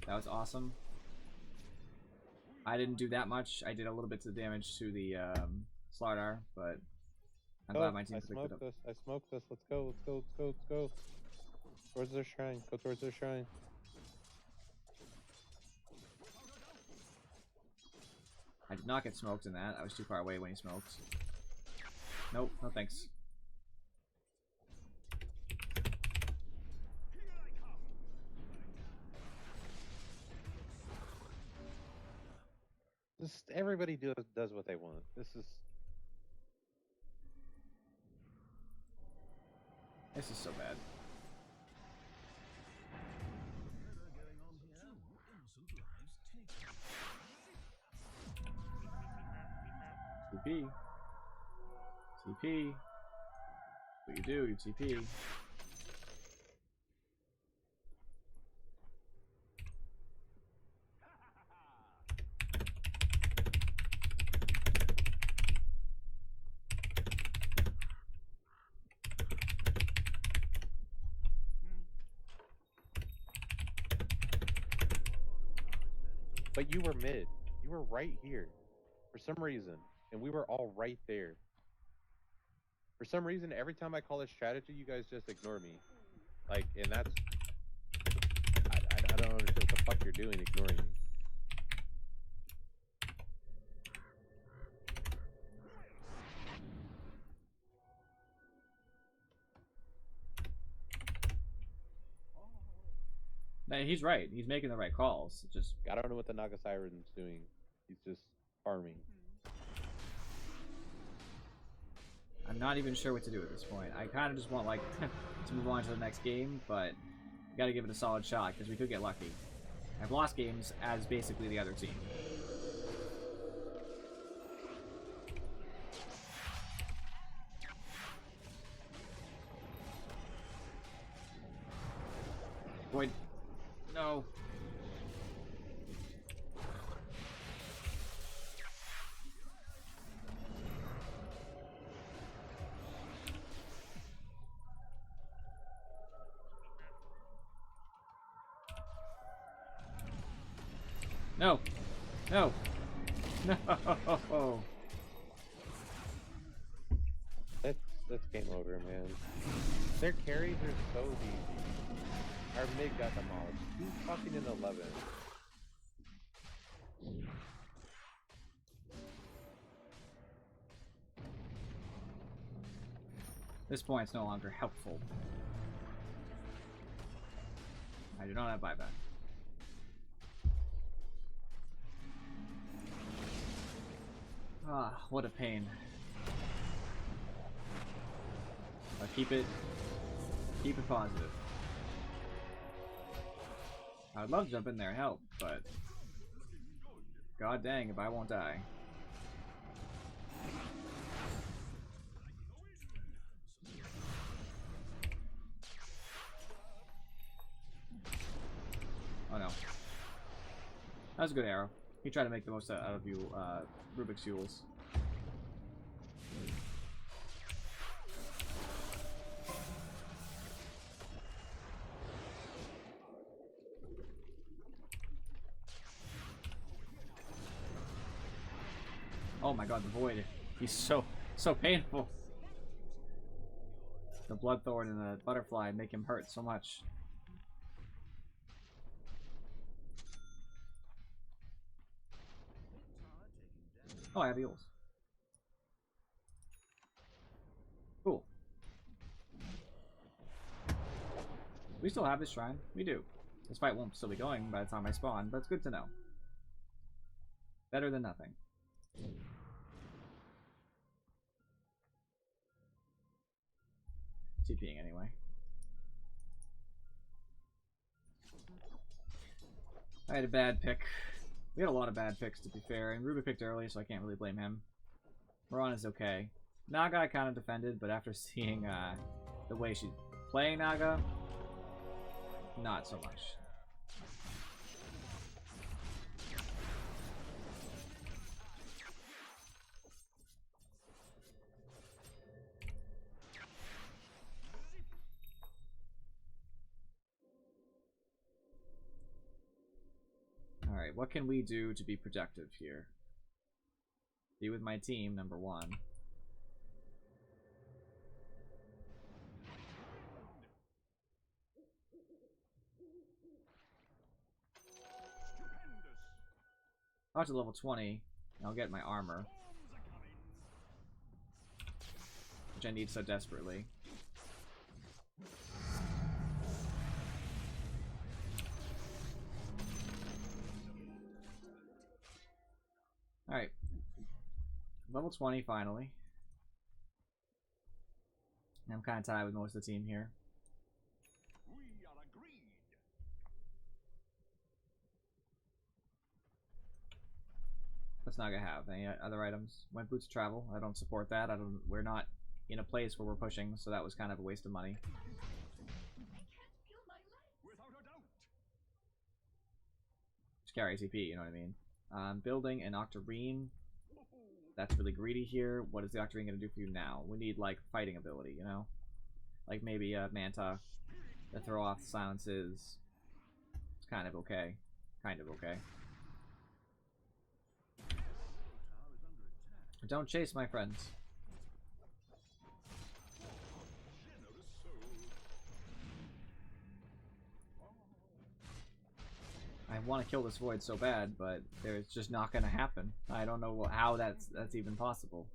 That was awesome. I didn't do that much. I did a little bit of damage to the Slardar, but I'm glad my team picked it up. I smoked this. Let's go. Let's go. Towards their shrine. Go towards their shrine. I did not get smoked in that. I was too far away when he smoked. Nope, no thanks. Just everybody does what they want. This is so bad. TP. TP. What you do, you TP. But you were mid. You were right here. For some reason. And we were all right there. For some reason, every time I call a strategy, you guys just ignore me. Like, and that's... I don't understand what the fuck you're doing ignoring me. No, he's right. He's making the right calls. It's just I don't know what the Naga Siren's doing. He's just farming. I'm not even sure what to do at this point. I kind of just want, like, to move on to the next game, but you gotta give it a solid shot, because we could get lucky. I've lost games as basically the other team. Boy, no. No. No. No. That's game over, man. Their carries are so easy. Our mid got demolished. Who's fucking in 11? This point's no longer helpful. I do not have buyback. Ah, what a pain. But keep it positive. I'd love to jump in there and help, but god dang if I won't die. Oh no. That was a good arrow. He tried to make the most out of you, Rubik's Fuels. Oh my god, the void. He's so painful. The bloodthorn and the butterfly make him hurt so much. Oh, I have eels. Cool. We still have this shrine. We do. This fight won't still be going by the time I spawn, but it's good to know. Better than nothing. TPing anyway. I had a bad pick. We had a lot of bad picks, to be fair, and Ruby picked early, so I can't really blame him. Moran is okay. Naga I kind of defended, but after seeing the way she's playing Naga, not so much. Alright, what can we do to be productive here? Be with my team, number one. Out to level 20, I'll get my armor. Which I need so desperately. Alright. Level 20 finally. I'm kind of tied with most of the team here. We are agreed. That's not gonna have any other items. Went boots travel. I don't support that. We're not in a place where we're pushing, so that was kind of a waste of money. Without a doubt. Just carry TP, you know what I mean? Building an Octarine. That's really greedy here. What is the Octarine gonna do for you now? We need like fighting ability, you know? Like maybe a Manta to throw off silences. It's kind of okay. Kind of okay. Don't chase, my friends. I want to kill this void so bad, but it's just not going to happen. I don't know how that's even possible.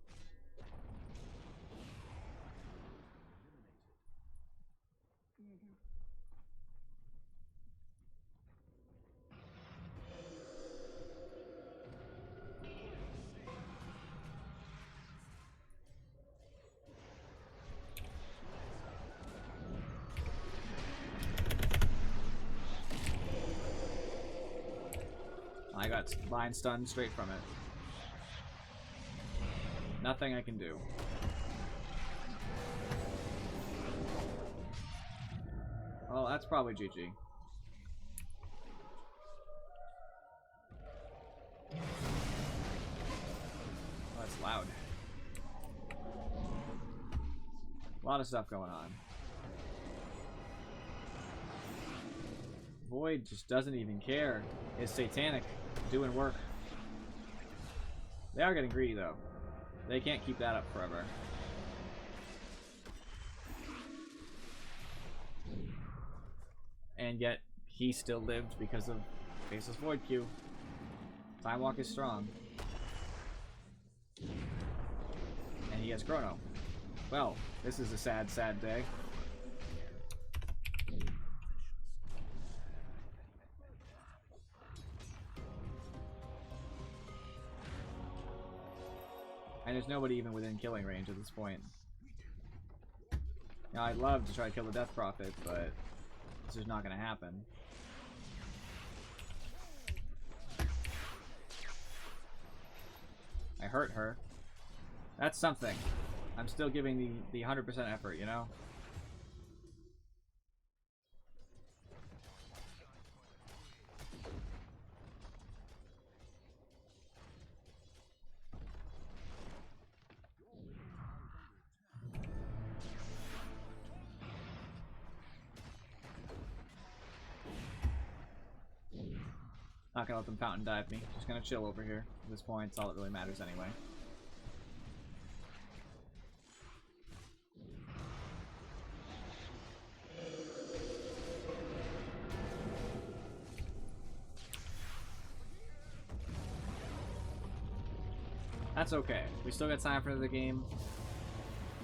I got line stunned straight from it. Nothing I can do. Well, that's probably GG. Oh, that's loud. A lot of stuff going on. Void just doesn't even care. It's satanic. Doing work. They are getting greedy though. They can't keep that up forever. And yet he still lived because of Faceless Void Q. Time Walk is strong. And he has Chrono. Well, this is a sad, sad day. And there's nobody even within killing range at this point. Now, I'd love to try to kill the Death Prophet, but this is not going to happen. I hurt her. That's something. I'm still giving the 100% effort, you know? Not gonna let them fountain dive me. Just gonna chill over here. At this point, it's all that really matters anyway. That's okay. We still got time for the game.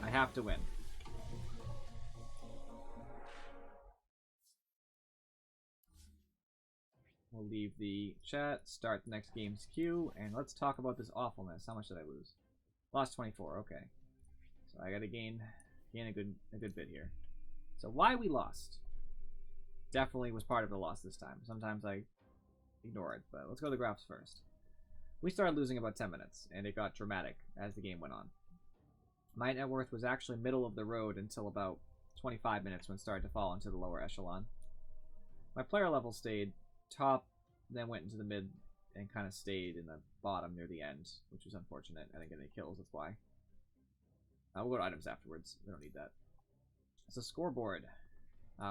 I have to win. We'll leave the chat, start the next game's queue, and let's talk about this awfulness. How much did I lose? Lost 24, okay. So I gotta gain a good bit here. So why we lost? Definitely was part of the loss this time. Sometimes I ignore it, but let's go to the graphs first. We started losing about 10 minutes, and it got dramatic as the game went on. My net worth was actually middle of the road until about 25 minutes when it started to fall into the lower echelon. My player level stayed top, then went into the mid, and kind of stayed in the bottom near the end, which was unfortunate. I didn't get any kills, that's why. We'll go to items afterwards. We don't need that. It's a scoreboard.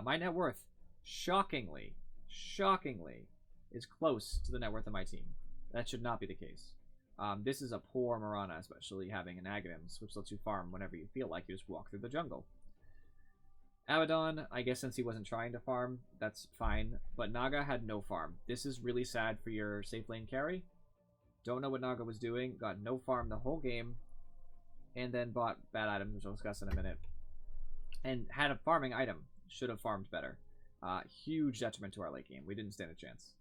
My net worth, shockingly, is close to the net worth of my team. That should not be the case. This is a poor Mirana, especially having an Aghanims, which lets you farm whenever you feel like. You just walk through the jungle. Abaddon, I guess since he wasn't trying to farm, that's fine. But Naga had no farm. This is really sad for your safe lane carry. Don't know what Naga was doing. Got no farm the whole game. And then bought bad items, which I'll discuss in a minute. And had a farming item. Should have farmed better. Huge detriment to our late game. We didn't stand a chance.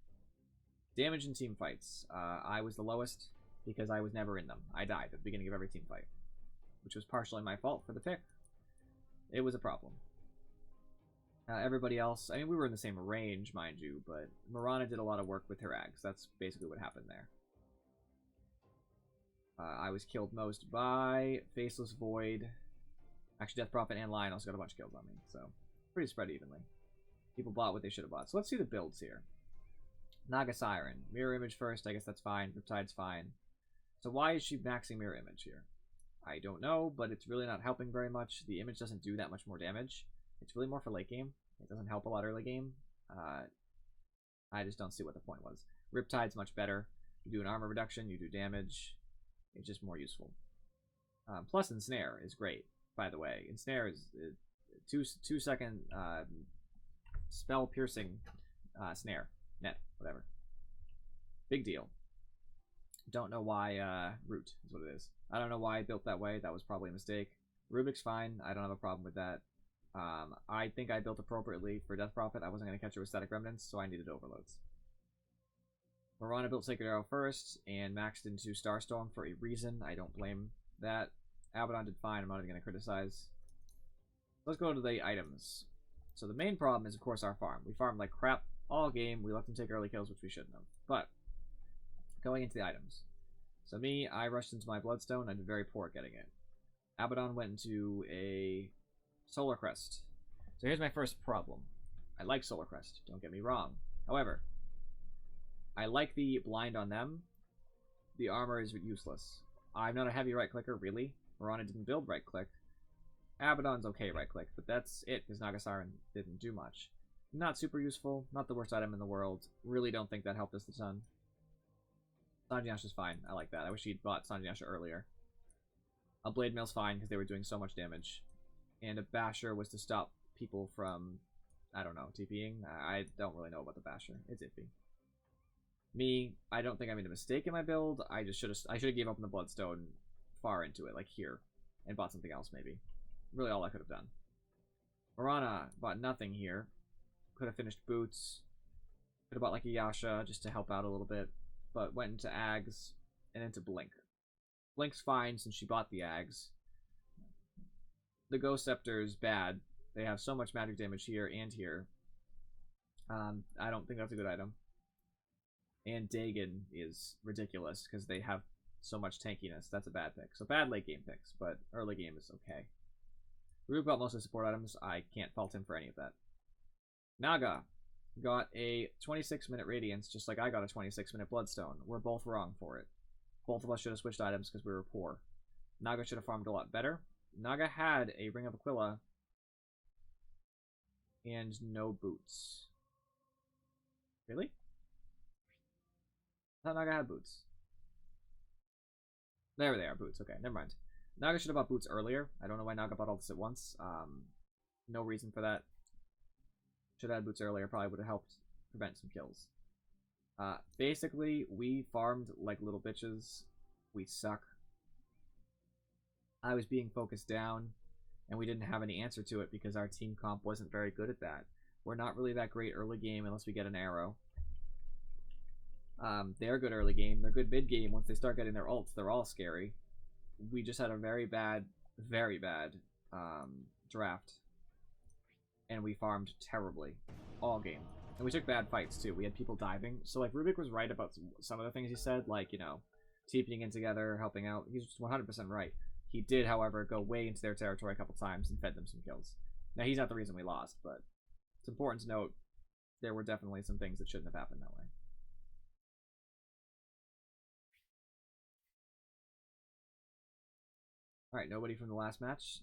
Damage in team fights. I was the lowest because I was never in them. I died at the beginning of every team fight. Which was partially my fault for the pick. It was a problem. Everybody else, I mean, we were in the same range, mind you, but Mirana did a lot of work with her Ags. That's basically what happened there. I was killed most by Faceless Void. Actually, Death Prophet and Lion also got a bunch of kills on me, so pretty spread evenly. People bought what they should have bought. So let's see the builds here. Naga Siren. Mirror Image first, I guess that's fine. Riptide's fine. So why is she maxing Mirror Image here? I don't know, but it's really not helping very much. The image doesn't do that much more damage. It's really more for late game. It doesn't help a lot early game. I just don't see what the point was. Riptide's much better. You do an armor reduction, you do damage. It's just more useful. Plus Ensnare is great, by the way. Ensnare is 2 second spell piercing snare. Net, whatever. Big deal. Don't know why root is what it is. I don't know why I built that way. That was probably a mistake. Rubik's fine. I don't have a problem with that. I think I built appropriately for Death Prophet. I wasn't going to catch it with Static Remnants, so I needed overloads. Mirana built Sacred Arrow first and maxed into Starstorm for a reason. I don't blame that. Abaddon did fine. I'm not even going to criticize. Let's go to the items. So the main problem is, of course, our farm. We farmed like crap all game. We let them take early kills, which we shouldn't have. But going into the items. So me, I rushed into my Bloodstone. I did very poor at getting it. Abaddon went into a Solar Crest. So here's my first problem. I like Solar Crest, don't get me wrong. However, I like the blind on them. The armor is useless. I'm not a heavy right clicker, really. Mirana didn't build right click. Abaddon's okay right click, but that's it, because Naga Siren didn't do much. Not super useful, not the worst item in the world. Really don't think that helped us a ton. Sanjiasha's fine, I like that. I wish he'd bought Sanjiasha earlier. A Blade Mail's fine, because they were doing so much damage. And a Basher was to stop people from, I don't know, TPing. I don't really know about the Basher. It's iffy. Me, I don't think I made a mistake in my build. I should have gave up on the Bloodstone far into it, like here, and bought something else maybe. really all I could have done. Mirana bought nothing here. Could have finished boots. Could have bought like a Yasha just to help out a little bit. But went into Ags and into Blink. Blink's fine since she bought the Ags. The Ghost Scepter is bad. They have so much magic damage here and here. I don't think that's a good item. And Dagon is ridiculous because they have so much tankiness. That's a bad pick. So bad late game picks, but early game is okay. Rube got most of the support items. I can't fault him for any of that. Naga got a 26-minute Radiance, just like I got a 26-minute Bloodstone. We're both wrong for it. Both of us should have switched items because we were poor. Naga should have farmed a lot better. Naga had a Ring of Aquila and no boots. Really? I thought Naga had boots. There they are, boots. Okay, never mind. Naga should have bought boots earlier. I don't know why Naga bought all this at once. No reason for that. Should have had boots earlier. Probably would have helped prevent some kills. Basically, we farmed like little bitches. We suck. I was being focused down, and we didn't have any answer to it because our team comp wasn't very good at that. We're not really that great early game unless we get an arrow. They're good early game. They're good mid game. Once they start getting their ults, they're all scary. We just had a very bad draft. And we farmed terribly all game. And we took bad fights too. We had people diving. So like Rubik was right about some of the things he said, like, you know, TPing in together, helping out. He's just 100% right. He did, however, go way into their territory a couple times and fed them some kills. Now, he's not the reason we lost, but it's important to note there were definitely some things that shouldn't have happened that way. Alright, nobody from the last match.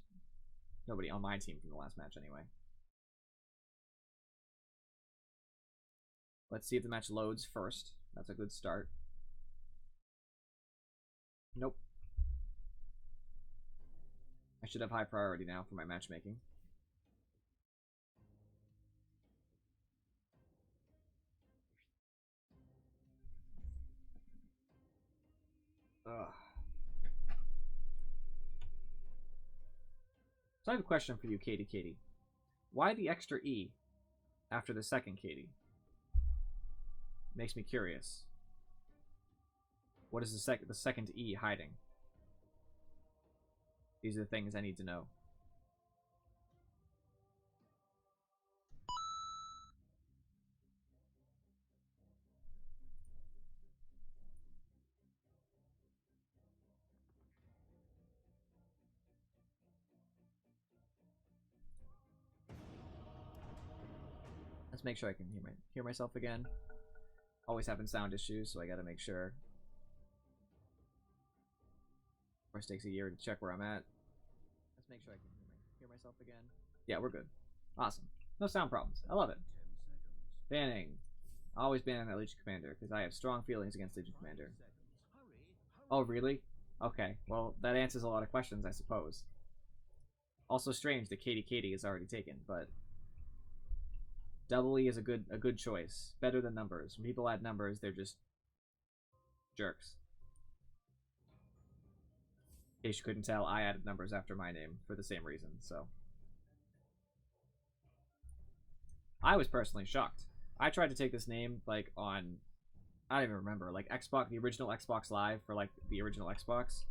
Nobody on my team from the last match, anyway. Let's see if the match loads first. That's a good start. Nope. I should have high priority now for my matchmaking. Ugh. So I have a question for you, Katie. Why the extra E after the second Katie? Makes me curious. What is the second E hiding? These are the things I need to know. Let's make sure I can hear myself again. Always having sound issues, so I gotta make sure. Of course, takes a year to check where I'm at. Let's make sure I can hear myself again. Yeah, we're good. Awesome. No sound problems. I love it. Banning. Always banning that Legion Commander, because I have strong feelings against Legion Commander. Oh, really? Okay, well, that answers a lot of questions, I suppose. Also strange that Katie is already taken, but Double E is a good choice. Better than numbers. When people add numbers, they're just jerks. In case you couldn't tell, I added numbers after my name for the same reason, so. I was personally shocked. I tried to take this name, like, on, I don't even remember, like, Xbox, the original Xbox Live for, like, the original Xbox,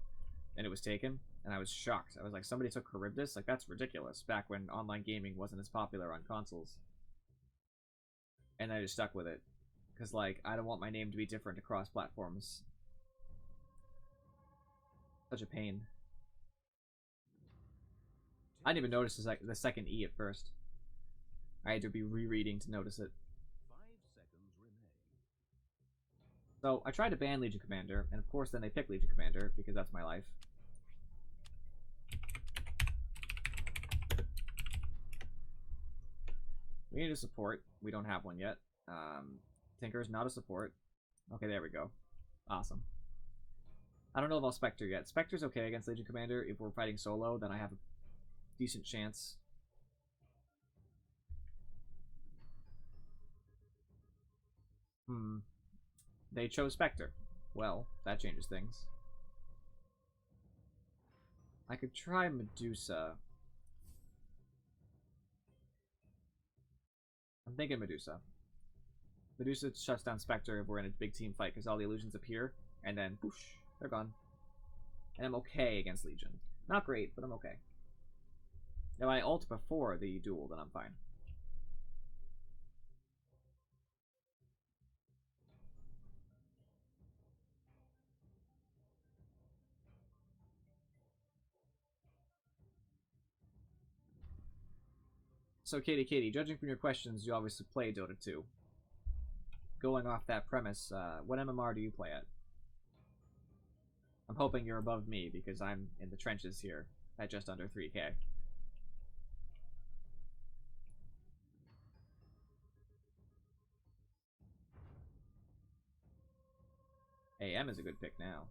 and it was taken, and I was shocked. I was like, somebody took Charybdis? Like, that's ridiculous, back when online gaming wasn't as popular on consoles. And I just stuck with it. Because, like, I don't want my name to be different across platforms. Such a pain. I didn't even notice the second E at first. I had to be rereading to notice it. 5 seconds remain. So, I tried to ban Legion Commander, and of course then they pick Legion Commander, because that's my life. We need a support. We don't have one yet. Tinker's not a support. Okay, there we go. Awesome. I don't know about Spectre yet. Spectre's okay against Legion Commander. If we're fighting solo, then I have a decent chance. They chose Spectre. Well, that changes things. I could try Medusa. I'm thinking Medusa. Medusa shuts down Spectre if we're in a big team fight, because all the illusions appear, and then, whoosh, they're gone. And I'm okay against Legion. Not great, but I'm okay. If I ult before the duel, then I'm fine. So, Katie, judging from your questions, you obviously play Dota 2. Going off that premise, what MMR do you play at? I'm hoping you're above me, because I'm in the trenches here at just under 3k. AM is a good pick now.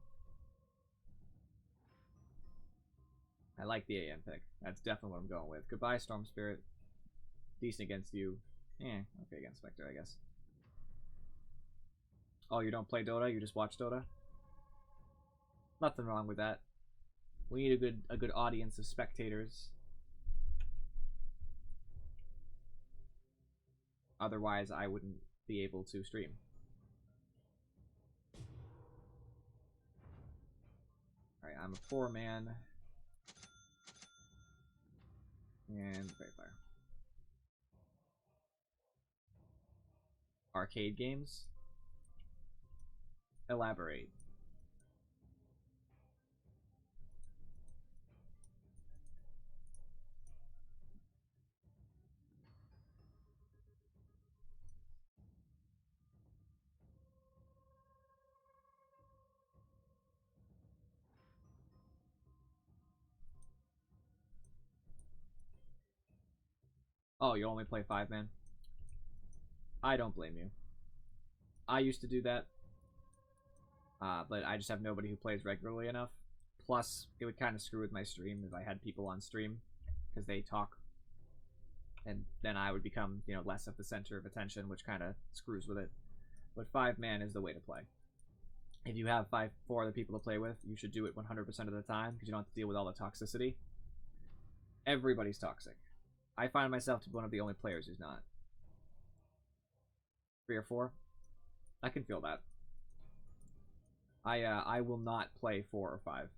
I like the AM pick. That's definitely what I'm going with. Goodbye, Storm Spirit. Decent against you. Okay against Spectre, I guess. Oh, you don't play Dota? You just watch Dota? Nothing wrong with that. We need a good audience of spectators. Otherwise, I wouldn't be able to stream. Alright, I'm a poor man. And Fairy Fire. Arcade games? Elaborate. Oh, you only play 5-man? I don't blame you. I used to do that. But I just have nobody who plays regularly enough. Plus, it would kind of screw with my stream if I had people on stream, because they talk. And then I would become, you know, less of the center of attention, which kind of screws with it. But 5-man is the way to play. If you have 4 other people to play with, you should do it 100% of the time, because you don't have to deal with all the toxicity. Everybody's toxic. I find myself to be one of the only players who's not. 3 or 4? I can feel that. I will not play 4 or 5.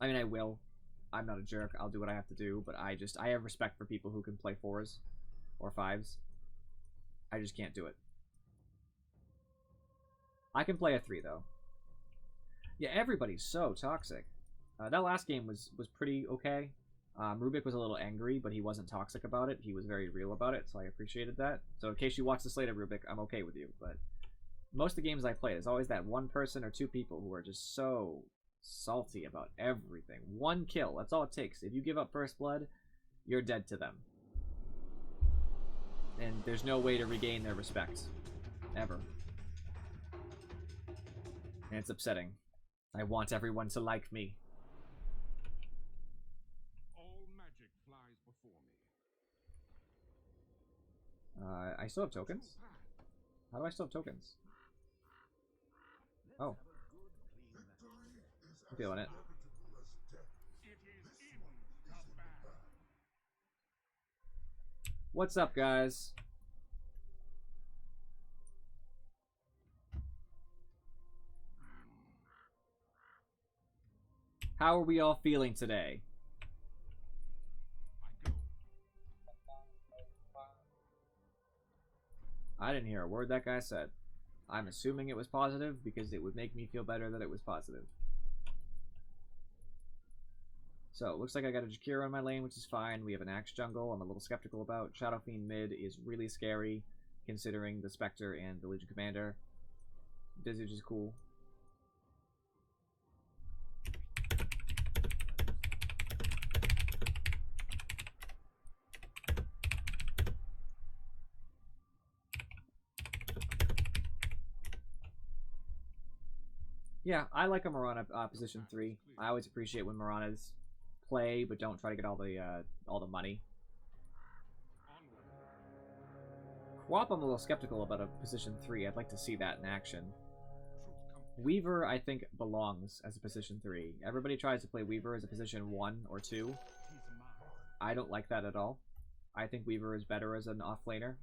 I mean, I will. I'm not a jerk. I'll do what I have to do, but I have respect for people who can play 4s or 5s. I just can't do it. I can play a 3, though. Yeah, everybody's so toxic. That last game was pretty okay. Rubik was a little angry, but he wasn't toxic about it. He was very real about it, so I appreciated that. So in case you watch this later, Rubik, I'm okay with you. But most of the games I play, there's always that one person or 2 people who are just so salty about everything. 1 kill, that's all it takes. If you give up first blood, you're dead to them. And there's no way to regain their respect. Ever. And it's upsetting. I want everyone to like me. All magic flies before me. I still have tokens? How do I still have tokens? Oh. I'm feeling it. What's up, guys? How are we all feeling today? I didn't hear a word that guy said. I'm assuming it was positive because it would make me feel better that it was positive. So, it looks like I got a Jakiro in my lane, which is fine. We have an Axe jungle I'm a little skeptical about. Shadow Fiend mid is really scary, considering the Spectre and the Legion Commander. Visage is cool. Yeah, I like a Mirana position 3. I always appreciate when Miranas play, but don't try to get all the money. Quap, I'm a little skeptical about a position 3. I'd like to see that in action. Weaver, I think, belongs as a position 3. Everybody tries to play Weaver as a position 1 or 2. I don't like that at all. I think Weaver is better as an offlaner.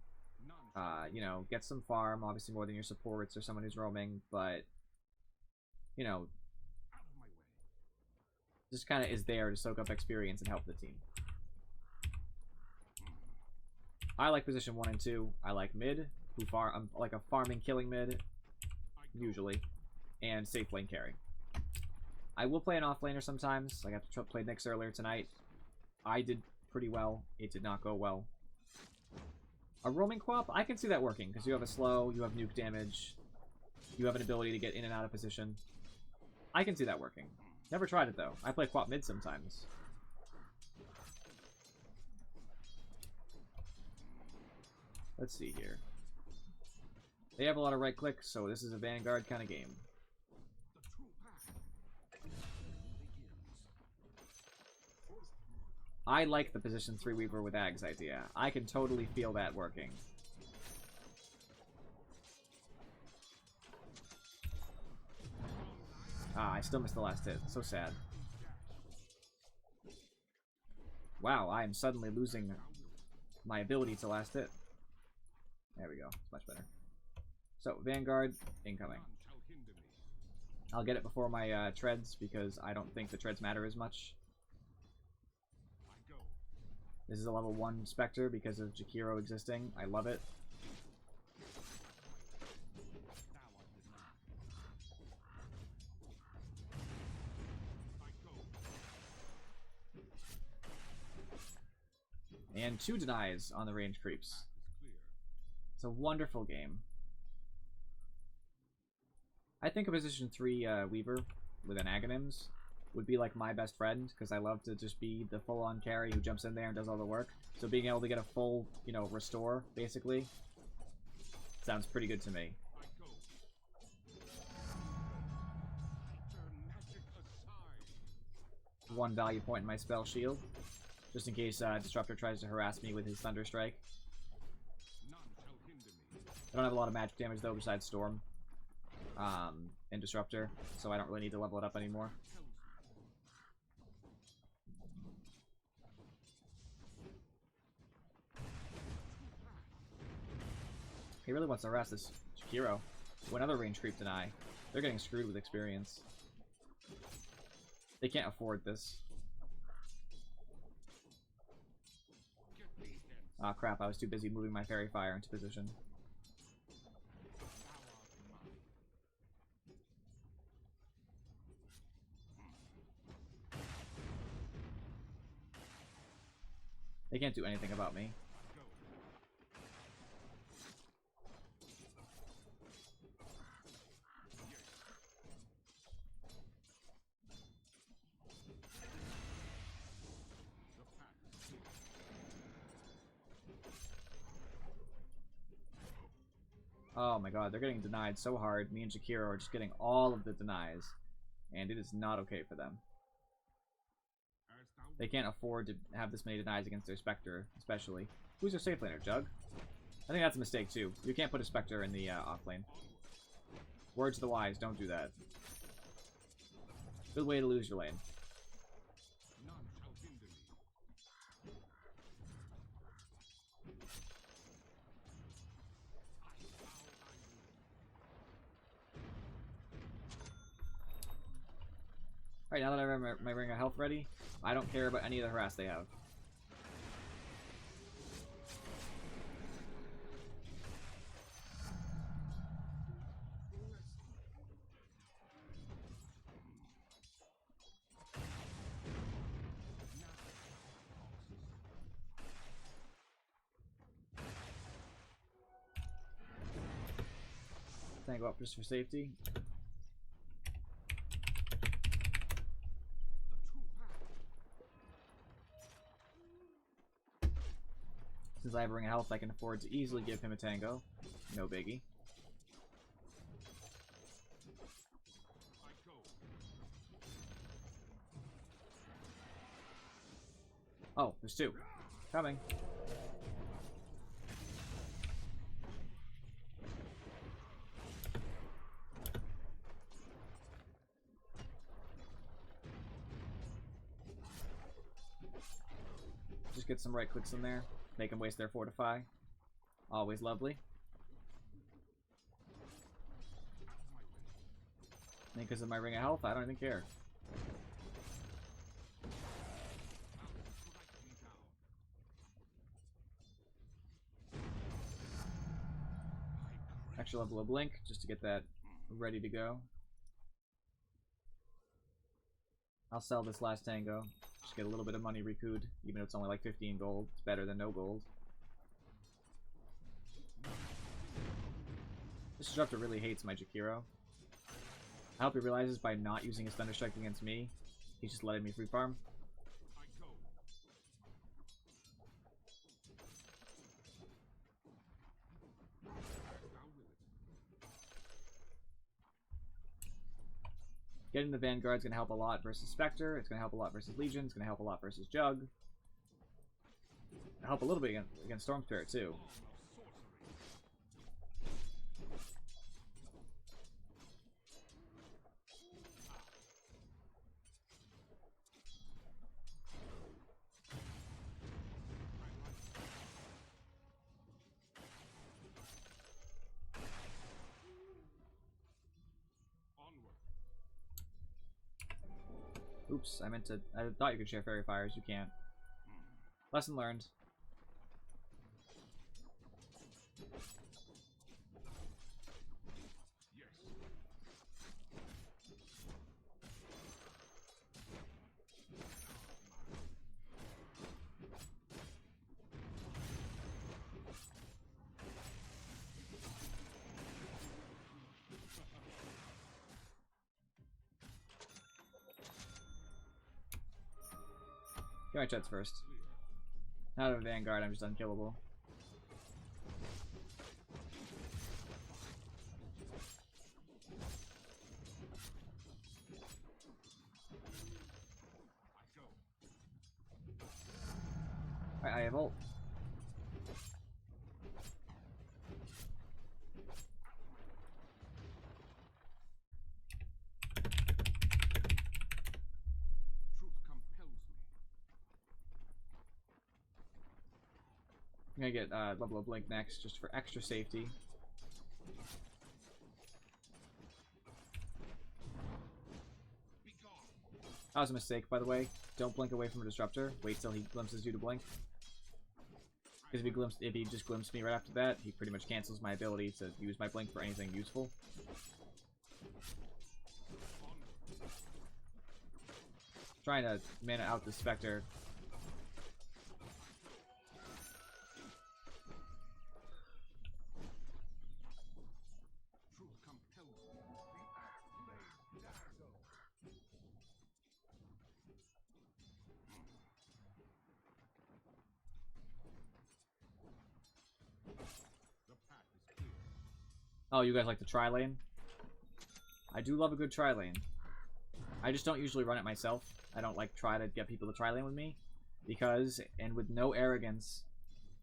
You know, get some farm, obviously more than your supports or someone who's roaming, but, you know, just kind of is there to soak up experience and help the team. I like position 1 and 2. I like mid, I'm like a farming, killing mid, usually, and safe lane carry. I will play an off laner sometimes. I got to play Nyx earlier tonight. I did pretty well. It did not go well. A roaming quap, I can see that working, because you have a slow, you have nuke damage, you have an ability to get in and out of position. I can see that working. Never tried it, though. I play quap mid sometimes. Let's see here. They have a lot of right clicks, so this is a Vanguard kind of game. I like the position 3 Weaver with Ags idea. I can totally feel that working. Ah, I still missed the last hit. So sad. Wow, I am suddenly losing my ability to last hit. There we go. It's much better. So, Vanguard, incoming. I'll get it before my treads, because I don't think the treads matter as much. This is a level 1 Spectre because of Jakiro existing. I love it. And 2 denies on the range creeps. It's a wonderful game. I think a position 3 Weaver with an Aghanims would be like my best friend, because I love to just be the full-on carry who jumps in there and does all the work. So being able to get a full, you know, restore, basically, sounds pretty good to me. One value point in my spell shield, just in case Disruptor tries to harass me with his Thunder Strike. I don't have a lot of magic damage though besides Storm and Disruptor, so I don't really need to level it up anymore. He really wants to harass this Jakiro. Another range creep deny. They're getting screwed with experience. They can't afford this. Ah, crap, I was too busy moving my Fairy Fire into position. They can't do anything about me. Oh my god, they're getting denied so hard. Me and Jakiro are just getting all of the denies. And it is not okay for them. They can't afford to have this many denies against their Spectre, especially. Who's their safe laner, Jug? I think that's a mistake, too. You can't put a Spectre in the off lane. Word to the wise, don't do that. Good way to lose your lane. Alright, now that I have my ring of health ready, I don't care about any of the harass they have. Can I go up just for safety? Since I have a ring of health, I can afford to easily give him a tango. No biggie. Oh, there's 2. Coming. Just get some right clicks in there. Make them waste their Fortify. Always lovely. And because of my ring of health, I don't even care. Extra level of blink just to get that ready to go. I'll sell this last tango. Just get a little bit of money recouped, even if it's only like 15 gold. It's better than no gold. This disruptor really hates my Jakiro. I hope he realizes by not using his Thunder Strike against me, he's just letting me free farm. Getting the Vanguard is going to help a lot versus Spectre. It's going to help a lot versus Legion. It's going to help a lot versus Jug. It'll help a little bit against Storm Spirit, too. Oops, I thought you could share Fairy Fires, you can't. Lesson learned. Get my Jets first. Out of a Vanguard, I'm just unkillable. Alright, I have ult. I'm gonna get level of blink next, just for extra safety. That was a mistake, by the way. Don't blink away from a disruptor. Wait till he glimpses you to blink. Because if he just glimpses me right after that, he pretty much cancels my ability to use my blink for anything useful. Trying to mana out the Spectre. Oh, you guys like the tri-lane? I do love a good tri-lane. I just don't usually run it myself. I don't like try to get people to tri-lane with me. Because, and with no arrogance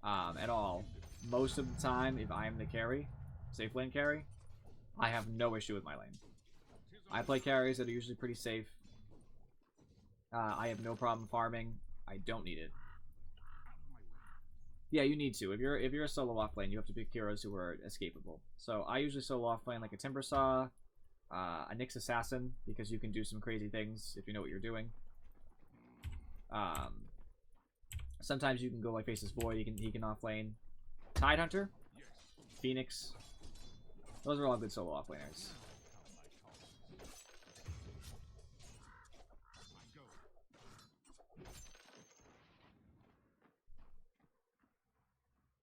at all, most of the time, if I am the carry, safe lane carry, I have no issue with my lane. I play carries that are usually pretty safe. I have no problem farming. I don't need it. Yeah, you need to. If you're a solo off lane, you have to pick heroes who are escapable. So I usually solo off lane like a Timbersaw, a Nyx Assassin, because you can do some crazy things if you know what you're doing. Sometimes you can go like Faceless Void. He can off lane. Tidehunter, Phoenix. Those are all good solo off laners.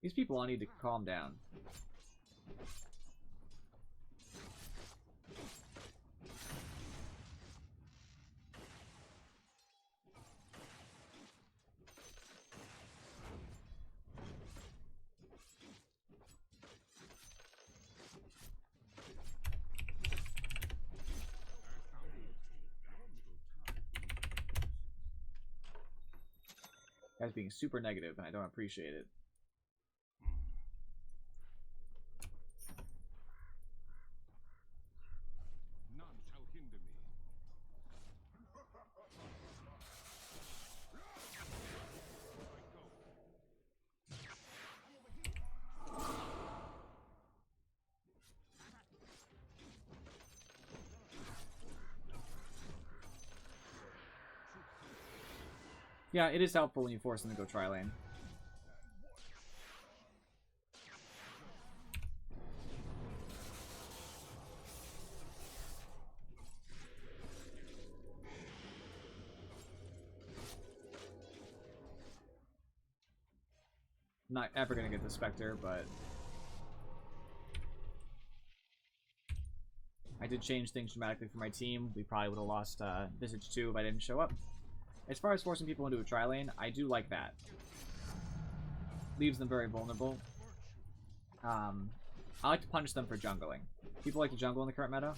These people all need to calm down. Guys being super negative, and I don't appreciate it. Yeah, it is helpful when you force them to go tri-lane. I'm not ever gonna get the Spectre, but I did change things dramatically for my team. We probably would have lost Visage 2 if I didn't show up. As far as forcing people into a tri-lane, I do like that. Leaves them very vulnerable. I like to punish them for jungling. People like to jungle in the current meta,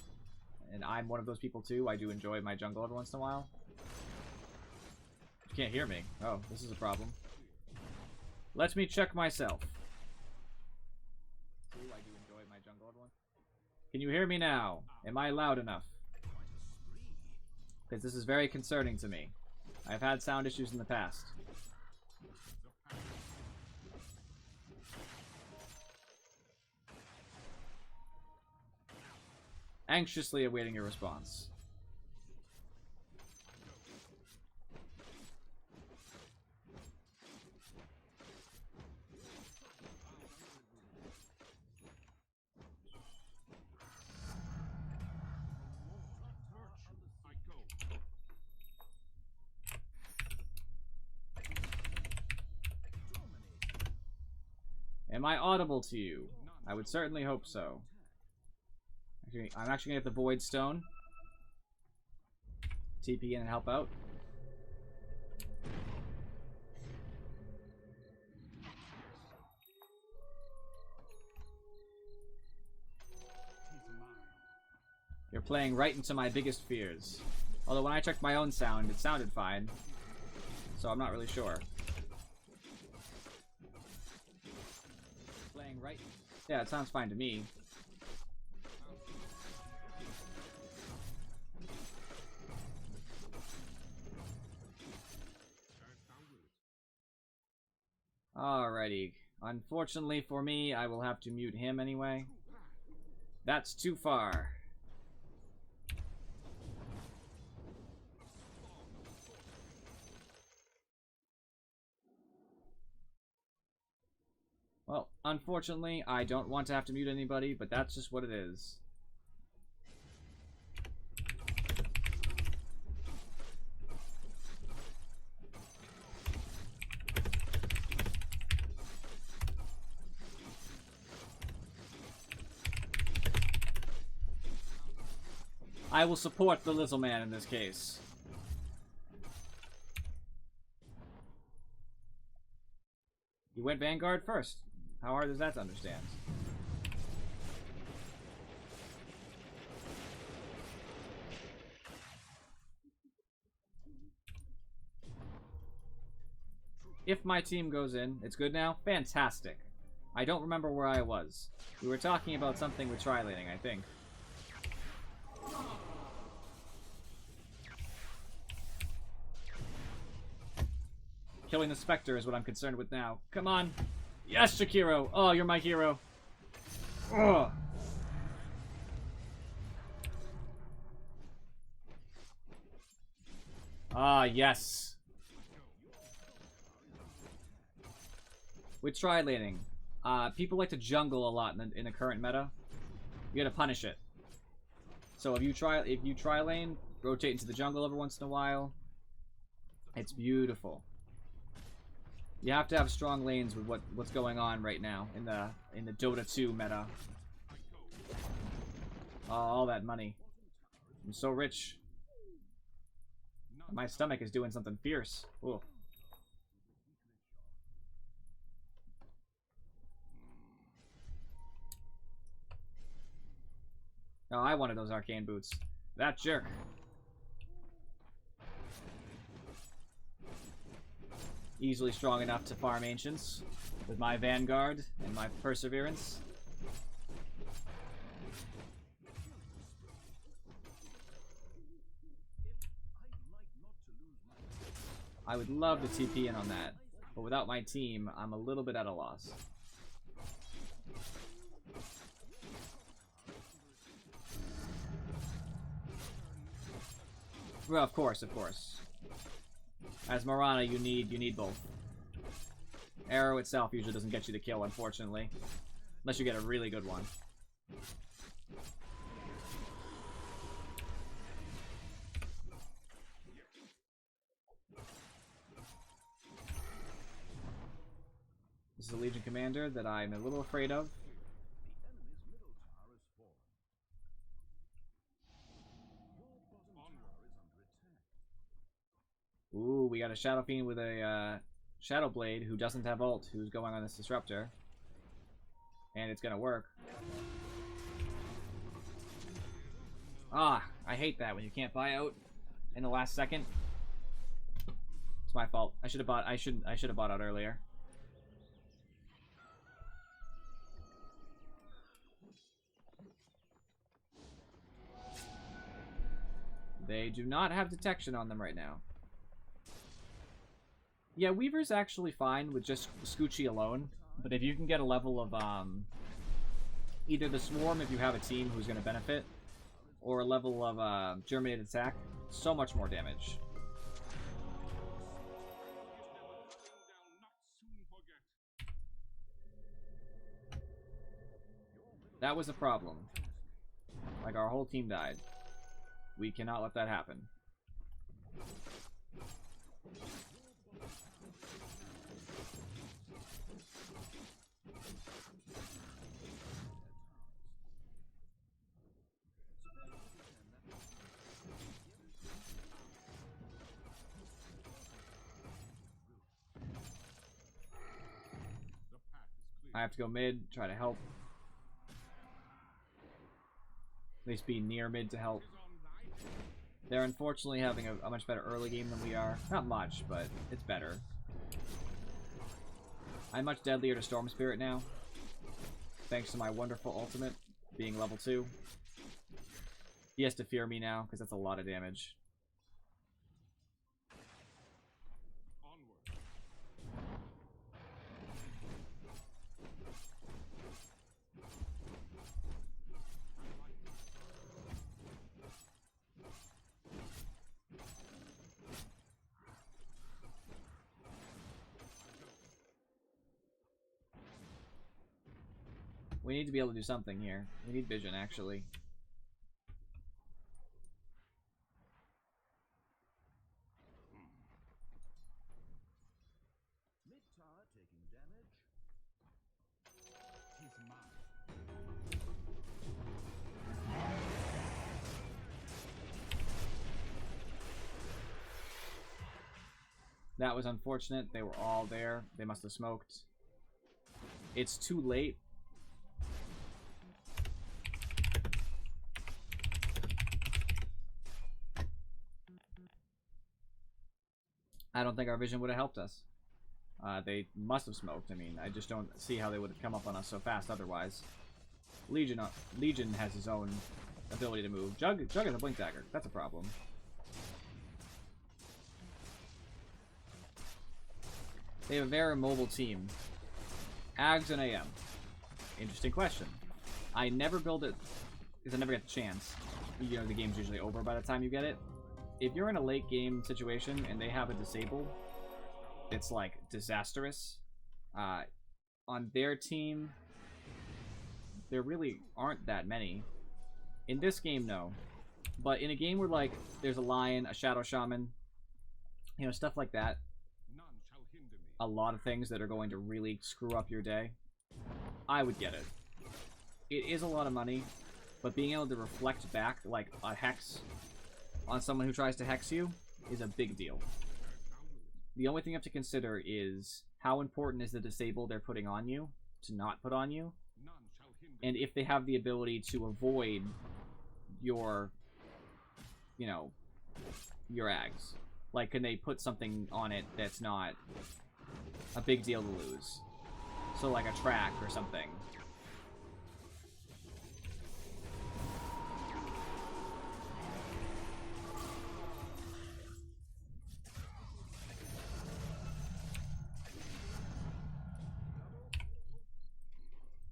and I'm one of those people too. I do enjoy my jungle every once in a while. You can't hear me. Oh, this is a problem. Let me check myself. Ooh, I do enjoy my jungle every once. Can you hear me now? Am I loud enough? Because this is very concerning to me. I've had sound issues in the past. Anxiously awaiting your response. Am I audible to you? I would certainly hope so. Actually, I'm actually gonna get the Void Stone. TP in and help out. You're playing right into my biggest fears. Although when I checked my own sound, it sounded fine. So I'm not really sure. Playing right... Yeah, it sounds fine to me. Alrighty. Unfortunately for me, I will have to mute him anyway. That's too far. Well, unfortunately, I don't want to have to mute anybody, but that's just what it is. I will support the little man in this case. You went Vanguard first. How hard is that to understand? If my team goes in, it's good now? Fantastic. I don't remember where I was. We were talking about something with tri-laning, I think. Killing the Spectre is what I'm concerned with now. Come on. Yes, Shakiro. Oh, you're my hero. Ugh. Ah, yes. With tri-laning, people like to jungle a lot in the current meta. You gotta punish it. So if you tri lane, rotate into the jungle every once in a while. It's beautiful. You have to have strong lanes with what's going on right now in the Dota 2 meta. Oh, all that money. I'm so rich. My stomach is doing something fierce. Ooh. Oh, I wanted those arcane boots. That jerk. Easily strong enough to farm ancients with my Vanguard and my Perseverance. I would love to TP in on that, but without my team, I'm a little bit at a loss. Well, of course, of course. As Morana, you need both. Arrow itself usually doesn't get you the kill, unfortunately. Unless you get a really good one. This is a Legion commander that I'm a little afraid of. Ooh, we got a Shadow Fiend with a Shadow Blade who doesn't have ult, who's going on this Disruptor. And it's gonna work. Ah, I hate that when you can't buy out in the last second. It's my fault. I should have bought out earlier. They do not have detection on them right now. Yeah, Weaver's actually fine with just Scoochie alone, but if you can get a level of either the Swarm if you have a team who's going to benefit, or a level of Germinated Attack, so much more damage. That was a problem. Like, our whole team died. We cannot let that happen. I have to go mid, try to help. At least be near mid to help. They're unfortunately having a much better early game than we are. Not much, but it's better. I'm much deadlier to Storm Spirit now. Thanks to my wonderful ultimate being level 2. He has to fear me now, because that's a lot of damage. We need to be able to do something here. We need vision, actually. Mid-tower taking damage. He's mine. That was unfortunate. They were all there. They must have smoked. It's too late. I don't think our vision would have helped us. They must have smoked. I mean, I just don't see how they would have come up on us so fast otherwise. Legion has his own ability to move. Jug has a blink dagger. That's a problem. They have a very mobile team. Ags and AM. Interesting question. I never build it because I never get the chance. You know, the game's usually over by the time you get it. If you're in a late game situation and they have a disable, it's like disastrous. On their team, there really aren't that many. In this game, no. But in a game where like there's a lion, a shadow shaman, you know, stuff like that, a lot of things that are going to really screw up your day, I would get it. It is a lot of money, but being able to reflect back like a hex on someone who tries to hex you is a big deal. The only thing you have to consider is how important is the disable they're putting on you to not put on you, and if they have the ability to avoid your, you know, your ags. Like, can they put something on it that's not a big deal to lose? So like a track or something.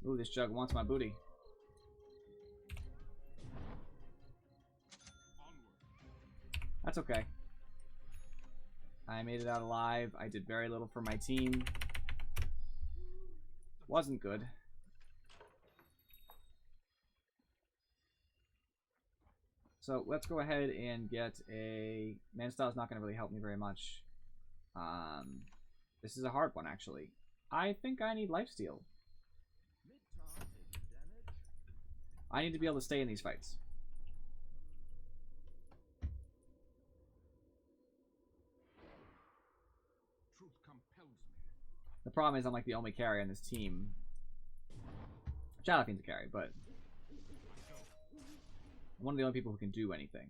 Ooh, this jug wants my booty. That's okay. I made it out alive. I did very little for my team. Wasn't good. So let's go ahead and get a... Manstyle's not going to really help me very much. This is a hard one, actually. I think I need lifesteal. I need to be able to stay in these fights. Truth compels me. The problem is I'm like the only carry on this team. Shadowfiend's a carry, but I'm one of the only people who can do anything.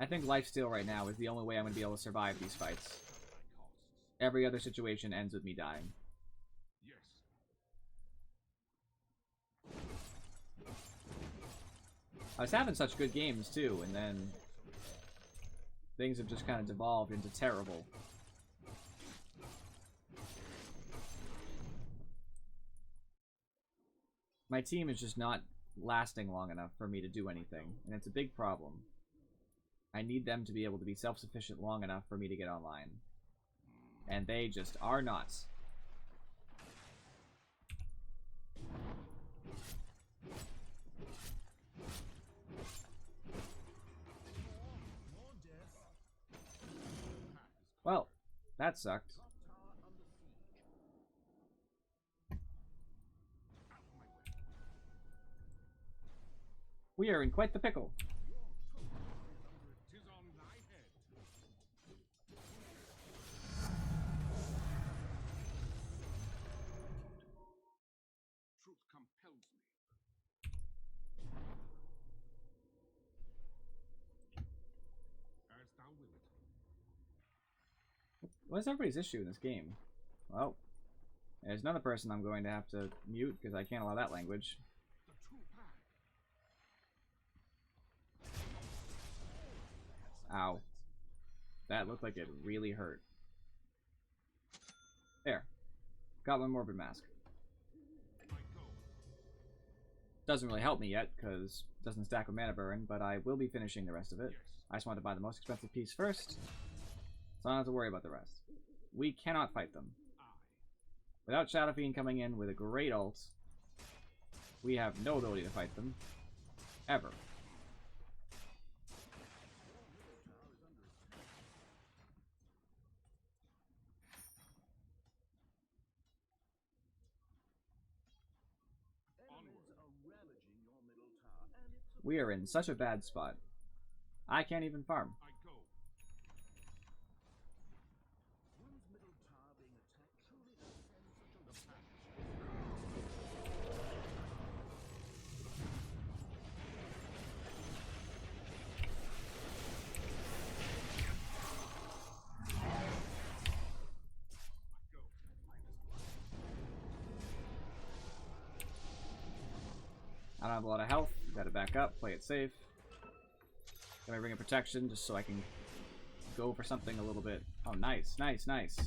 I think lifesteal right now is the only way I'm going to be able to survive these fights. Every other situation ends with me dying. Yes. I was having such good games too, and then things have just kind of devolved into terrible. My team is just not lasting long enough for me to do anything, and it's a big problem. I need them to be able to be self-sufficient long enough for me to get online. And they just are not. Well, that sucked. We are in quite the pickle. Tis on thy head. Truth compels me. As thou wilt. What is everybody's issue in this game? Well, there's another person I'm going to have to mute because I can't allow that language. The true path. Ow. That looked like it really hurt. There. Got my Morbid Mask. I go. Doesn't really help me yet, because it doesn't stack with Mana Burn, but I will be finishing the rest of it. Yes. I just want to buy the most expensive piece first, so I don't have to worry about the rest. We cannot fight them. Without Shadowfiend coming in with a great ult, we have no ability to fight them. Ever. We are in such a bad spot. I can't even farm. I go. One's middle tower being attacked truly does send such a I don't have a lot of health. Gotta back up, play it safe. Let me bring in protection just so I can go for something a little bit. Oh, nice, nice, nice.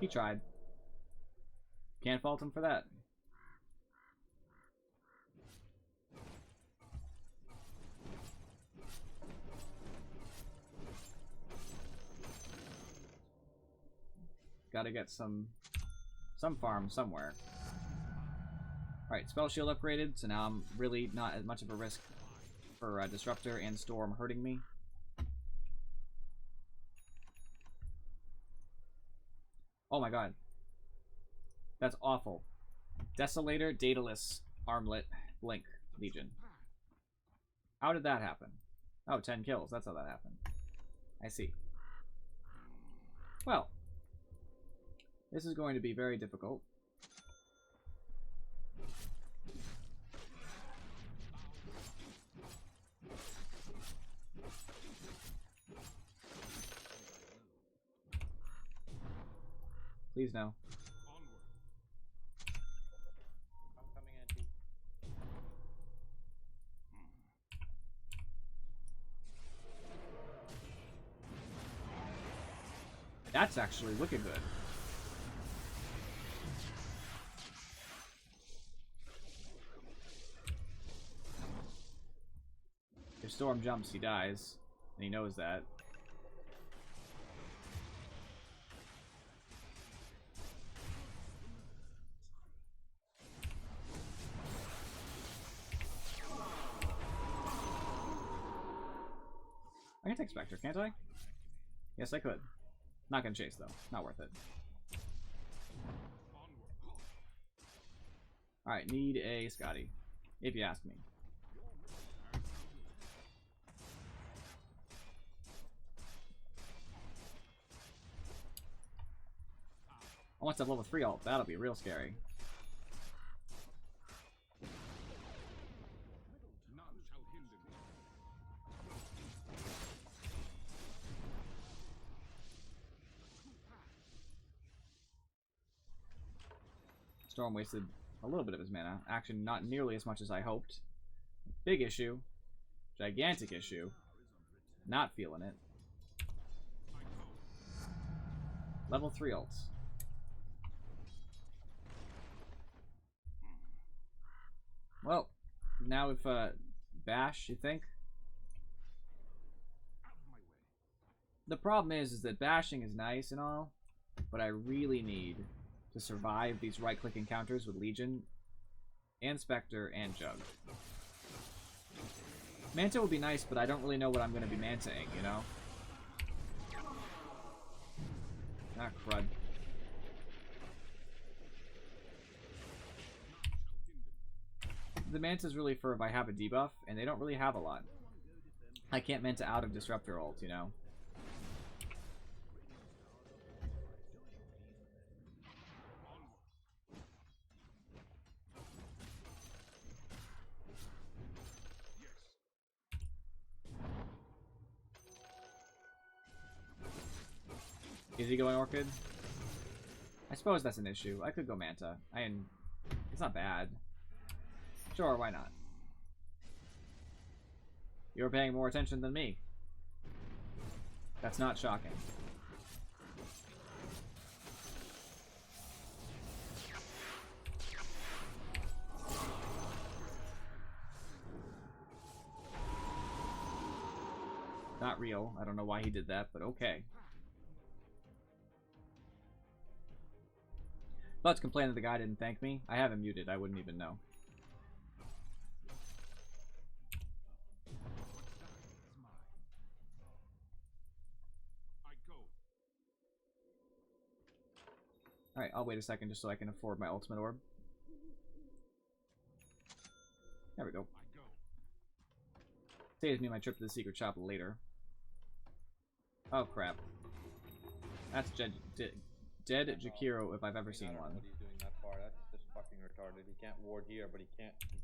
He tried. Can't fault him for that. Gotta get some farm somewhere. Alright, spell shield upgraded, so now I'm really not as much of a risk for Disruptor and Storm hurting me. Oh my god. That's awful. Desolator, Daedalus, Armlet, Blink, Legion. How did that happen? Oh, 10 kills. That's how that happened. I see. Well, this is going to be very difficult. Please no. I'm coming, Auntie. That's actually wicked good. If Storm jumps, he dies. And he knows that. I can take Spectre, can't I? Yes, I could. Not gonna chase, though. Not worth it. Alright, need a Scotty. If you ask me. I want to have level 3 ult. That'll be real scary. Storm wasted a little bit of his mana. Actually, not nearly as much as I hoped. Big issue. Gigantic issue. Not feeling it. Level 3 ults. Well, now if Bash, you think? The problem is that bashing is nice and all, but I really need to survive these right-click encounters with Legion and Spectre and Jug. Manta would be nice, but I don't really know what I'm going to be Manta-ing, you know? Ah, crud. The Manta's really for if I have a debuff, and they don't really have a lot. I can't Manta out of Disruptor ult, you know? Is he going Orchid? I suppose that's an issue. I could go Manta. It's not bad. Sure, why not? You're paying more attention than me. That's not shocking. Not real. I don't know why he did that, but okay. Let's complain that the guy didn't thank me. I have him muted. I wouldn't even know. Alright, I'll wait a second just so I can afford my ultimate orb. There we go. Saves me my trip to the secret shop later. Oh crap. That's dead Jakiro if I've ever seen one. What he's doing that far, that's just fucking retarded. He can't ward here, but he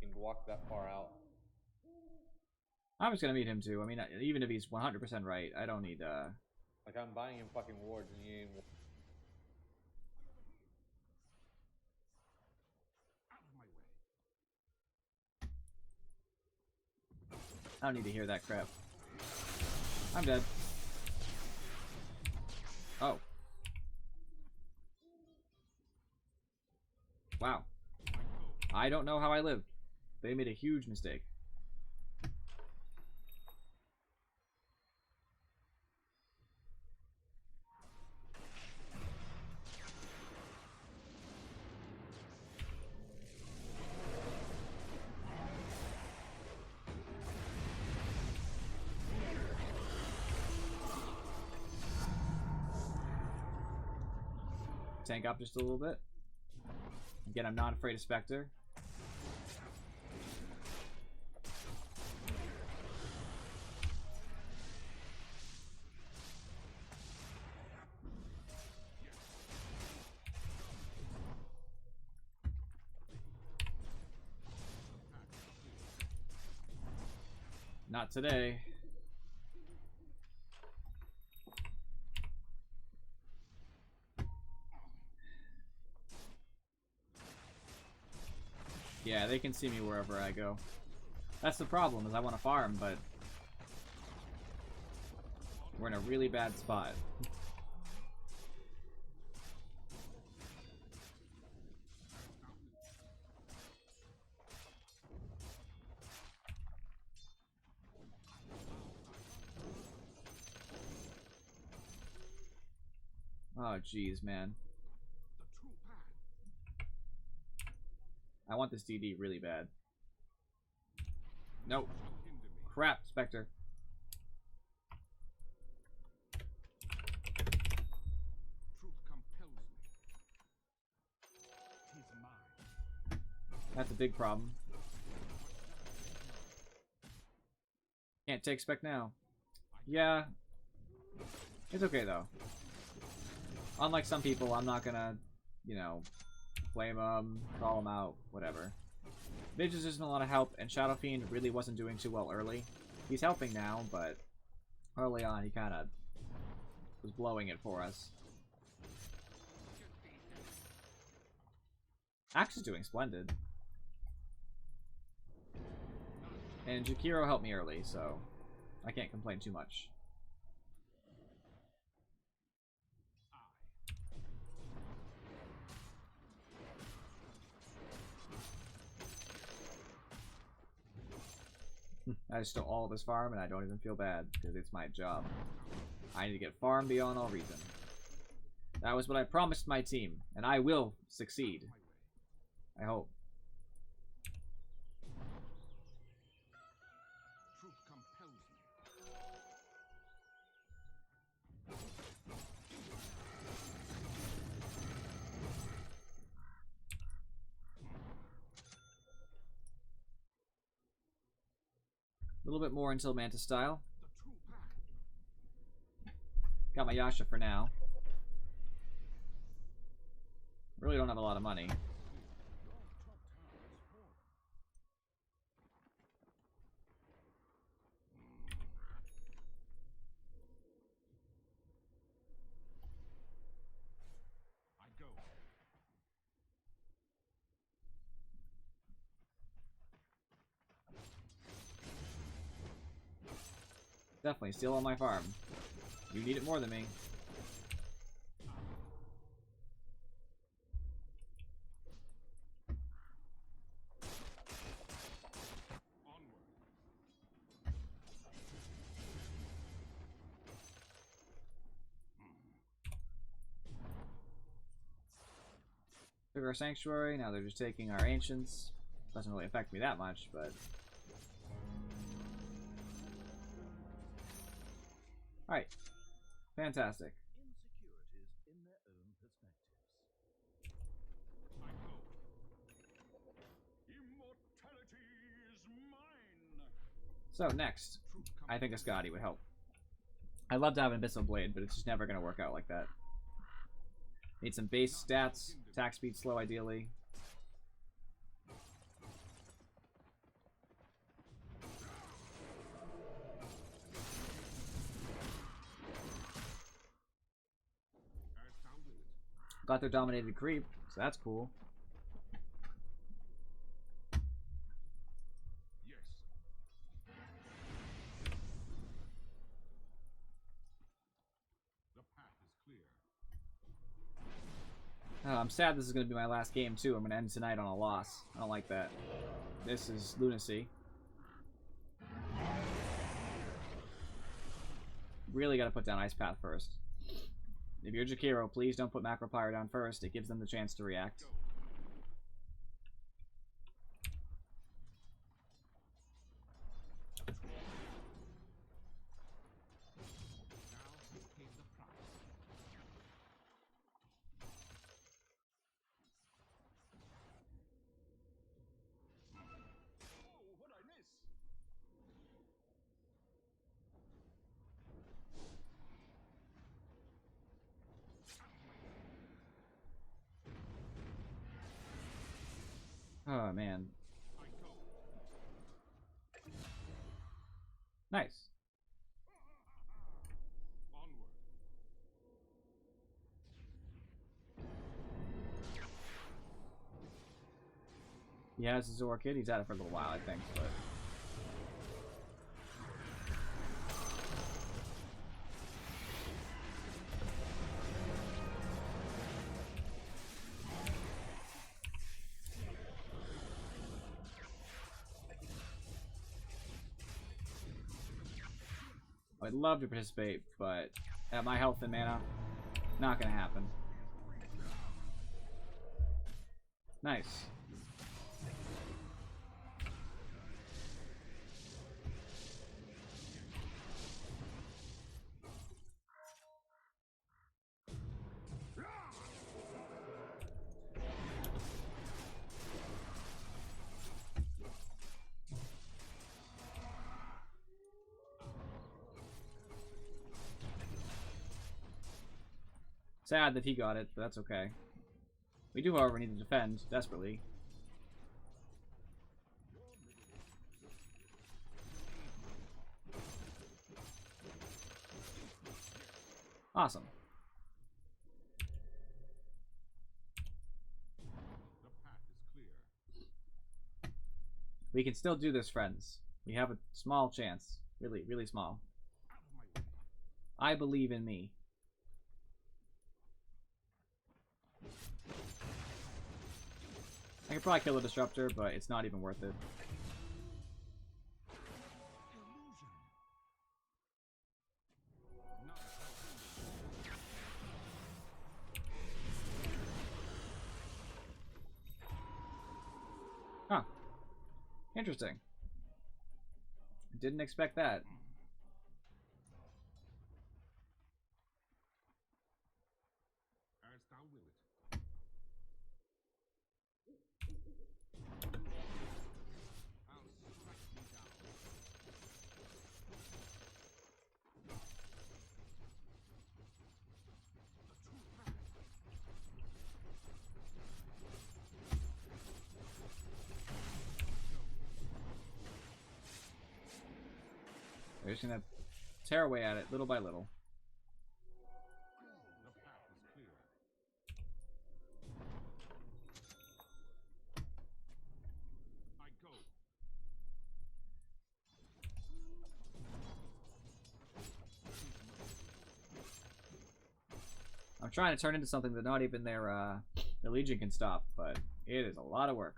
can walk that far out. I'm just gonna meet him too. I mean, even if he's 100% right, I don't need Like, I'm buying him fucking wards and he ain't... I don't need to hear that crap. I'm dead. Oh. Wow. I don't know how I lived. They made a huge mistake. Tank up just a little bit. Again, I'm not afraid of Spectre. Not today. Yeah, they can see me wherever I go. That's the problem, is I want to farm, but we're in a really bad spot. Oh, jeez, man. The true path. I want this DD really bad. Nope. Shall hinder me. Crap, Spectre. Truth compels me. 'Tis mine. That's a big problem. Can't take Spec now. Yeah. It's okay, though. Unlike some people, I'm not gonna, you know, blame them, call them out, whatever. Vigis isn't a lot of help, and Shadow Fiend really wasn't doing too well early. He's helping now, but early on he kind of was blowing it for us. Axe is doing splendid. And Jakiro helped me early, so I can't complain too much. I just stole all of his farm, and I don't even feel bad, because it's my job. I need to get farm beyond all reason. That was what I promised my team, and I will succeed. I hope. Truth compels me. A little bit more until Manta style. The true path. Got my Yasha for now. Really don't have a lot of money. Your top tower is falling. I go. Definitely steal all my farm. You need it more than me. Onward. Took our sanctuary, now they're just taking our ancients. Doesn't really affect me that much, but... Alright. Fantastic. Insecurities in their own perspectives. I go. Immortality is mine. So, next. Truth I think a compels Scotty would help. I'd love to have an Abyssal Blade, but it's just never going to work out like that. Need some base stats. Attack speed slow, ideally. as thou wilt. Got their dominated creep, so that's cool. Yes. The path is clear. I'm sad this is going to be my last game, too. I'm going to end tonight on a loss. I don't like that. This is lunacy. Really got to put down Ice Path first. If you're Jakiro, please don't put Macro Pyre down first. It gives them the chance to react. Thou hast paid the price. Oh, what'd I miss? Oh, man. I go. Nice. Onward. He has his Orchid. He's had it for a little while, I think, but... I'd love to participate, but at my health and mana, not gonna happen. Nice. Sad that he got it, but that's okay. We do, however, need to defend desperately. Awesome. The path is clear. We can still do this, friends. We have a small chance. Really, really small. Out of my way. I believe in me. I could probably kill the Disruptor, but it's not even worth it. Illusion. Huh. Interesting. Didn't expect that. As thou wilt. I'll strike thee down. The true path. We're just gonna tear away at it little by little. The path is clear. I go. I'm trying to turn into something that not even their Legion can stop, but it is a lot of work.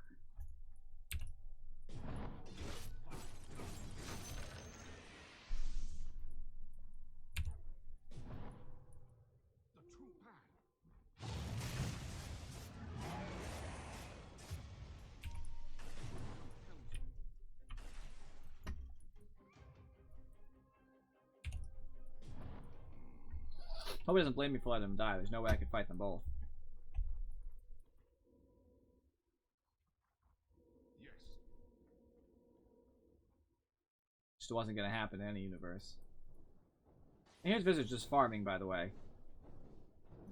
The true path. Hope he doesn't blame me for letting him die. There's no way I could fight them both. Yes. Just wasn't gonna happen in any universe. And here's Visage just farming, by the way.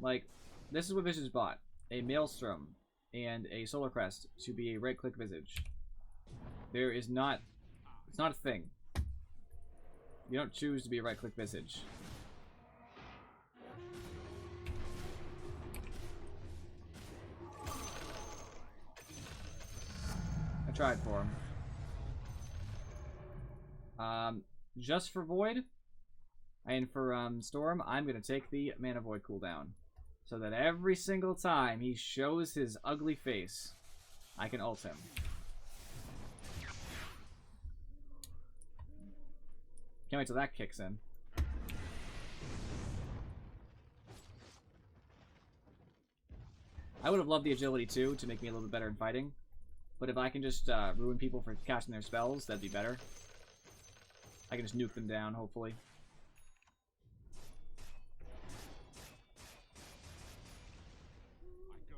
Like, this is what Visage bought. A Maelstrom and a Solar Crest to be a right-click Visage. There is not... It's not a thing. You don't choose to be a right-click Visage. I tried for him. Just for Void, and for Storm, I'm going to take the Mana Void cooldown. So that every single time he shows his ugly face, I can ult him. Can't wait till that kicks in. I would have loved the agility too, to make me a little bit better in fighting. But if I can just ruin people for casting their spells, that'd be better. I can just nuke them down, hopefully. I go.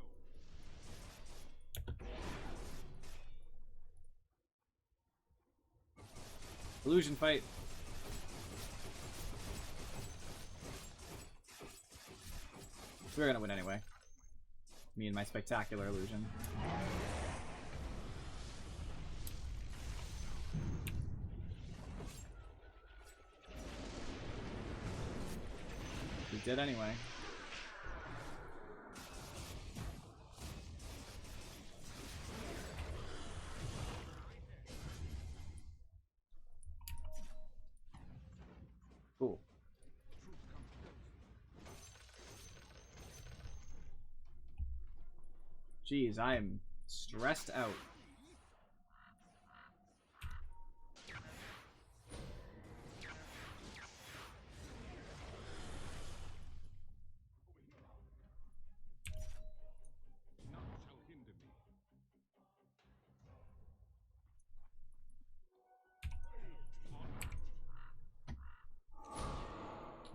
Illusion fight. We're gonna win anyway. Me and my spectacular illusion. We did anyway. Jeez, I am stressed out.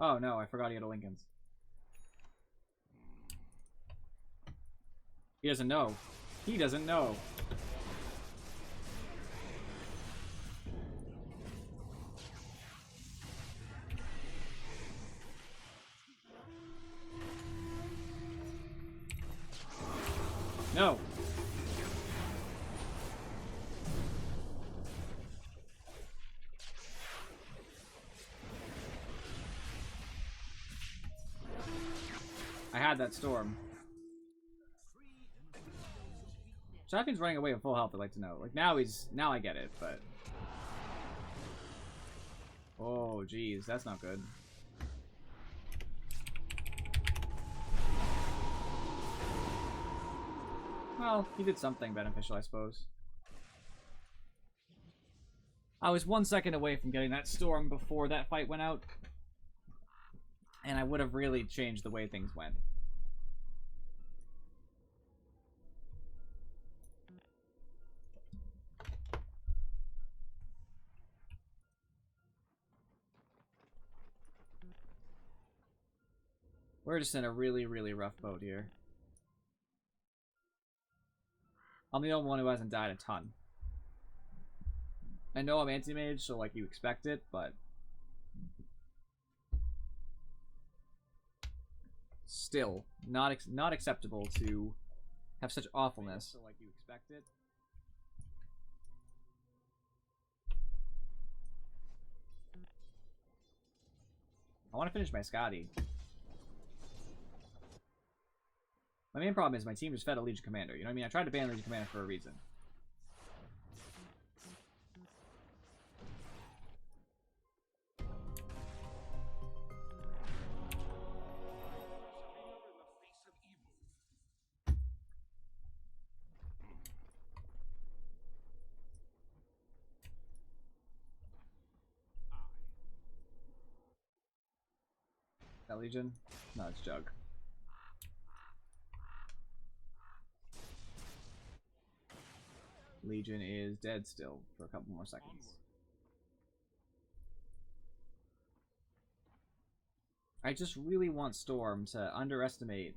Oh no, I forgot he had a Lincoln's. He doesn't know. He doesn't know. No. I had that storm. Shotgun's running away with full health, I'd like to know. Like, now I get it, but... Oh, geez, that's not good. Well, he did something beneficial, I suppose. I was 1 second away from getting that storm before that fight went out. And I would have really changed the way things went. We're just in a really, really rough boat here. I'm the only one who hasn't died a ton. I know I'm anti-mage, so like you expect it, but... Still, not acceptable to have such awfulness. So like you expect it. I want to finish my Scotty. My main problem is my team just fed a Legion Commander. You know what I mean? I tried to ban Legion Commander for a reason. That Legion? No, it's Jug. Legion is dead still for a couple more seconds. I just really want Storm to underestimate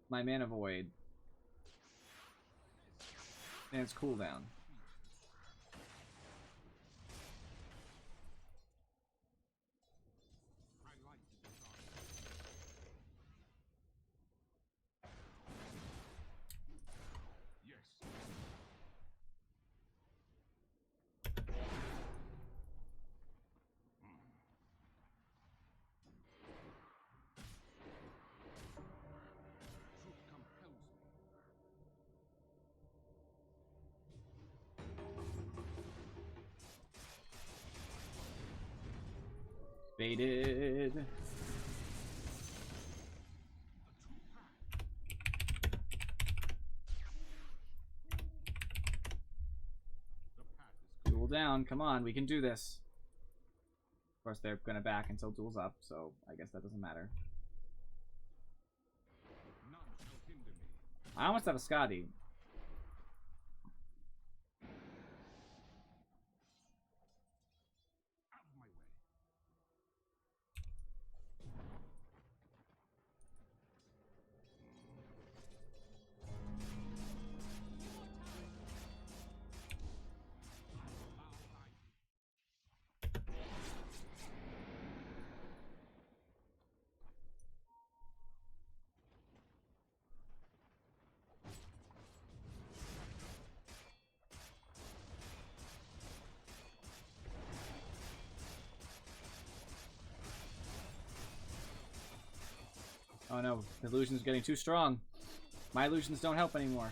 my Mana Void and its cooldown. Baited. Duel down. Come on, we can do this. Of course, they're gonna back until duel's up, so I guess that doesn't matter. I almost have a Scotty. Oh no, the illusion's getting too strong. My illusions don't help anymore.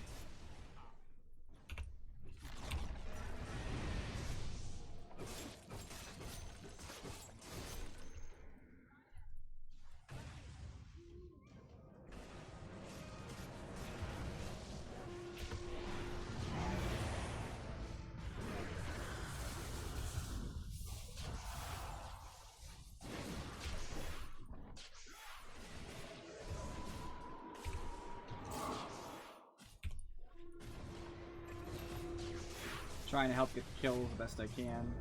trying to help get the kills the best I can.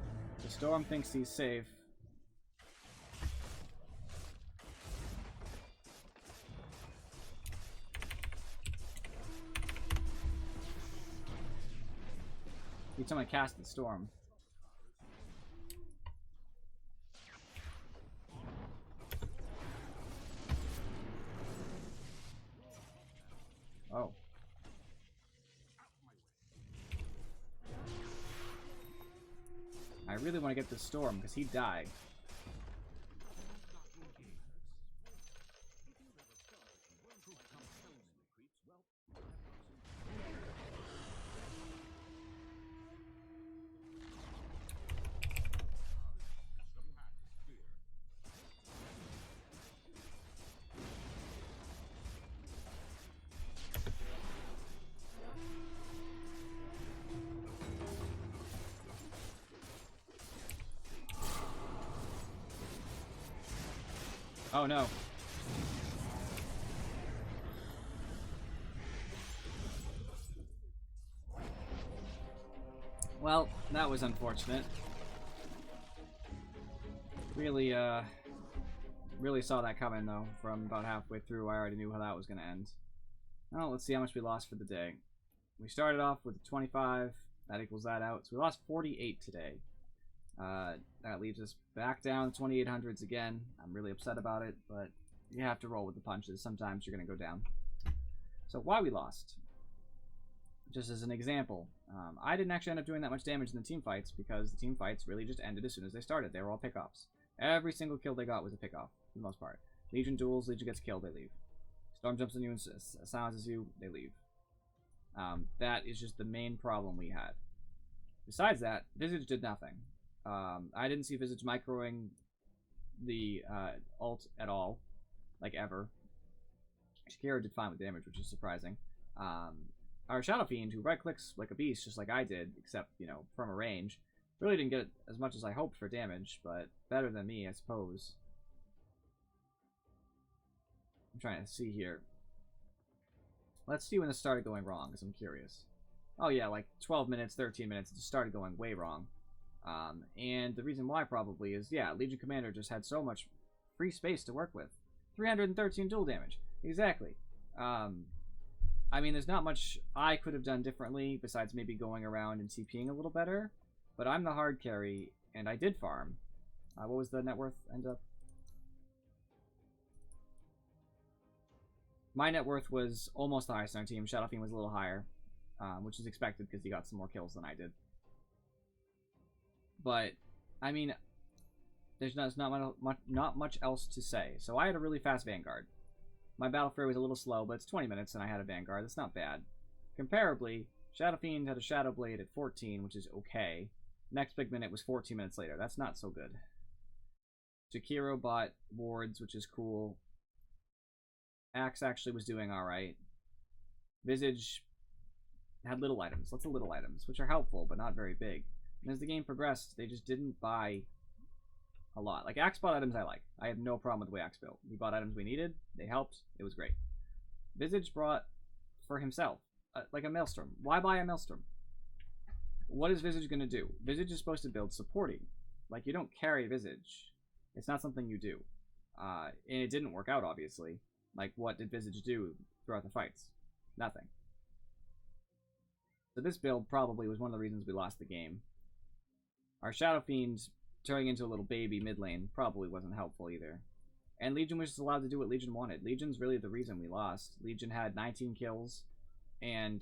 The Storm thinks he's safe. Each time I cast the Storm. Oh. I really want to get the Storm because he died. Oh no. Well, that was unfortunate. Really, really saw that coming though. From about halfway through, I already knew how that was gonna end. Well, let's see how much we lost for the day. We started off with 25. That equals that out. So we lost 48 today. That leaves us back down to 2800s again. I'm really upset about it, but you have to roll with the punches. Sometimes you're going to go down. So why we lost? Just as an example, I didn't actually end up doing that much damage in the team fights because the team fights really just ended as soon as they started. They were all pickoffs. Every single kill they got was a pickoff, for the most part. Legion duels, Legion gets killed, they leave. Storm jumps on you and silences you, they leave. That is just the main problem we had. Besides that, Visage did nothing. I didn't see Visage microing the ult at all, like ever. Shakira did fine with damage, which is surprising. Our Shadow Fiend, who right-clicks like a beast, just like I did, except, you know, from a range, really didn't get as much as I hoped for damage, but better than me, I suppose. I'm trying to see here. Let's see when this started going wrong, because I'm curious. Oh yeah, like 12 minutes, 13 minutes, it just started going way wrong. And the reason why probably is, yeah, Legion Commander just had so much free space to work with. 313 dual damage. Exactly. I mean, there's not much I could have done differently besides maybe going around and TPing a little better. But I'm the hard carry, and I did farm. What was the net worth end up? My net worth was almost the highest on our team. Shadow Fiend was a little higher, which is expected because he got some more kills than I did. But, I mean, there's not much else to say. So I had a really fast Vanguard. My Battle Fury was a little slow, but it's 20 minutes and I had a Vanguard. That's not bad. Comparably, Shadow Fiend had a Shadow Blade at 14, which is okay. Next big minute was 14 minutes later. That's not so good. Jakiro bought wards, which is cool. Axe actually was doing alright. Visage had little items, lots of little items, which are helpful, but not very big. And as the game progressed, they just didn't buy a lot. Like, Axe bought items I like. I have no problem with the way Axe built. We bought items we needed. They helped. It was great. Visage brought for himself, like a Maelstrom. Why buy a Maelstrom? What is Visage going to do? Visage is supposed to build supporting. Like, you don't carry Visage. It's not something you do. And it didn't work out, obviously. Like, what did Visage do throughout the fights? Nothing. So this build probably was one of the reasons we lost the game. Our Shadow Fiend turning into a little baby mid lane probably wasn't helpful either. And Legion was just allowed to do what Legion wanted. Legion's really the reason we lost. Legion had 19 kills, and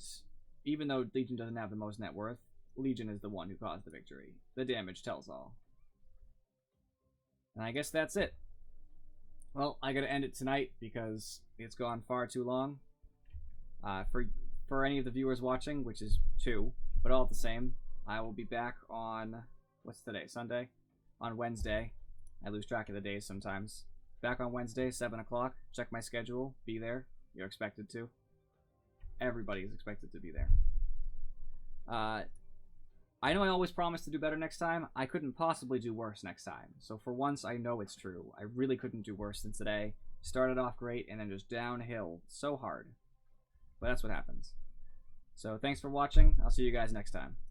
even though Legion doesn't have the most net worth, Legion is the one who caused the victory. The damage tells all. And I guess that's it. Well, I gotta end it tonight because it's gone far too long. For any of the viewers watching, which is 2, but all the same, I will be back on, what's today, Sunday? On Wednesday. I lose track of the days sometimes. Back on Wednesday, 7 o'clock. Check my schedule. Be there. You're expected to. Everybody is expected to be there. I know I always promise to do better next time. I couldn't possibly do worse next time. So for once, I know it's true. I really couldn't do worse than today. Started off great and then just downhill so hard. But that's what happens. So thanks for watching. I'll see you guys next time.